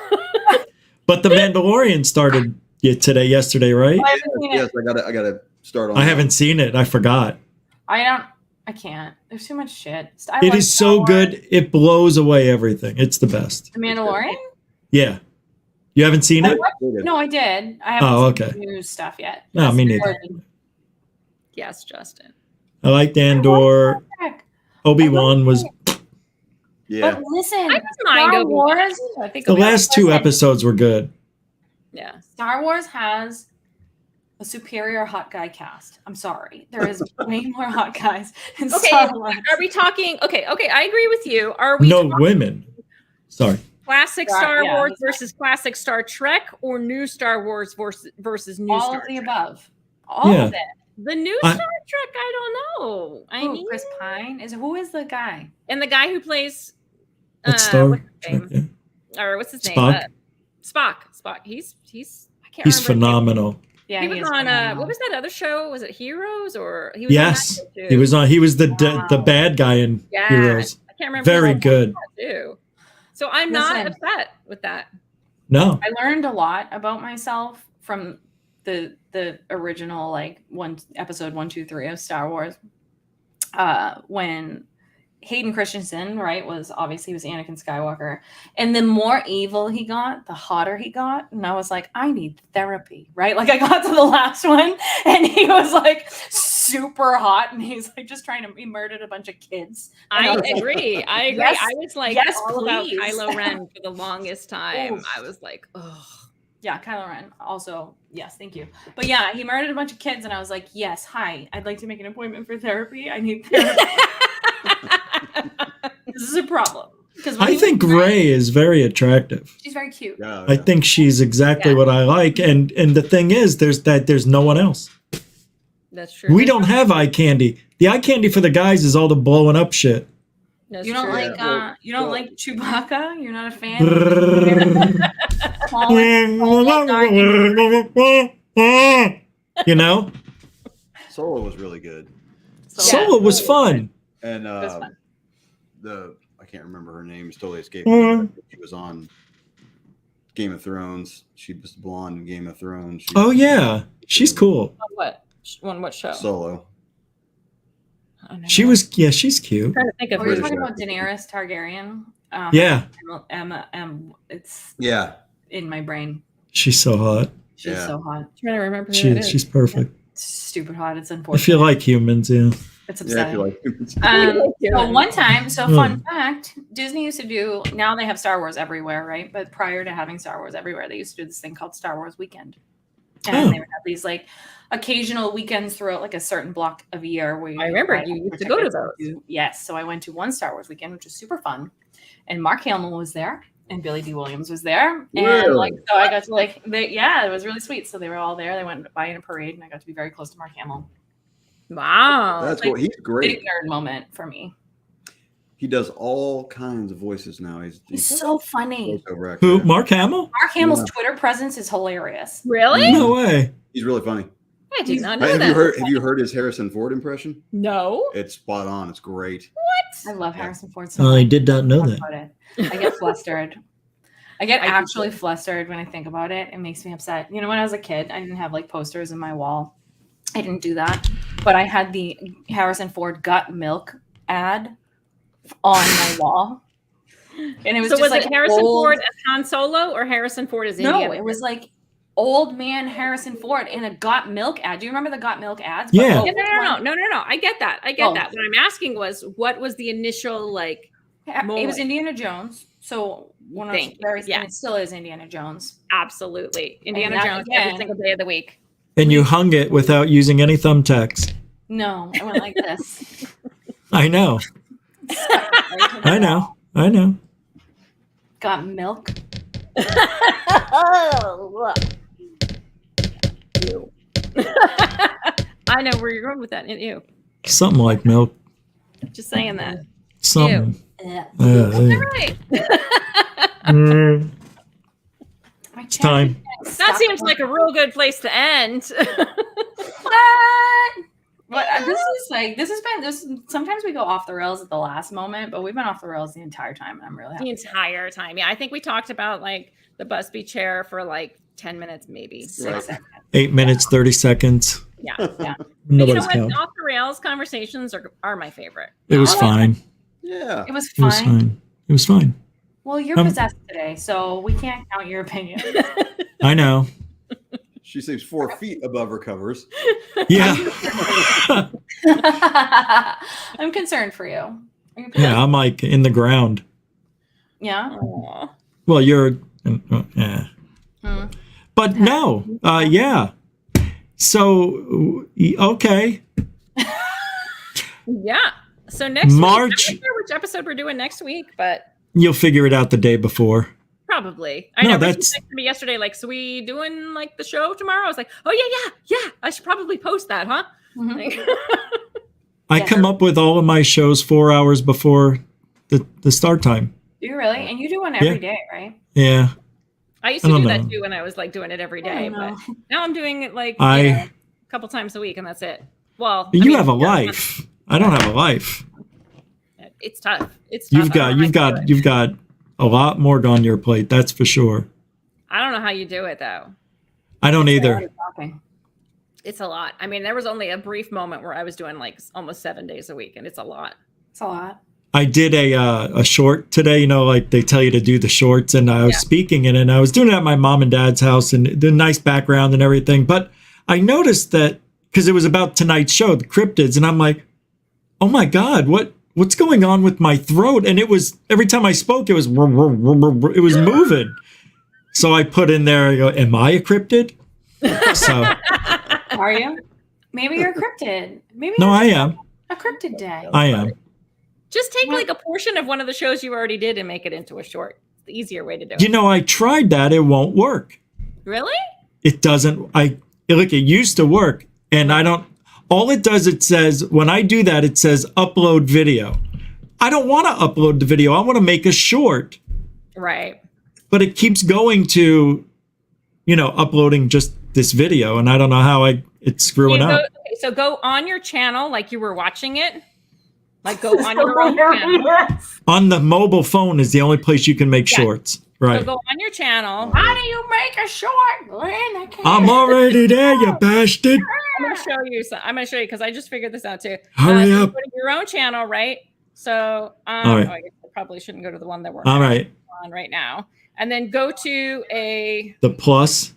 But the Mandalorian started yesterday, right? I haven't seen Yes, it. I gotta start on. I that. haven't seen it. I forgot. I can't. There's too much shit. It is so good. It blows away everything. It's the best. The Mandalorian? Yeah. You haven't seen it? No, I did. I haven't Oh, seen okay. the new stuff yet. No, me neither. Or- Yes, Justin. I liked Andor. Heck. Obi-Wan was Yeah, But listen, I just mind Star Obi-Wan. Wars. I think the Obi-Wan- last 2 episodes were good. Yeah. Star Wars has a superior hot guy cast. I'm sorry. There is way more hot guys in Okay, Star Wars. are we talking? Okay, I agree with you. Are we No talking women. Sorry. classic Right, Star yeah, Wars that's right. versus classic Star Trek or new Star Wars versus new All Star of the Trek? above. All Yeah. of it. The new I- Star Trek, I don't know. I Who, mean, Chris Pine who is the guy? and the guy who plays That's Star what's his Trek. name? Yeah. Or what's his name? Spock. Spock. He's I can't He's remember. phenomenal. Yeah, He was is on phenomenal. what was that other show? Was it Heroes or he was Yes. on that show, too. He was the Wow. the bad guy in Yeah, Heroes. I can't remember. Very his name good. too. So I'm not Listen. upset with that. No. I learned a lot about myself from the original like episode 1, 2, 3 of Star Wars. When Hayden Christensen, right, was Anakin Skywalker, and the more evil he got, the hotter he got, and I was like, I need therapy, right? Like I got to the last one, and he was like super hot, and he's like just he murdered a bunch of kids. And I was like, agree. Yes, I was like yes, all about please. Kylo Ren for the longest time. Oof. I was like, oh. Yeah, Kylo Ren. Also, yes, thank you. But yeah, he murdered a bunch of kids, and I was like, yes, hi, I'd like to make an appointment for therapy. I need therapy. This is a problem. Because I think Rey is very attractive. she's very cute. yeah, I think she's exactly Yeah. what I like. And the thing is, there's no one else. That's true. We don't have eye candy. The eye candy for the guys is all the blowing up shit. That's You don't true. like well, you don't well- like Chewbacca? You're not a fan? You know, Solo was really good, Solo was fun. and was fun. I can't remember her name. It's totally escaped me. She was on Game of Thrones. She was blonde in Game of Thrones. She- Oh yeah, she's cool. On what? On what show? Solo. I don't know. She's cute. I'm trying to think of Are you her. talking about Daenerys Targaryen? Yeah, Emma, it's Yeah, in my brain. She's so hot. She's Yeah. so hot. I'm trying to remember who it is. She's perfect. Stupid hot. It's I unfortunate. feel like humans, yeah. It's Yeah, I upsetting. feel like So one time, Hmm. fun fact, Disney used to do, now they have Star Wars everywhere, right? But prior to having Star Wars everywhere, they used to do this thing called Star Wars Weekend. And Oh. they would have these like occasional weekends throughout like a certain block of year where I remember buy you used to extra go to tickets those. to- Yes. So I went to one Star Wars weekend, which was super fun. And Mark Hamill was there and Billy D. Williams was there. And Really? like, so I got to like, yeah, it was really sweet. So they were all there. They went by in a parade and I got to be very close to Mark Hamill. Wow. That's like, what he's Big great. nerd moment for me. He does all kinds of voices now. He's so funny. voiceover actor. Who? Mark Hamill? Mark Hamill's Yeah. Twitter presence is hilarious. Really? No way. He's really funny. I did not know Have that. you heard his Harrison Ford impression? No. It's spot on. It's great. I love Harrison Ford so I much. did not know that. About it. I get flustered. I get I do actually flustered when I think about it. It makes me upset. You know, when I was a kid, I didn't have like posters in my wall. I didn't do that. But I had the Harrison Ford Got Milk ad on my wall. And it was So just was like it Harrison old- Ford as Han Solo or Harrison Ford as No, Indiana? it was like old man Harrison Ford in a Got Milk ad. Do you remember the Got Milk ads? Yeah. No. I get that. I get Oh. that. What I'm asking was, what was the initial like? It was Moment. Indiana Jones. So one of Thank you. very, Yeah. and it still is Indiana Jones. Absolutely, Indiana that Jones again- every single day of the week. And you hung it without using any thumbtacks. No, I went like this. I know. I know. I know. Got milk. Oh, look. I know where you're going with that. You. Something like milk. Just saying that. Something. Yeah. Uh, All right. mm, My it's time. That seems like a real good place to end. What? But this has been this. Sometimes we go off the rails at the last moment, but we've been off the rails the entire time. And I'm really The happy. entire time. Yeah, I think we talked about like the Busby chair for like 10 minutes, maybe. 6 Right. seconds. 8 minutes, 30 seconds. Yeah. Yeah. Nobody's But you know count. what? Off the rails conversations are my favorite. It was Oh. fine. Yeah. It was It was fine. fine. It was fine. Well, you're Um, possessed today, so we can't count your opinion. I know. She sleeps 4 feet above her covers. Yeah. I'm concerned for you. Are you Yeah, I'm like in the ground. Yeah. Aw. Well, you're, yeah. Hmm. But no, yeah. So, okay. Yeah. So next March- week, I'm not sure which episode we're doing next week, but You'll figure it out the day before. probably. I No, know Richie that's- texted me yesterday, like, so we doing like the show tomorrow? I was like, oh yeah. I should probably post that, huh? Mhm. Like, I Yeah. come up with all of my shows 4 hours before the start time. Do you really? And you do one every day, right? Yeah. I used I to don't do that know. too when I was like doing it every day, I but know. now I'm doing it like I- a couple times a week, and that's it. Well, I You mean, have a yeah, life. I don't have a life. It's tough. It's tough. You've I don't know how you do it. you've got a lot more on your plate. That's for sure. I don't know how you do it though. I don't It's a lot either. of talking. It's a lot. I mean, there was only a brief moment where I was doing like almost 7 days a week, and it's a lot. It's a lot. I did a short today, you know, like they tell you to do the shorts, and I was speaking in it, and I was doing it at my mom and dad's house, and the nice background and everything. But I noticed that because it was about tonight's show, the cryptids, and I'm like, oh my God, what's going on with my throat? And it was every time I spoke, it was moving. So I put in there, I go, am I a cryptid? So Are you? Maybe you're a cryptid. Maybe no, it's I am. a cryptid day. I am. Just take like a portion of one of the shows you already did and make it into a short. It's the easier way to do it. You know, I tried that. It won't work. Really? It doesn't. Look, it used to work, and I don't. All it does, it says when I do that, it says upload video. I don't want to upload the video. I want to make a short, Right. but it keeps going to, you know, uploading just this video, and I don't know how it's screwing up. Okay, so go on your channel like you were watching it. Like go on your own channel. On the mobile phone is the only place you can make Yeah. shorts, right? So go on your channel. How do you make a short, Glenn? I can't. I'm already there, you bastard. I'm gonna show you. I'm gonna show you because I just figured this out too. Hurry you up. Go to your own channel, right? So, All right. I guess I probably shouldn't go to the one that we're All right. on right now. and then go to the plus.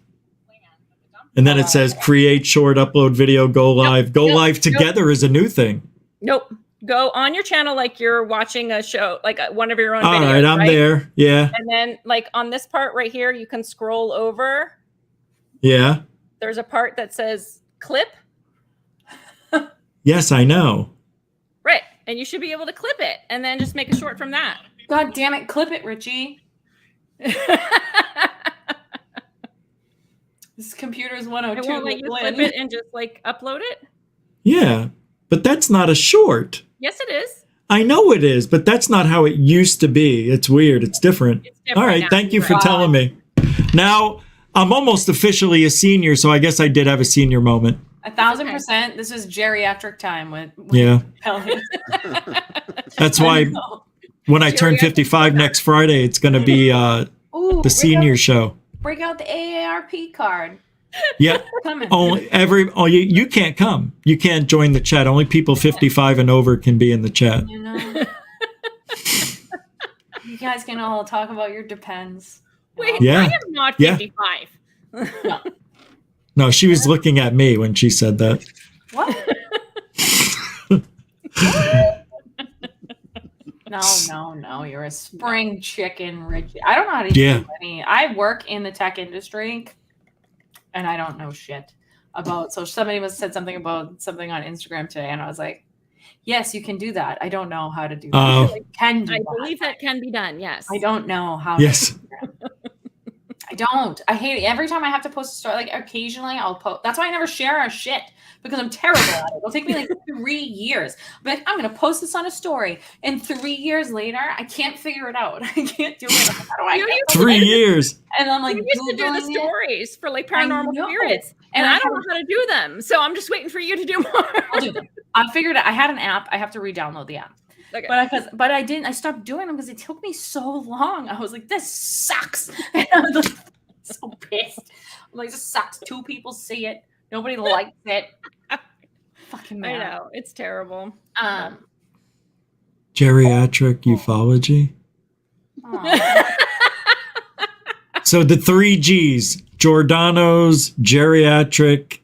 And then it says create short, upload video, go live. Go live together is a new thing. Nope. Go on your channel like you're watching a show, like one of your own videos. All right, I'm there. Yeah. And then like on this part right here, you can scroll over. Yeah. There's a part that says clip. Yes, I know. Right. And you should be able to clip it and then just make a short from that. God damn it, clip it, Richie. This computer's 102. It won't let you clip it and just like upload it? Yeah, but that's not a short. Yes, it is. I know it is, but that's not how it used to be. It's weird. It's different. It's different All right, now. thank you for telling me. Now, I'm almost officially a senior, so I guess I did have a senior moment. 1,000%. This is geriatric time with Yeah. Hurley. That's why when I turn 55 next Friday, it's going to be the senior show. Break out the AARP card. Yeah. Coming. You can't come. You can't join the chat. Only people 55 and over can be in the chat. You know? You guys can all talk about your depends. Wait, Yeah. I am not 55. No. No, she was looking at me when she said that. What? No. You're a spring chicken, Richie. I don't know how to do any. I work in the tech industry, and I don't know shit about. So somebody must said something about something on Instagram today, and I was like, "Yes, you can do that." I don't know how to do that. I believe that can be done. Yes. I don't know how. Yes. I don't. I hate it. Every time I have to post a story, like occasionally I'll post. That's why I never share our shit because I'm terrible at it. It'll take me like 3 years. I'm like, I'm going to post this on a story. And 3 years later, I can't figure it out. I can't do it. How do I get 3 years. And I'm like, you used to do the stories for like paranormal spirits. And I don't know how to do them. So I'm just waiting for you to do more. I'll do them. I figured out. I had an app. I have to re-download the app. Okay. But I didn't. I stopped doing them because it took me so long. I was like, this sucks. And I was like, so pissed. I'm like, this sucks. 2 people see it. Nobody likes it. Fucking man. I know. It's terrible. Geriatric ufology. So the 3 G's: Giordano's, geriatric.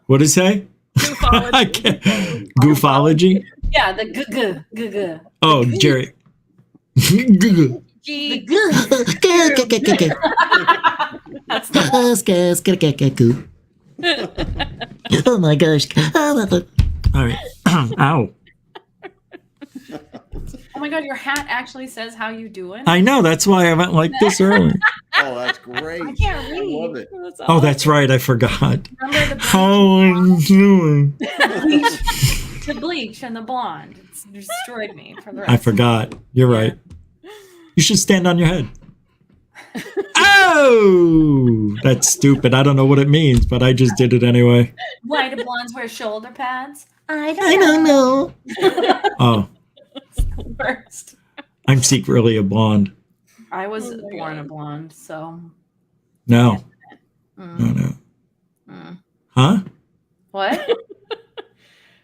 What did it say? Goofology. Goofology. Yeah, the g. Oh, Jerry. G. That's the Oh my gosh. All right. Ow. Oh my god, your hat actually says how you doing. I know. That's why I went like this earlier. Oh, that's great. I can't read. I love it. Oh, that's right. I forgot. Remember the How I'm doing. the bleach and the blonde. It's destroyed me for the rest. I forgot. You're right. You should stand on your head. Oh, that's stupid. I don't know what it means, but I just did it anyway. Why do blondes wear shoulder pads? I don't know. Oh, It's the worst. I'm secretly a blonde. I was born a blonde, so. No. Mm. No. Mm. Huh? What?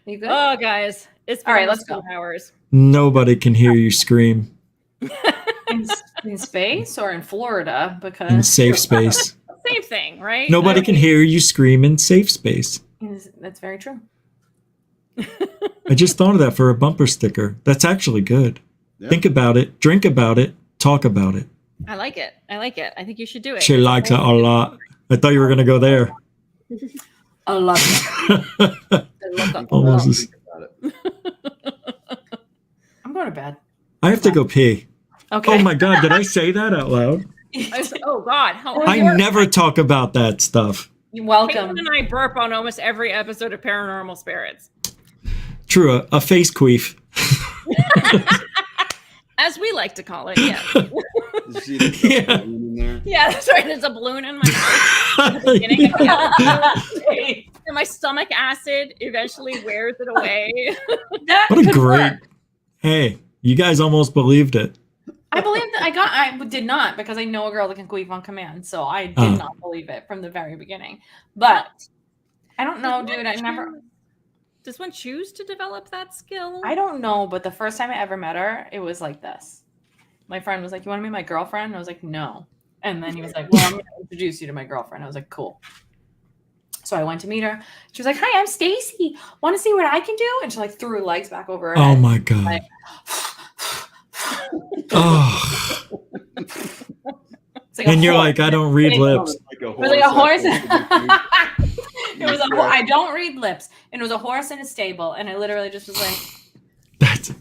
You good? Oh, guys. It's been All right, almost let's go. 2 hours. Nobody can hear you scream in space or in Florida? Because in safe space. Same thing, right? Nobody can hear you scream in safe space. That's very true. I just thought of that for a bumper sticker. That's actually good. Yeah. Think about it, drink about it, talk about it. I like it. I think you should do it. She likes it a lot. I thought you were going to go there. I love it. Almost as- I'm going to bed. I have to go pee. Okay. Oh my God, did I say that out loud? Oh, God. I never talk about that stuff. You're welcome. Caitlin and I burp on almost every episode of Paranormal Spirits. True, a face queef. As we like to call it, yeah. You see the Yeah. in there? Yeah, that's right. There's a balloon in my mouth. At the beginning of the episode. And my stomach acid eventually wears it away. What a great. Hey, you guys almost believed it. I believe that I did not because I know a girl that can queef on command, so I did not believe it from the very beginning. But I don't know, dude. I never. Does one choose to develop that skill? I don't know, but the first time I ever met her, it was like this. My friend was like, "You want to be my girlfriend?" And I was like, "No." And then he was like, well, I'm going to introduce you to my girlfriend. I was like, cool. So I went to meet her. She was like, hi, I'm Stacy. Want to see what I can do? And she like threw her legs back over her head. Oh my God. Like, Oh. it's like And you're like, I don't read lips. It was like a horse. It was a I don't read lips. And it was a horse in a stable. And I literally just was like, That's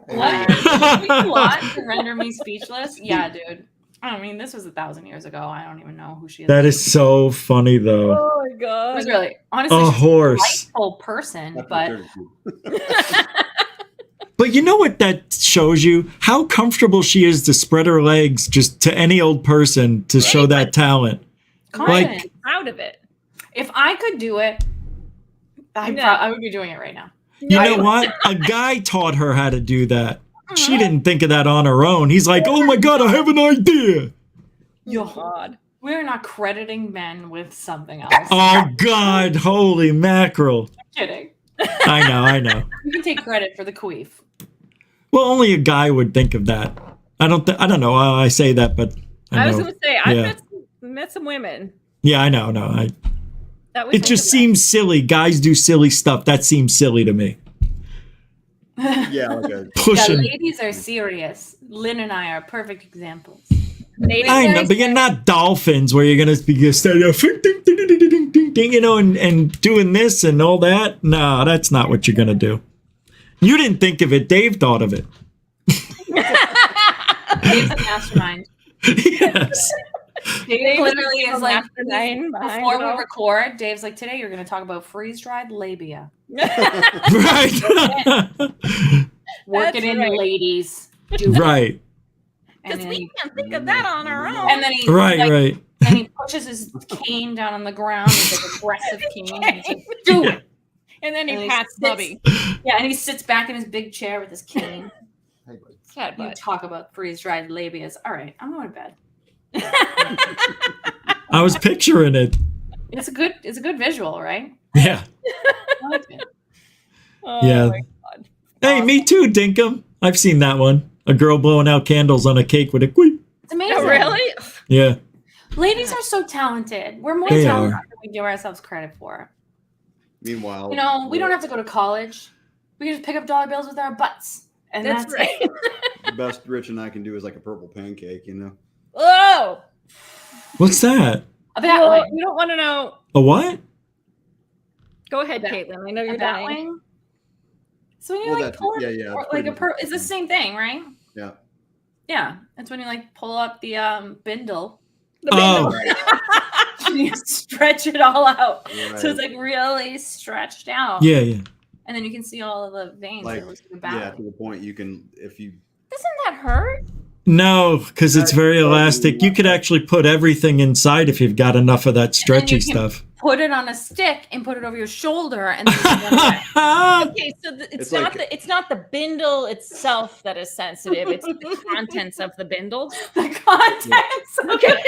what? It takes a lot to render me speechless. Yeah, dude. I mean, this was 1,000 years ago. I don't even know who she is. that is so funny though. Oh my It god. was really, honestly, A she's horse. a delightful person, but But you know what that shows you? How comfortable she is to spread her legs just to any old person to show that talent. confident. Like, Proud of it. If I could do it, I would be doing it right now. you know what? A guy taught her how to do that. She Uh-huh. didn't think of that on her own. He's like, oh my God, I have an idea. Yo, God. we're not crediting men with something else. Oh God, holy mackerel. Kidding. I know. You can take credit for the queef. Well, only a guy would think of that. I don't know why I say that, but I was know. gonna say I've Yeah. met some women. Yeah, I know. No, That was it just seems silly. Guys do silly stuff. That seems silly to me. Yeah, like a Yeah, Pushing. ladies are serious. Lynn and I are perfect examples. I know, but you're not dolphins where you're gonna be standing there, ding, ding, ding, ding, ding, ding, ding, you know, and doing this and all that. No, that's not what you're gonna do. You didn't think of it. Dave thought of it. Dave's a mastermind. Yes. Dave literally is like, mastermind behind before it we all. record, Dave's like, today you're going to talk about freeze-dried labia. Right. Work That's it in, right. ladies. Do it. Right. And Because then, we he, can't think of that on our own. and then he Right. like, Right. and he pushes his cane down on the ground with like aggressive cane. And he's like, do it. And then And he he pats sits- Bubby. Yeah, and he sits back in his big chair with his cane. Hey, buddy. Sad You butt. talk about freeze-dried labias. All right, I'm going to bed. I was picturing it. It's a good visual, right? Yeah. I like it. Oh Yeah. my God. Hey, me too, Dinkum. I've seen that one. A girl blowing out candles on a cake with a queep. It's amazing. Oh, really? Yeah. Ladies are so talented. We're more They talented are. than we give ourselves credit for. Meanwhile, You know, we don't have to go to college. We can just pick up dollar bills with our butts. And That's that's right. it. the best Rich and I can do is like a purple pancake, you know. Oh, What's that? A bat well, wing. you don't want to know. A what? Go ahead, Bat- Caitlin. I know A you're bat dying. wing. So when you Well, like that's- pull it, yeah, yeah, or it's like pretty a much it's the the same thing, right? Yeah. Yeah, it's when you like pull up the bindle The Oh. and you stretch it all out, Right. so it's like really stretched out. Yeah, yeah. And then you can see all of the veins. Like, It looks like a bat Yeah, wing. to the point you can, if you Doesn't that hurt? No, because it's very elastic. You could actually put everything inside if you've got enough of that stretchy you can- stuff. Put it on a stick and put it over your shoulder, and then you can run away. Okay, so it's It's not like- it's not the bindle itself that is sensitive. It's the contents of the bindle. The contents. Okay.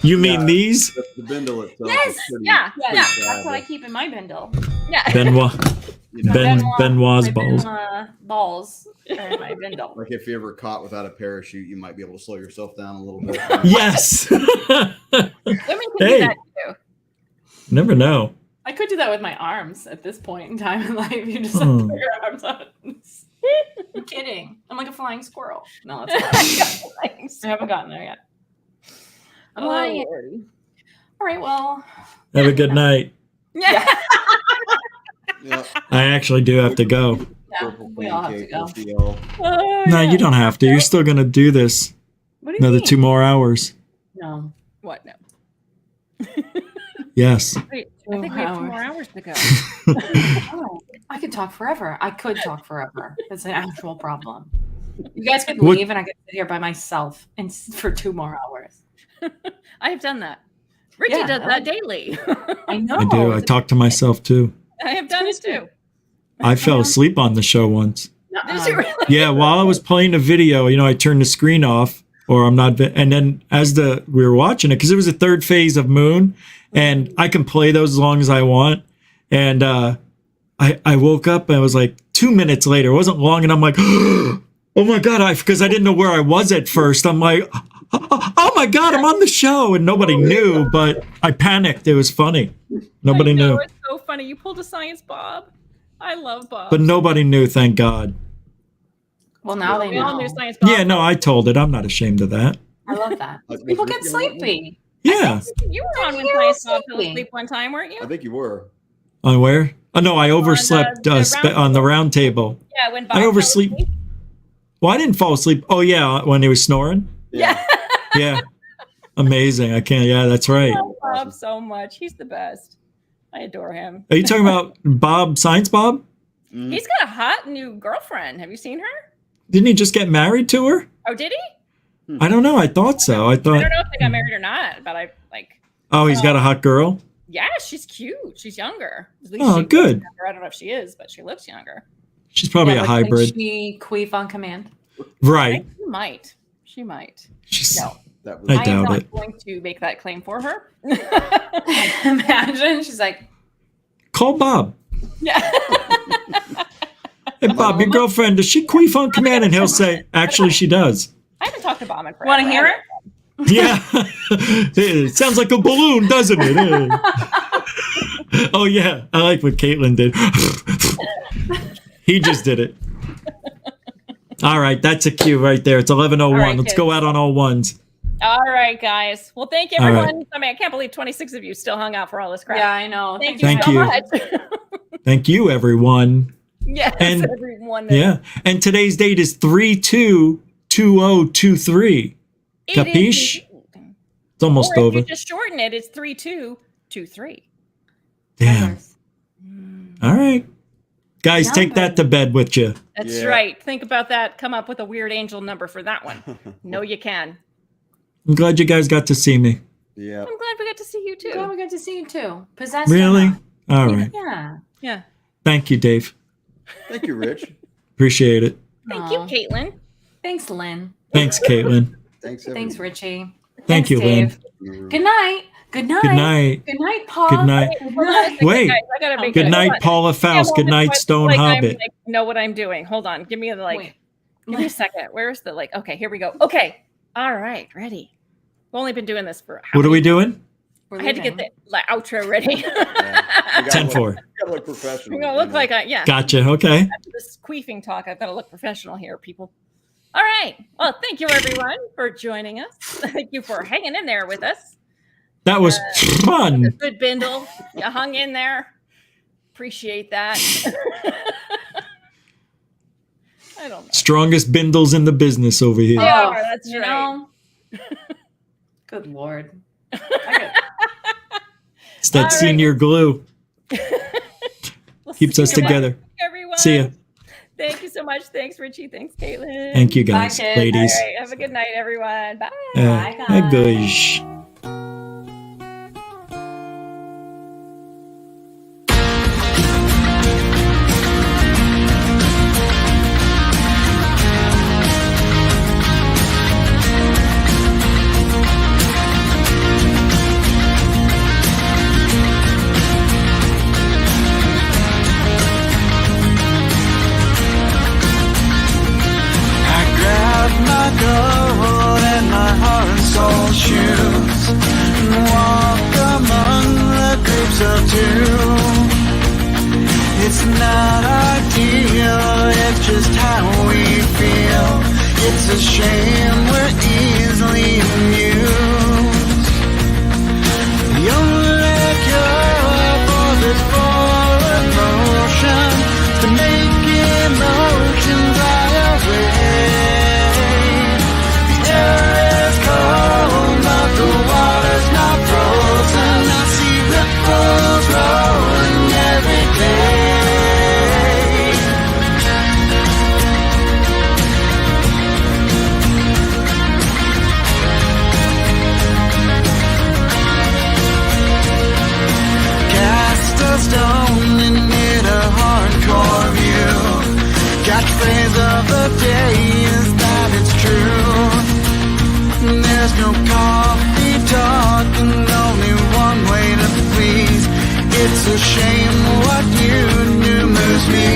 You mean Yeah. these? the bindle itself. Yes, is pretty, yeah, Yeah, yeah, that's what I keep in my bindle. Yeah. Benoit. You know, Benoit's my balls. balls are in my bindle. like if you ever caught without a parachute, you might be able to slow yourself down a little bit. Yes. Women can Hey. do that too. Never know. I could do that with my arms at this point in time in life. You just like Hmm. put your arms out. I'm kidding. I'm like a flying squirrel. No, that's not. I haven't gotten there yet. I'm Oh, lying. Lordy. All right, well. Have a good night. Yeah. Yeah, I actually do have to go. Yeah, purple we all have to pancake go. with the L. Oh, No, yeah. you don't have to. You're still going to do this What do you another mean? 2 more hours. No. What? No. Yes. Wait, I think we have 2 more hours to go. Oh, I could talk forever. I could talk forever. That's an actual problem. You guys could What- leave and I could sit here by myself and for 2 more hours. I have done that. Richie Yeah, does that daily. I know. I do. I talk to myself too. I have done it too. I fell asleep on the show once. Did you really? Yeah, while I was playing a video, I turned the screen off, or I'm not. And then as we were watching it, because it was a third phase of Moon, and I can play those as long as I want. And I woke up and I was like, 2 minutes later. It wasn't long, and I'm like, oh my God, because I didn't know where I was at first. I'm like, oh my God, I'm on the show, and nobody knew, but I panicked. It was funny. Nobody knew. It's so funny. You pulled a Science Bob. I love Bob. But nobody knew, thank God. Well, now they We all know. knew Science Bob. Yeah, no, I told it. I'm not ashamed of that. I love that. Was People Rick get on that one? sleepy. Yeah. You were on when You're Science Bob fell sleeping. asleep one time, weren't you? I think you were. On where? Oh, no, I overslept the round on the round table. Yeah, when Bob I fell oversleep. asleep. Well, I didn't fall asleep. Oh, yeah, when he was snoring. Yeah. Yeah. Amazing. I can't. Yeah, that's right. I love Bob so much. He's the best. I adore him. Are you talking about Bob, Science Bob? Mm. He's got a hot new girlfriend. Have you seen her? Didn't he just get married to her? Oh, did he? I don't know. I thought so. I I thought, don't know if they got married or not, but I like. oh, he's got a hot girl? Yeah, she's cute. She's younger. At least Oh, she looks good. younger. I don't know if she is, but she looks younger. She's probably Yeah, a but can hybrid. she queef on command? Right. She might. She might. She's, No, That was I I am doubt not it. going to make that claim for her. Imagine she's like, call Bob. Yeah. Hey, Bob, your girlfriend, does she queef on command? And he'll say, actually, she does. I haven't talked to Bob in forever. want to hear it? Yeah. It sounds like a balloon, doesn't it? Oh, yeah. I like what Caitlin did. He just did it. All right. That's a cue right there. It's 11:01. All right, Let's kids. go out on all ones. All right, guys. Well, thank you, All right. everyone. I mean, I can't believe 26 of you still hung out for all this crap. Yeah, I know. Thank Thank you so you. much. Thank you, everyone. Yes, And- everyone. Yeah. And today's date is 3/2/2023. It Capiche? is indeed. It's almost Or if over. you just shorten it, it's 3223. Damn. All right. Guys, Yeah, take that to bed with you. That's Yeah. right. Think about that. Come up with a weird angel number for that one. No, you can. I'm glad you guys got to see me. Yeah. I'm glad we got to see you too. Glad we got to see you too. Possessed. or Really? not. All right. Yeah. Yeah. Thank you, Dave. Thank you, Rich. Appreciate it. Thank you, Aw. Caitlin. Thanks, Lynn. Thanks, Caitlin. Thanks, Thanks, everyone. Richie. Thank Thanks, you, Lynn. Dave. Good night. Good night. Good night. Good night, Paul. Good night. Hold on a second, Wait. guys. I gotta make Good it. night, Hold on. Paula Faust. Yeah, Good well, night, it's Stone like Hobbit. I like, know what I'm doing. Hold on. Give me the like. Wait. Give me a second. Where's the like? Okay, here we go. Okay. All right. Ready. We've only been doing this for. how What are we many- doing? We're I had to get leaving. the like, outro ready. Yeah. You 10-4. gotta look professional. I'm gonna look like I yeah. Gotcha. Okay. After this queefing talk, I've got to look professional here, people. All right. Well, thank you everyone for joining us. Thank you for hanging in there with us. That was fun. Good Bindle. You hung in there. Appreciate that. I don't know. Strongest bindles in the business over here. Yeah, that's you right. know? Good Lord. It's that All right. senior glue. We'll Keeps see us you together. later, everyone. See ya. Thank you so much. Thanks, Richie. Thanks, Caitlin. Thank you, Bye, guys, kids. ladies. All right. Have a good night, everyone. Bye. Bye, Bye, guys. guys. I grabbed my gold and my heart and soul shoes and walked among the groups of two. It's not ideal, it's just how we feel. It's a shame we're easily amused. The only cure for this forward motion is to make emotions fly away. The air is cold, but the water's not frozen. I see ripples rolling every day. Cast a stone and hit a hardcore view. Catchphrase of the day is that it's true. There's no coffee talk and only one way to please. It's a shame what you do moves me.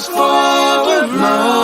forward motion.